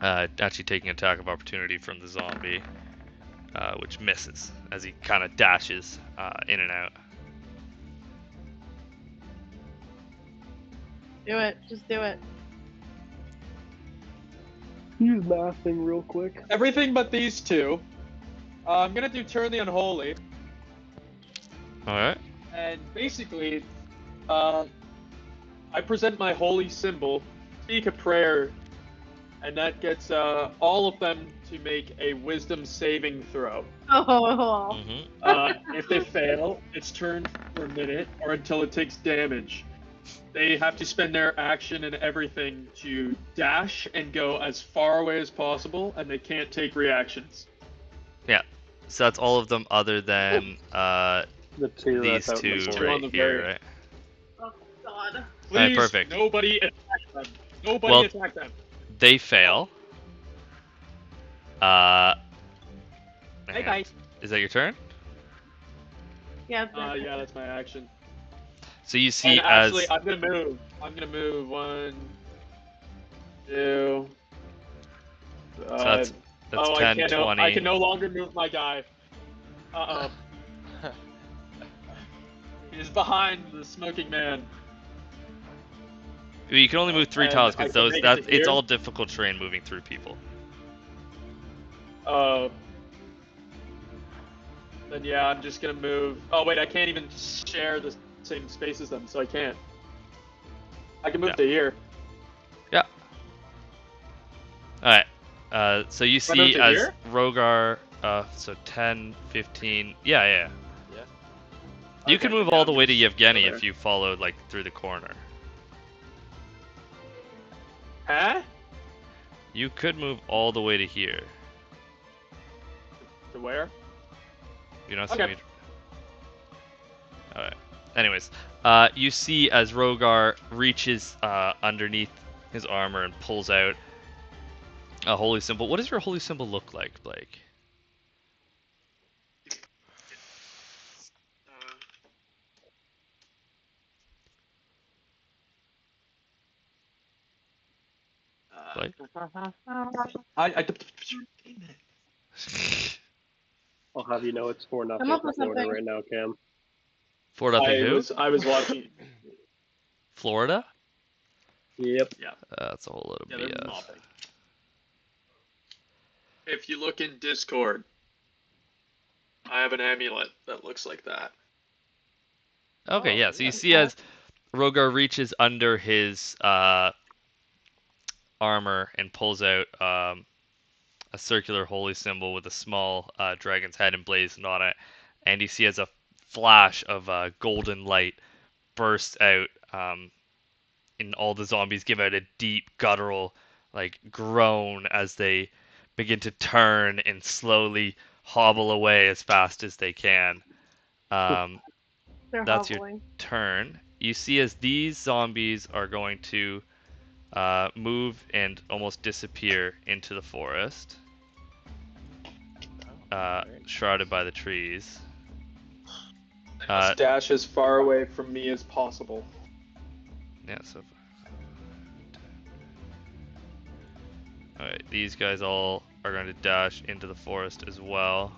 A: Actually taking attack of opportunity from the zombie, which misses as he kind of dashes in and out.
D: Do it. Just do it.
F: He's mathing real quick.
B: Everything but these two. I'm gonna do turn the unholy,
A: Alright.
B: and basically, I present my holy symbol, speak a prayer, and that gets all of them to make a wisdom saving throw.
D: Oh.
B: If they fail, it's turned for a minute or until it takes damage. They have to spend their action and everything to dash and go as far away as possible, and they can't take reactions.
A: Yeah. So that's all of them other than
F: The two
A: these
F: that's out in
A: two
F: the
B: two
F: corner.
B: on the
A: right here,
B: very-
A: right?
D: Oh, God.
B: Please,
A: Alright, perfect.
B: nobody attack them. Nobody
A: Well-
B: attack them.
A: They fail.
B: Hey
A: hang on.
B: guys.
A: Is that your turn?
D: Yeah, it's
B: Yeah, that's my action.
A: So you see
B: And actually,
A: as
B: I'm gonna move. 1, 2.
A: so that's
B: oh,
A: 10,
B: I
A: 20.
B: I can no longer move my guy. Uh oh. He's behind the smoking man.
A: You can only move 3
B: And
A: tiles
B: I
A: because
B: can
A: those
B: make it
A: that
B: to
A: it's
B: here.
A: all difficult terrain moving through people.
B: Then yeah, I'm just gonna move. Oh wait, I can't even share the same space as them, so I can't. I can move
A: Yeah.
B: to here.
A: Yeah. Alright. So you
B: Run over
A: see
B: to
A: as
B: here?
A: Rogar, so 10, 15. Yeah.
C: Yeah.
A: You
B: Okay,
A: can move
B: yeah,
A: all the
B: I'm
A: way to
B: just
A: Yevgeny
B: over
A: if you followed like through the corner.
B: Huh?
A: You could move all the way to here.
B: To where?
A: You're not
B: Okay.
A: seeing me. Alright. Anyways, you see as Rogar reaches underneath his armor and pulls out a holy symbol. What does your holy symbol look like, Blake? Blake?
B: I
F: I'll have you know it's 4-0
D: Come up
F: for
D: with
F: Florida
D: something.
F: right now, Cam.
A: For nothing who?
B: I was watching.
A: Florida?
F: Yep.
A: That's a whole lot of
B: Yeah, they're
A: BS.
B: mopping. If you look in Discord, I have an amulet that looks like that.
A: Okay,
F: Oh,
A: yeah. So you
F: yeah.
A: see as Rogar reaches under his armor and pulls out a circular holy symbol with a small dragon's head emblazoned on it, and you see as a flash of golden light bursts out, and all the zombies give out a deep guttural like groan as they begin to turn and slowly hobble away as fast as they can.
D: They're
A: That's your
D: hobbling.
A: turn. You see as these zombies are going to move and almost disappear into the forest, shrouded by the trees.
B: Let's dash as far away from me as possible.
A: Yeah, so. Alright, these guys all are going to dash into the forest as well.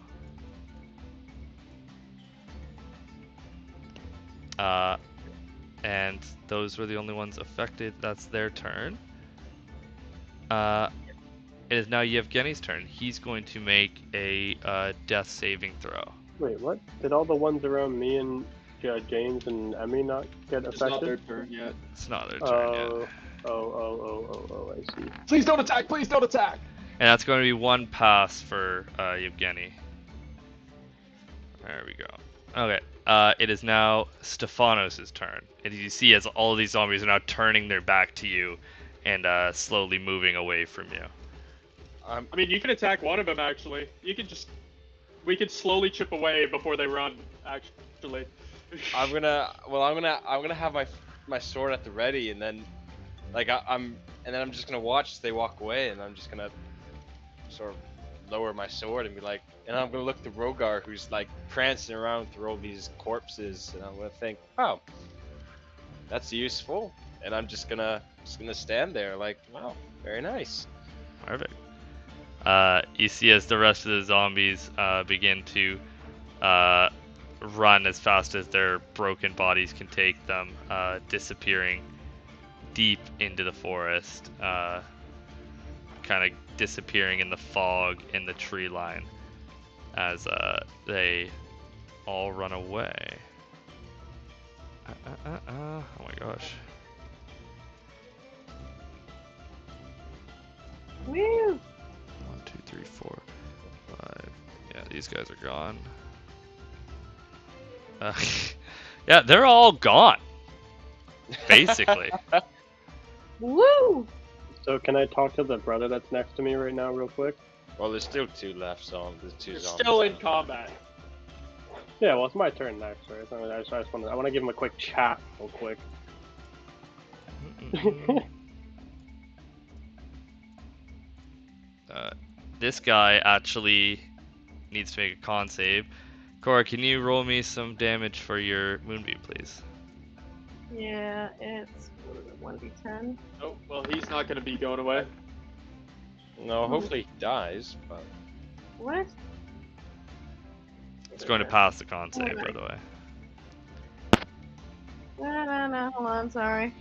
A: And those were the only ones affected. That's their turn. It is now Yevgeny's turn. He's going to make a death saving throw.
F: Wait, what? Did all the ones around me and James and Emmy not get
B: It's not their
F: affected?
B: turn yet.
A: It's not their turn yet.
F: Oh, I see.
B: Please don't attack! Please don't attack!
A: And that's going to be one pass for Yevgeny. There we go. Okay. It is now Stefanos' turn. And you see as all of these zombies are now turning their back to you and slowly moving away from you.
B: I mean, you can attack one of them, actually. You can just... We could slowly chip away before they run, actually.
C: I'm gonna have my sword at the ready, and then I'm just gonna watch as they walk away, and I'm just gonna sort of lower my sword and be like, and I'm gonna look to Rogar, who's like prancing around through all these corpses, and I'm gonna think, oh, that's useful, and I'm just gonna stand there like, wow, very nice.
A: Perfect. You see as the rest of the zombies begin to run as fast as their broken bodies can take them, disappearing deep into the forest, kind of disappearing in the fog in the tree line as they all run away. Oh my gosh.
D: Woo!
A: 1, 2, 3, 4, 5. Yeah, these guys are gone. Yeah, they're all gone. Basically.
D: Woo!
F: So can I talk to the brother that's next to me right now, real quick?
C: Well, there's still two left, so there's two
B: You're
C: zombies.
B: still in combat.
F: Yeah, well, it's my turn next, right? So I want to give him a quick chat, real quick.
A: This guy actually needs to make a con save. Cora, can you roll me some damage for your moonbeam, please?
D: Yeah, it's 1d10.
B: Oh, well, he's not gonna be going away.
C: No, hopefully he dies, but
D: What?
A: It's going to pass the con save, by the way.
D: No, hold on, sorry.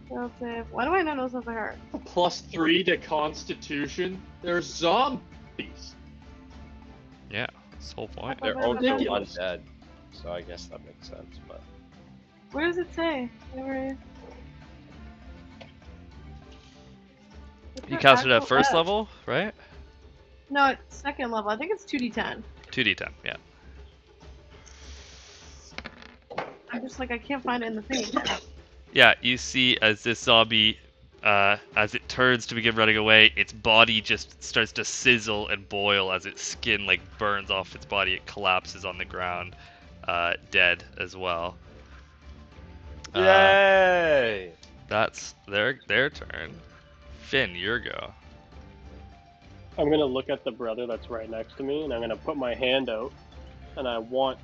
D: Fail save. Why do I not know something hurt?
B: +3 to Constitution. There's zombies.
A: Yeah, that's the whole point.
C: they're
D: That's
C: also
B: ridiculous.
C: undead, so I guess that makes sense. But
D: Where does it say? Where
A: You cast it at first level, right?
D: No, it's second level. I think it's 2d10.
A: 2d10, yeah.
D: I'm just like, I can't find it in the thing again.
A: Yeah, you see as this zombie, as it turns to begin running away, its body just starts to sizzle and boil as its skin like burns off its body. It collapses on the ground, dead as well.
C: yay!
A: That's their turn. Finn, your go.
F: I'm gonna look at the brother that's right next to me, and I'm gonna put my hand out, and I want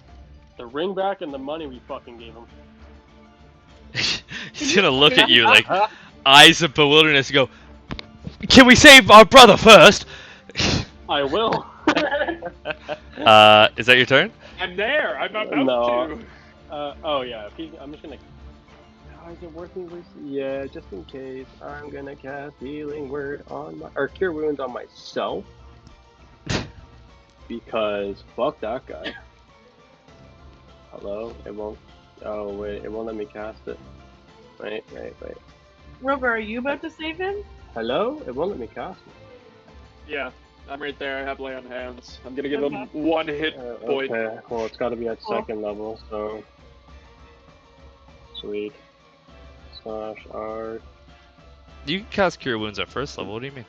F: the ring back and the money we fucking gave him.
A: He's gonna look at you like eyes of bewilderness and go, "Can we save our brother first?"
F: I will.
A: Is that your turn?
B: I'm there. I'm about
F: No.
B: to.
F: Oh yeah. I'm just gonna. Oh, is it working? Yeah, just in case. I'm gonna cast Healing Word on my or Cure Wounds on myself because fuck that guy. Hello. It won't. Oh wait. It won't let me cast it. Wait.
D: Rover, are you about to save him?
F: Hello. It won't let me cast it.
B: Yeah, I'm right there. I have lay on hands. I'm gonna give him
D: Okay.
B: 1 hit point.
F: Okay. Well, it's got to be at
D: Cool.
F: second level. So sweet. /R.
A: You can cast Cure Wounds at first level. What do you mean?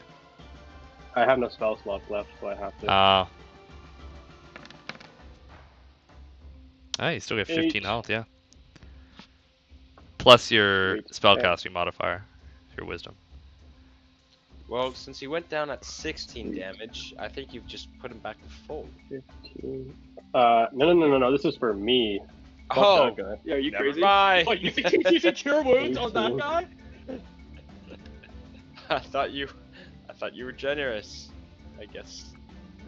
F: I have no spell slot left, so I have to.
A: You still get
F: 8.
A: 15 health, yeah. Plus your
F: Sweet.
A: spellcasting modifier, your wisdom.
C: Well, since he went down at 16 damage, I think you've just put him back to full.
F: 15. No. This is for me. Fuck
C: Oh,
F: that guy.
B: Yeah, are you
C: never
B: crazy?
C: mind.
B: Oh, you think you can cure wounds on that guy?
C: I thought you were generous. I guess.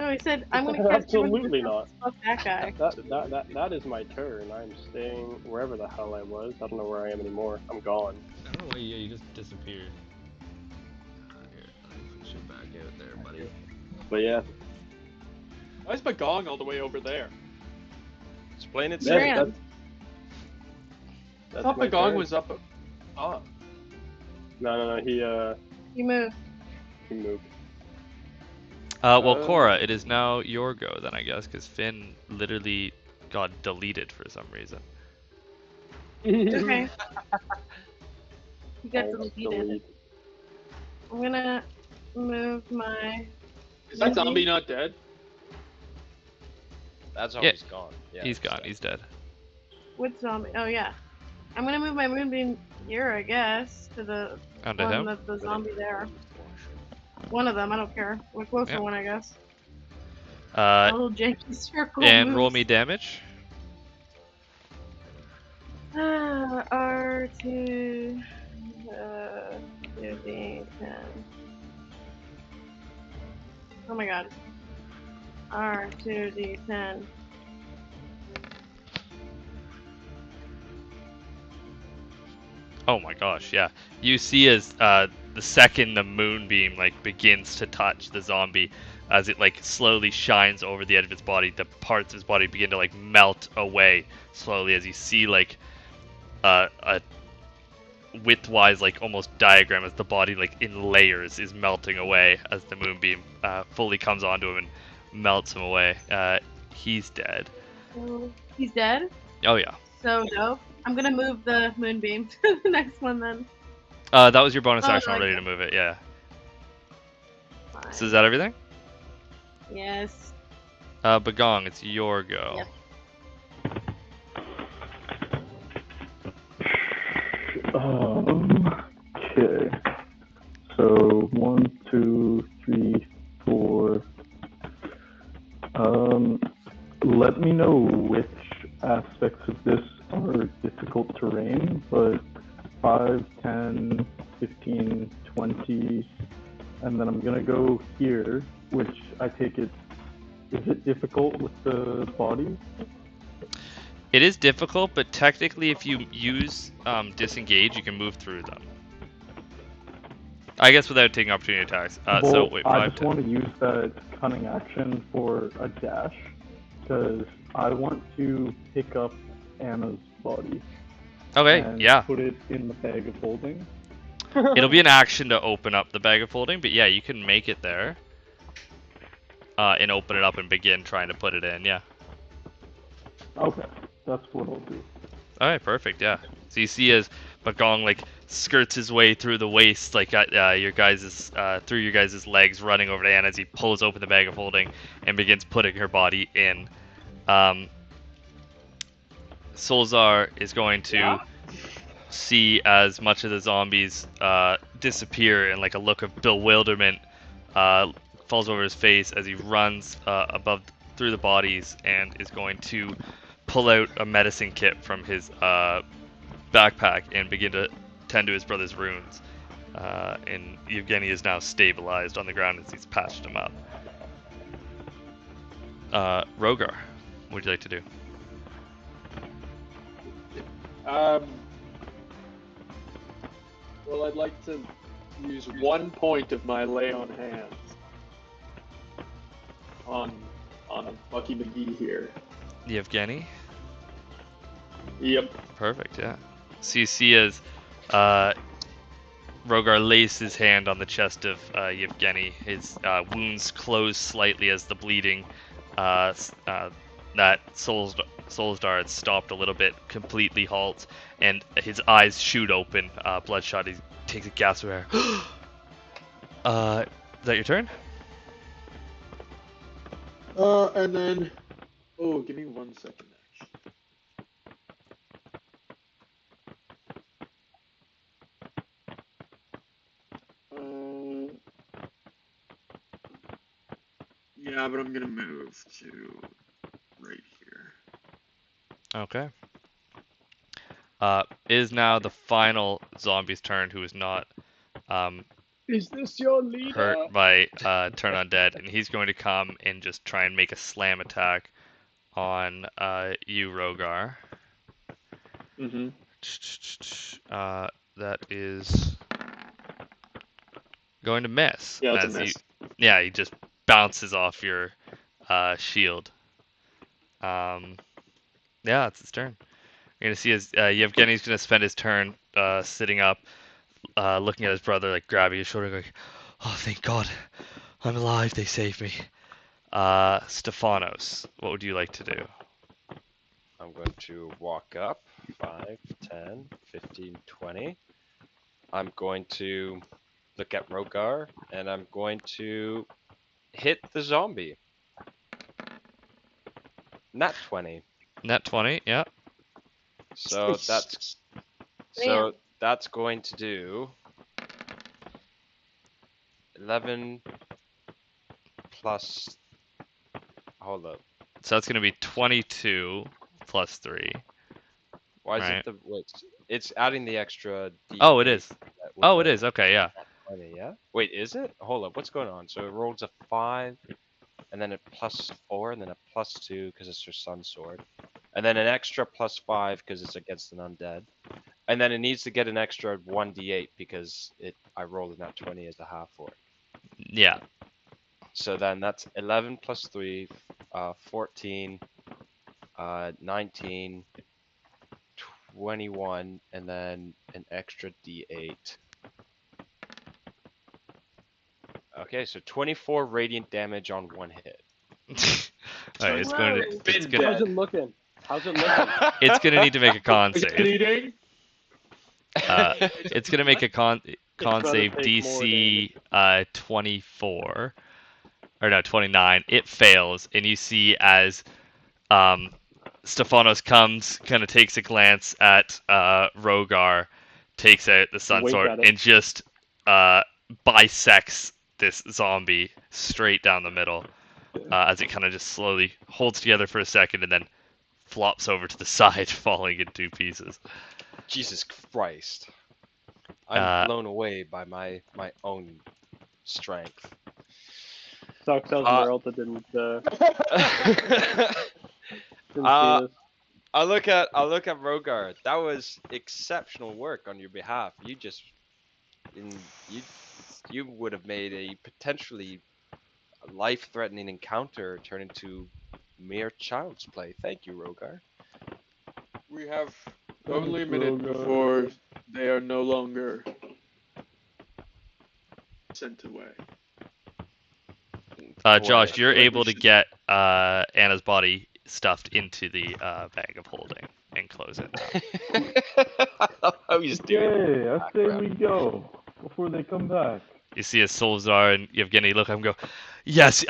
D: No, he said, I'm gonna catch you.
F: Absolutely not.
D: Fuck that guy.
F: That is my turn. I'm staying wherever the hell I was. I don't know where I am anymore. I'm gone.
A: I don't know why you just disappeared. Here, let me put you back out there, buddy.
F: But yeah,
B: Why is Bagong all the way over there?
C: Explain it,
F: Yeah,
C: Sam.
D: Strand.
B: I
F: that's
B: thought
F: my
B: Bagong
F: turn.
B: was up.
F: No. He
D: You move.
F: moved.
A: Well, Cora, it is now your go then, I guess, because Finn literally got deleted for some reason.
D: Okay. You got
F: Alt
D: deleted.
F: delete.
D: I'm gonna move my.
B: Is that zombie not dead?
C: That's
A: Yeah.
C: always gone. Yeah,
A: He's
C: it's
A: gone.
C: dead.
A: He's dead.
D: Which zombie? Oh yeah. I'm gonna move my moonbeam here, I guess, to the
A: Onto
D: one
A: him.
D: that the zombie there. One of them, I don't care. The closer
A: Yep.
D: one, I guess. A
A: Uh,
D: little janky circle.
A: and roll
D: moves.
A: me damage.
D: R2. 2d10. Oh my god. R2d10.
A: Oh my gosh, yeah. You see as the second the moonbeam like begins to touch the zombie, as it like slowly shines over the edge of its body, the parts of his body begin to like melt away slowly as you see like a widthwise like almost diagram as the body like in layers is melting away as the moonbeam fully comes onto him and melts him away. He's dead.
D: So he's dead.
A: Oh yeah.
D: So dope. I'm gonna move the moonbeam to the next one then.
A: That was your bonus
D: Oh,
A: action
D: no, I
A: already to
D: can't.
A: move it, yeah.
D: Fine.
A: So is that everything?
D: Yes.
A: Bagong, it's your go.
D: Yep.
E: Okay. So 1, 2, 3, 4. Let me know which aspects of this are difficult terrain, but 5, 10, 15, 20, and then I'm gonna go here, which I take it, is it difficult with the body?
A: It is difficult, but technically if you use disengage, you can move through them. I guess without taking opportunity attacks. So wait,
E: I
A: 5,
E: just
A: 10.
E: want to use that cunning action for a dash, because I want to pick up Anna's body
A: Okay,
E: and
A: yeah.
E: put it in the bag of holding.
A: It'll be an action to open up the bag of holding, but yeah, you can make it there. And open it up and begin trying to put it in, yeah.
E: Okay, that's what I'll do.
A: Alright, perfect, yeah. So you see as Bagong like skirts his way through the waist, like your guys' through your guys' legs, running over to Anna as he pulls open the bag of holding and begins putting her body in. Solzar is going to see as much of the zombies disappear, and like a look of bewilderment falls over his face as he runs through the bodies and is going to pull out a medicine kit from his backpack and begin to tend to his brother's wounds. And Yevgeny is now stabilized on the ground as he's patched him up. Rogar, what would you like to do?
B: Well, I'd like to use 1 point of my lay on hands on Bucky McGee here.
A: Yevgeny?
B: Yep.
A: Perfect, yeah. So you see as Rogar lays his hand on the chest of Yevgeny, his wounds close slightly as the bleeding that Solstar had stopped a little bit completely halts, and his eyes shoot open, bloodshot. He takes a gasp of air. Is that your turn?
B: And then... Oh, give me 1 second, actually. Yeah, but I'm gonna move to right here.
A: Okay. It is now the final zombie's turn, who is not
F: Is this your leader?
A: hurt by turn undead, and he's going to come and just try and make a slam attack on you, Rogar.
B: Mm-hmm.
A: That is going to miss.
B: Yeah, it's a
A: as
B: miss.
A: he just bounces off your shield. Yeah, it's his turn. You're gonna see his Yevgeny's gonna spend his turn sitting up, looking at his brother, like grabbing his shoulder, going, "Oh, thank God, I'm alive. They saved me." Stefanos, what would you like to do?
C: I'm going to walk up 5, 10, 15, 20. I'm going to look at Rogar, and I'm going to hit the zombie. Nat 20.
A: Net 20, yeah.
C: So that's going to do 11 plus. Hold up.
A: So that's gonna be 22 plus 3.
C: Why is
A: Right.
C: it the wait? It's adding the extra.
A: Oh, it is.
C: with
A: Oh, it
C: the
A: is. Okay, yeah.
C: 20, yeah. Wait, is it? Hold up. What's going on? So it rolls a 5, and then a plus 4, and then a plus 2 because it's your sun sword, and then an extra plus 5 because it's against an undead, and then it needs to get an extra 1d8 because I rolled in that 20 as a half for it.
A: Yeah.
C: So then that's 11 plus 3, 14, 19, 21, and then an extra d8. Okay, so 24 radiant damage on one hit.
A: All right, it's going to.
D: Whoa.
A: It's
B: Been
A: gonna.
F: How's it looking? How's it looking?
A: It's gonna need to make a con save.
B: Bleeding.
A: It's gonna make a con
F: brother
A: save
F: take more
A: DC 24 or no 29. It fails, and you see as Stefanos comes, kind of takes a glance at Rogar, takes out the sun
F: Wink
A: sword,
F: at him.
A: and just bisects this zombie straight down the middle. As it kind of just slowly holds together for a second and then flops over to the side, falling in 2 pieces.
C: Jesus Christ. I'm
A: Uh,
C: blown away by my own strength.
F: Sucks as
C: Uh,
F: Merlta didn't see
C: Uh,
F: this.
C: I look at Rogar. That was exceptional work on your behalf. You would have made a potentially life-threatening encounter turn into mere child's play. Thank you, Rogar.
B: We have only a
E: Thanks,
B: minute
E: Rogar.
B: before they are no longer sent away.
A: Josh,
C: Boy,
A: you're
B: I feel like
A: able
B: we
A: to
B: should-
A: get Anna's body stuffed into the bag of holding and close it.
C: I love how he's doing.
E: Okay, I say we go before they come back.
A: You see as Solzar and Yevgeny look at him and go, "Yes,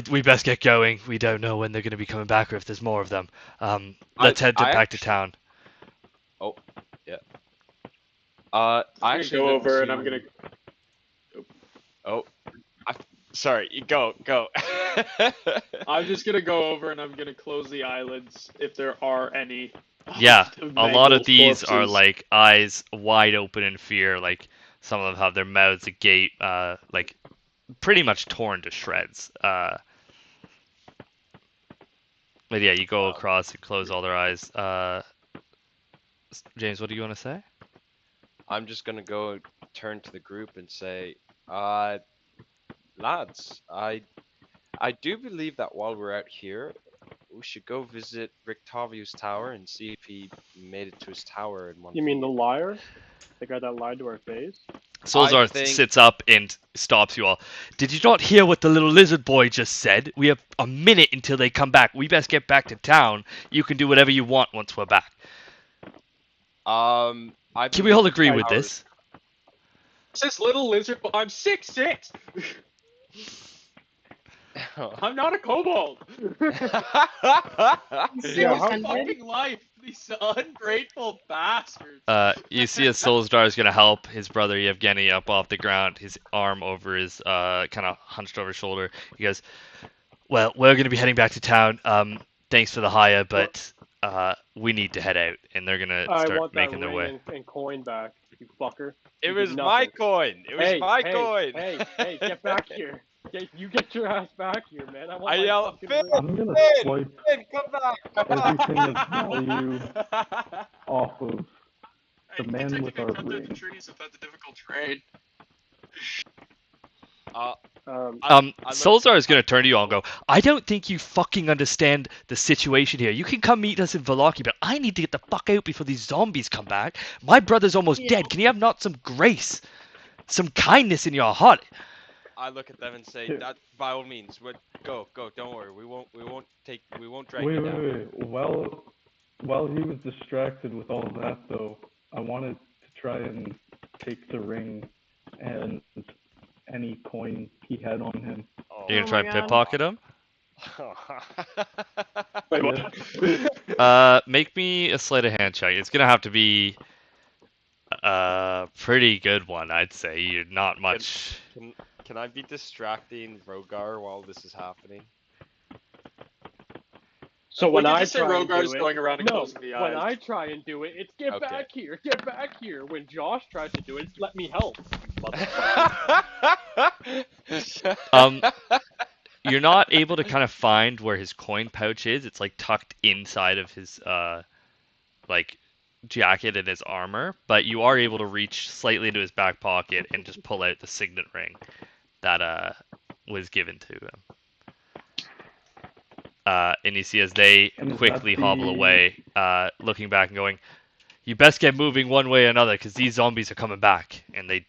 A: we best get going. We don't know when they're going to be coming back or if there's more of them. Let's head back to town."
C: Oh, yeah.
B: I'm
C: I
B: gonna
C: actually
B: go
C: look
B: over and
C: to-
B: I'm gonna.
C: Oh, sorry. You go.
B: I'm just gonna go over and I'm gonna close the eyelids if there are any.
A: Yeah, a lot of
B: mangled
A: these are
B: corpses.
A: like eyes wide open in fear. Like some of them have their mouths agape, like pretty much torn to shreds. But yeah, you go across and close all their eyes. James, what do you want to say?
C: I'm just gonna go turn to the group and say, lads, I do believe that while we're out here, we should go visit Rictavius' tower and see if he made it to his tower in one.
F: You mean the liar? The guy that lied to our face?
A: Solzar sits up and stops you all. Did you not hear what the little lizard boy just said? We have a minute until they come back. We best get back to town. You can do whatever you want once we're back.
C: I
A: Can we all
C: believe
A: agree
C: the
A: with
C: tower-
A: this?
B: This little lizard. I'm 6'6". I'm not a kobold.
F: Yeah, how-
B: Fucking life, these ungrateful bastards.
A: You see as Solzar is going to help his brother Yevgeny up off the ground, his arm over his, kind of hunched over his shoulder. He goes, "Well, we're going to be heading back to town. Thanks for the hire, but we need to head out." And they're going to
F: I
A: start
F: want that
A: making their
F: ring
A: way.
F: and coin back. you fucker.
C: It
F: You
C: was
F: did
C: my
F: nothing.
C: coin. It was my coin.
F: Hey, get back here. You get your ass back here, man. I want
C: I
F: my
C: yelled,
F: fucking
C: Finn,
F: ring.
E: I'm gonna
C: Finn,
E: swipe
C: Finn, come back.
E: everything of value off of
B: Hey,
E: the
B: you can
E: man with
B: technically
E: our
B: cut through the
E: ring.
B: trees if that's a difficult terrain.
C: I look-
A: Solzar is going to turn to you all and go, I don't think you fucking understand the situation here. You can come meet us in Vallaki, but I need to get the fuck out before these zombies come back. My brother's almost
D: Yeah.
A: dead. Can you have not some grace? Some kindness in your heart?
C: I look at them and say,
E: Here.
C: that by all means, go. Don't worry. We won't drag
E: Wait,
C: you
E: wait,
C: down.
E: wait. While he was distracted with all that, though, I wanted to try and take the ring and any coin he had on him.
C: Oh,
A: You're
D: Oh
A: going to try
D: my
A: and
D: God.
A: pickpocket him?
B: Wait, what?
A: Make me a sleight of hand check. It's going to have to be a pretty good one, I'd say. You're not much...
C: Can I be distracting Rogar while this is happening?
F: So when
B: Well, you
F: I
B: just say
F: try and
B: Rogar's
F: do it,
B: going around and
F: no,
B: closing the
F: when
B: eyes.
F: I try and do it, it's get
C: Okay.
F: back here, get back here. When Josh tries to do it, it's let me help. Motherfucker.
A: You're not able to kind of find where his coin pouch is. It's like tucked inside of his like jacket and his armor, but you are able to reach slightly into his back pocket and just pull out the signet ring that was given to him. And you see as they
E: And is
A: quickly
E: that
A: hobble
E: the-
A: away, looking back and going, "You best get moving one way or another, because these zombies are coming back." And they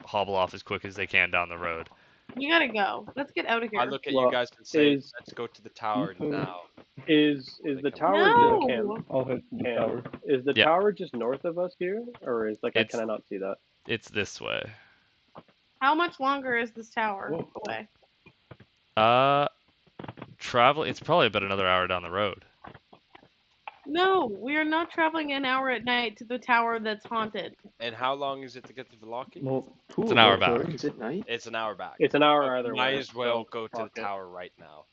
A: hobble off as quick as they can down the road.
D: You gotta go. Let's get out of here.
C: I look at
F: Well,
C: you guys and say,
F: is-
C: let's go to the tower now.
F: Is
C: They
F: the
C: come
F: tower
D: No.
F: just camp?
E: I'll head to the tower.
F: Is the
A: Yeah.
F: tower just north of us here, or is like
A: It's-
F: can I not see that?
A: It's this way.
D: How much longer is this tower
E: Whoa.
D: away?
A: Travel. It's probably about another hour down the road.
D: No, we are not traveling an hour at night to the tower that's haunted.
C: And how long is it to get to Vallaki?
E: Well, two
A: It's
E: of
A: an hour
E: us
A: back.
E: are.
B: Is it night?
C: It's an hour back.
F: It's an hour
C: But
F: either
C: might
F: way.
C: as well
F: so
C: go to
F: fuck
C: the
F: it.
C: tower right now.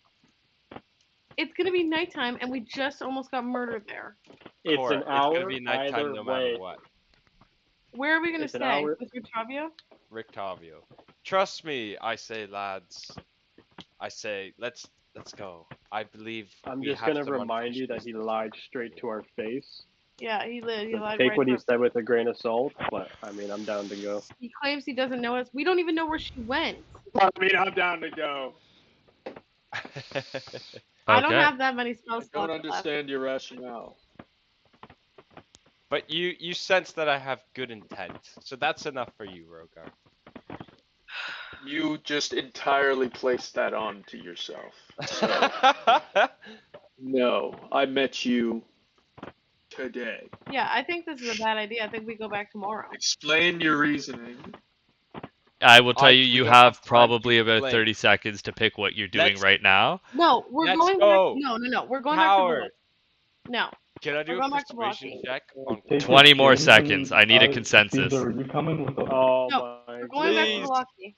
D: It's gonna be nighttime, and we just almost got murdered there.
F: It's
C: Cora,
F: an hour
C: It's gonna be nighttime
F: either
C: no
F: way.
C: matter what.
D: Where are we gonna
F: It's an
D: stay?
F: hour-
D: With Rictavio?
C: Rictavio. Trust me, I say, lads. I say, let's go. I believe
F: I'm
C: we
F: just
C: have
F: gonna
C: some
F: remind you
C: unfinished
F: that he
C: business.
F: lied straight to our face.
D: Yeah, he lied. He
F: So
D: lied
F: take
D: right
F: what he
D: to us.
F: said with a grain of salt, but I mean, I'm down to go.
D: He claims he doesn't know us. We don't even know where she went.
B: I mean, I'm down to go.
D: I don't
A: Okay.
D: have that many
B: I
D: spell slots
B: don't
D: left.
B: understand your rationale.
C: But you sense that I have good intent, so that's enough for you, Rogar.
B: You just entirely placed that on to yourself. So, no, I met you today.
D: Yeah, I think this is a bad idea. I think we go back tomorrow.
B: Explain your reasoning.
A: I will tell you,
C: we
A: you
C: don't have
A: have
C: time to
A: probably about
C: explain.
A: 30 seconds to pick what you're doing
C: Let's-
A: right now.
D: No, we're
C: Let's
D: going
C: go.
D: back. No. We're going
C: Tower.
D: back to Vallaki. No.
C: Can I do
D: We're
C: a
D: going back to
C: persuasion
D: Vallaki.
C: check on
E: Take it
A: 20 more
E: James,
A: seconds. I need a
E: and,
A: consensus.
E: Caesar, are you coming with us?
F: Oh
D: No,
F: my
D: We're going back to
C: Please.
D: Vallaki.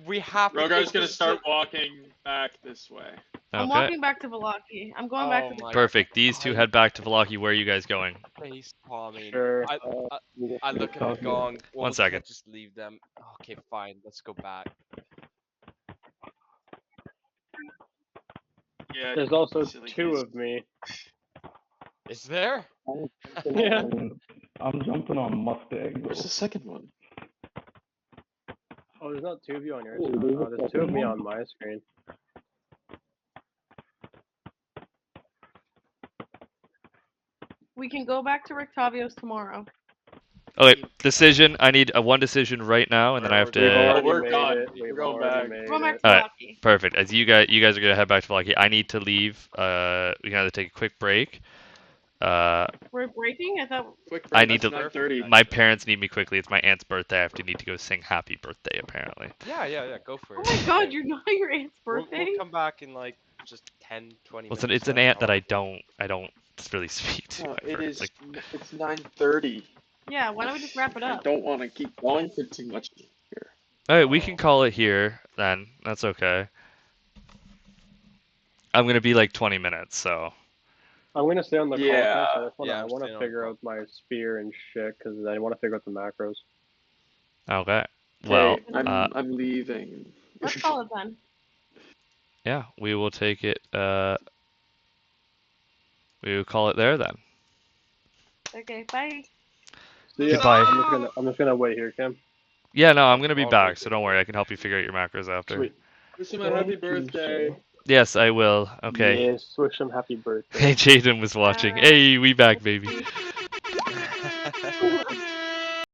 C: We have to
B: Rogar's
C: take
B: gonna
C: this
B: start
C: to-
B: walking back this way.
D: I'm
A: Okay.
D: walking back to Vallaki. I'm going back
C: Oh
D: to the
C: my
A: Perfect. These two
C: God.
A: head back to Vallaki. Where are you guys going?
C: Face palming.
F: Sure.
C: I look at the gong. Well,
A: One
C: we
A: second.
C: can't just leave them. Okay, fine. Let's go back.
B: Yeah.
F: There's also
B: silly
F: two
B: kids.
F: of me.
C: Is there?
F: Yeah.
E: I'm jumping on Mustang.
B: Where's the second one?
F: Oh, there's not two of you on yours.
E: Oh, there's
F: Oh,
E: a
F: there's two of
E: second
F: me
E: one?
F: on my screen.
D: We can go back to Rictavio's tomorrow.
A: Okay, decision. I need a one decision right now, and then I have
F: We've
A: to.
F: already
B: we're
F: made
B: done.
F: it.
B: We're
F: We've
B: going
F: already
B: back.
F: made
D: We're going back
F: it.
D: to
A: Alright.
D: Vallaki.
A: Perfect. As you guys are gonna head back to Vallaki, I need to leave. We can either take a quick break.
D: We're breaking? I thought.
B: Quick
A: I
B: break,
A: need
B: that's
A: to-
B: 9:30.
A: My parents need me quickly. It's my aunt's birthday. I have to need to go sing happy birthday. Apparently.
C: Yeah. Go for
D: Oh
C: it.
D: my god, you're not your aunt's
C: We'll
D: birthday?
C: come back in like just 10, 20
A: Well,
C: minutes.
A: it's an aunt that I don't really speak to.
B: No,
A: at
B: it
A: first.
B: is.
A: Like,
B: It's 9:30.
D: Yeah, why don't we just wrap it
B: I
D: up?
B: don't want to keep going for too much here.
A: alright, we can call it here then. That's okay. I'm gonna be like 20 minutes, so.
F: I'm gonna stay on the
B: Yeah.
F: context. I just wanna,
C: Yeah,
F: I
C: I'm
F: wanna
C: staying on the
F: figure out my spear and shit because I want to figure out the macros.
A: Okay. Well,
B: Okay, I'm leaving.
D: Let's call it then.
A: yeah, we will take it. We will call it there then.
D: Okay, bye.
F: See ya.
A: Goodbye.
F: I'm just gonna wait here, Cam.
A: Yeah, no, I'm gonna be
C: I'll
A: back,
C: take
A: so
C: it.
A: don't worry. I can help you figure out your macros after.
F: Sweet.
B: Wish him a happy
E: Thank you,
B: birthday.
E: sir.
A: Yes, I will. Okay.
F: Yes, wish him happy birthday.
A: Hey, Jaden was watching.
D: Alright.
A: Hey, we back, baby.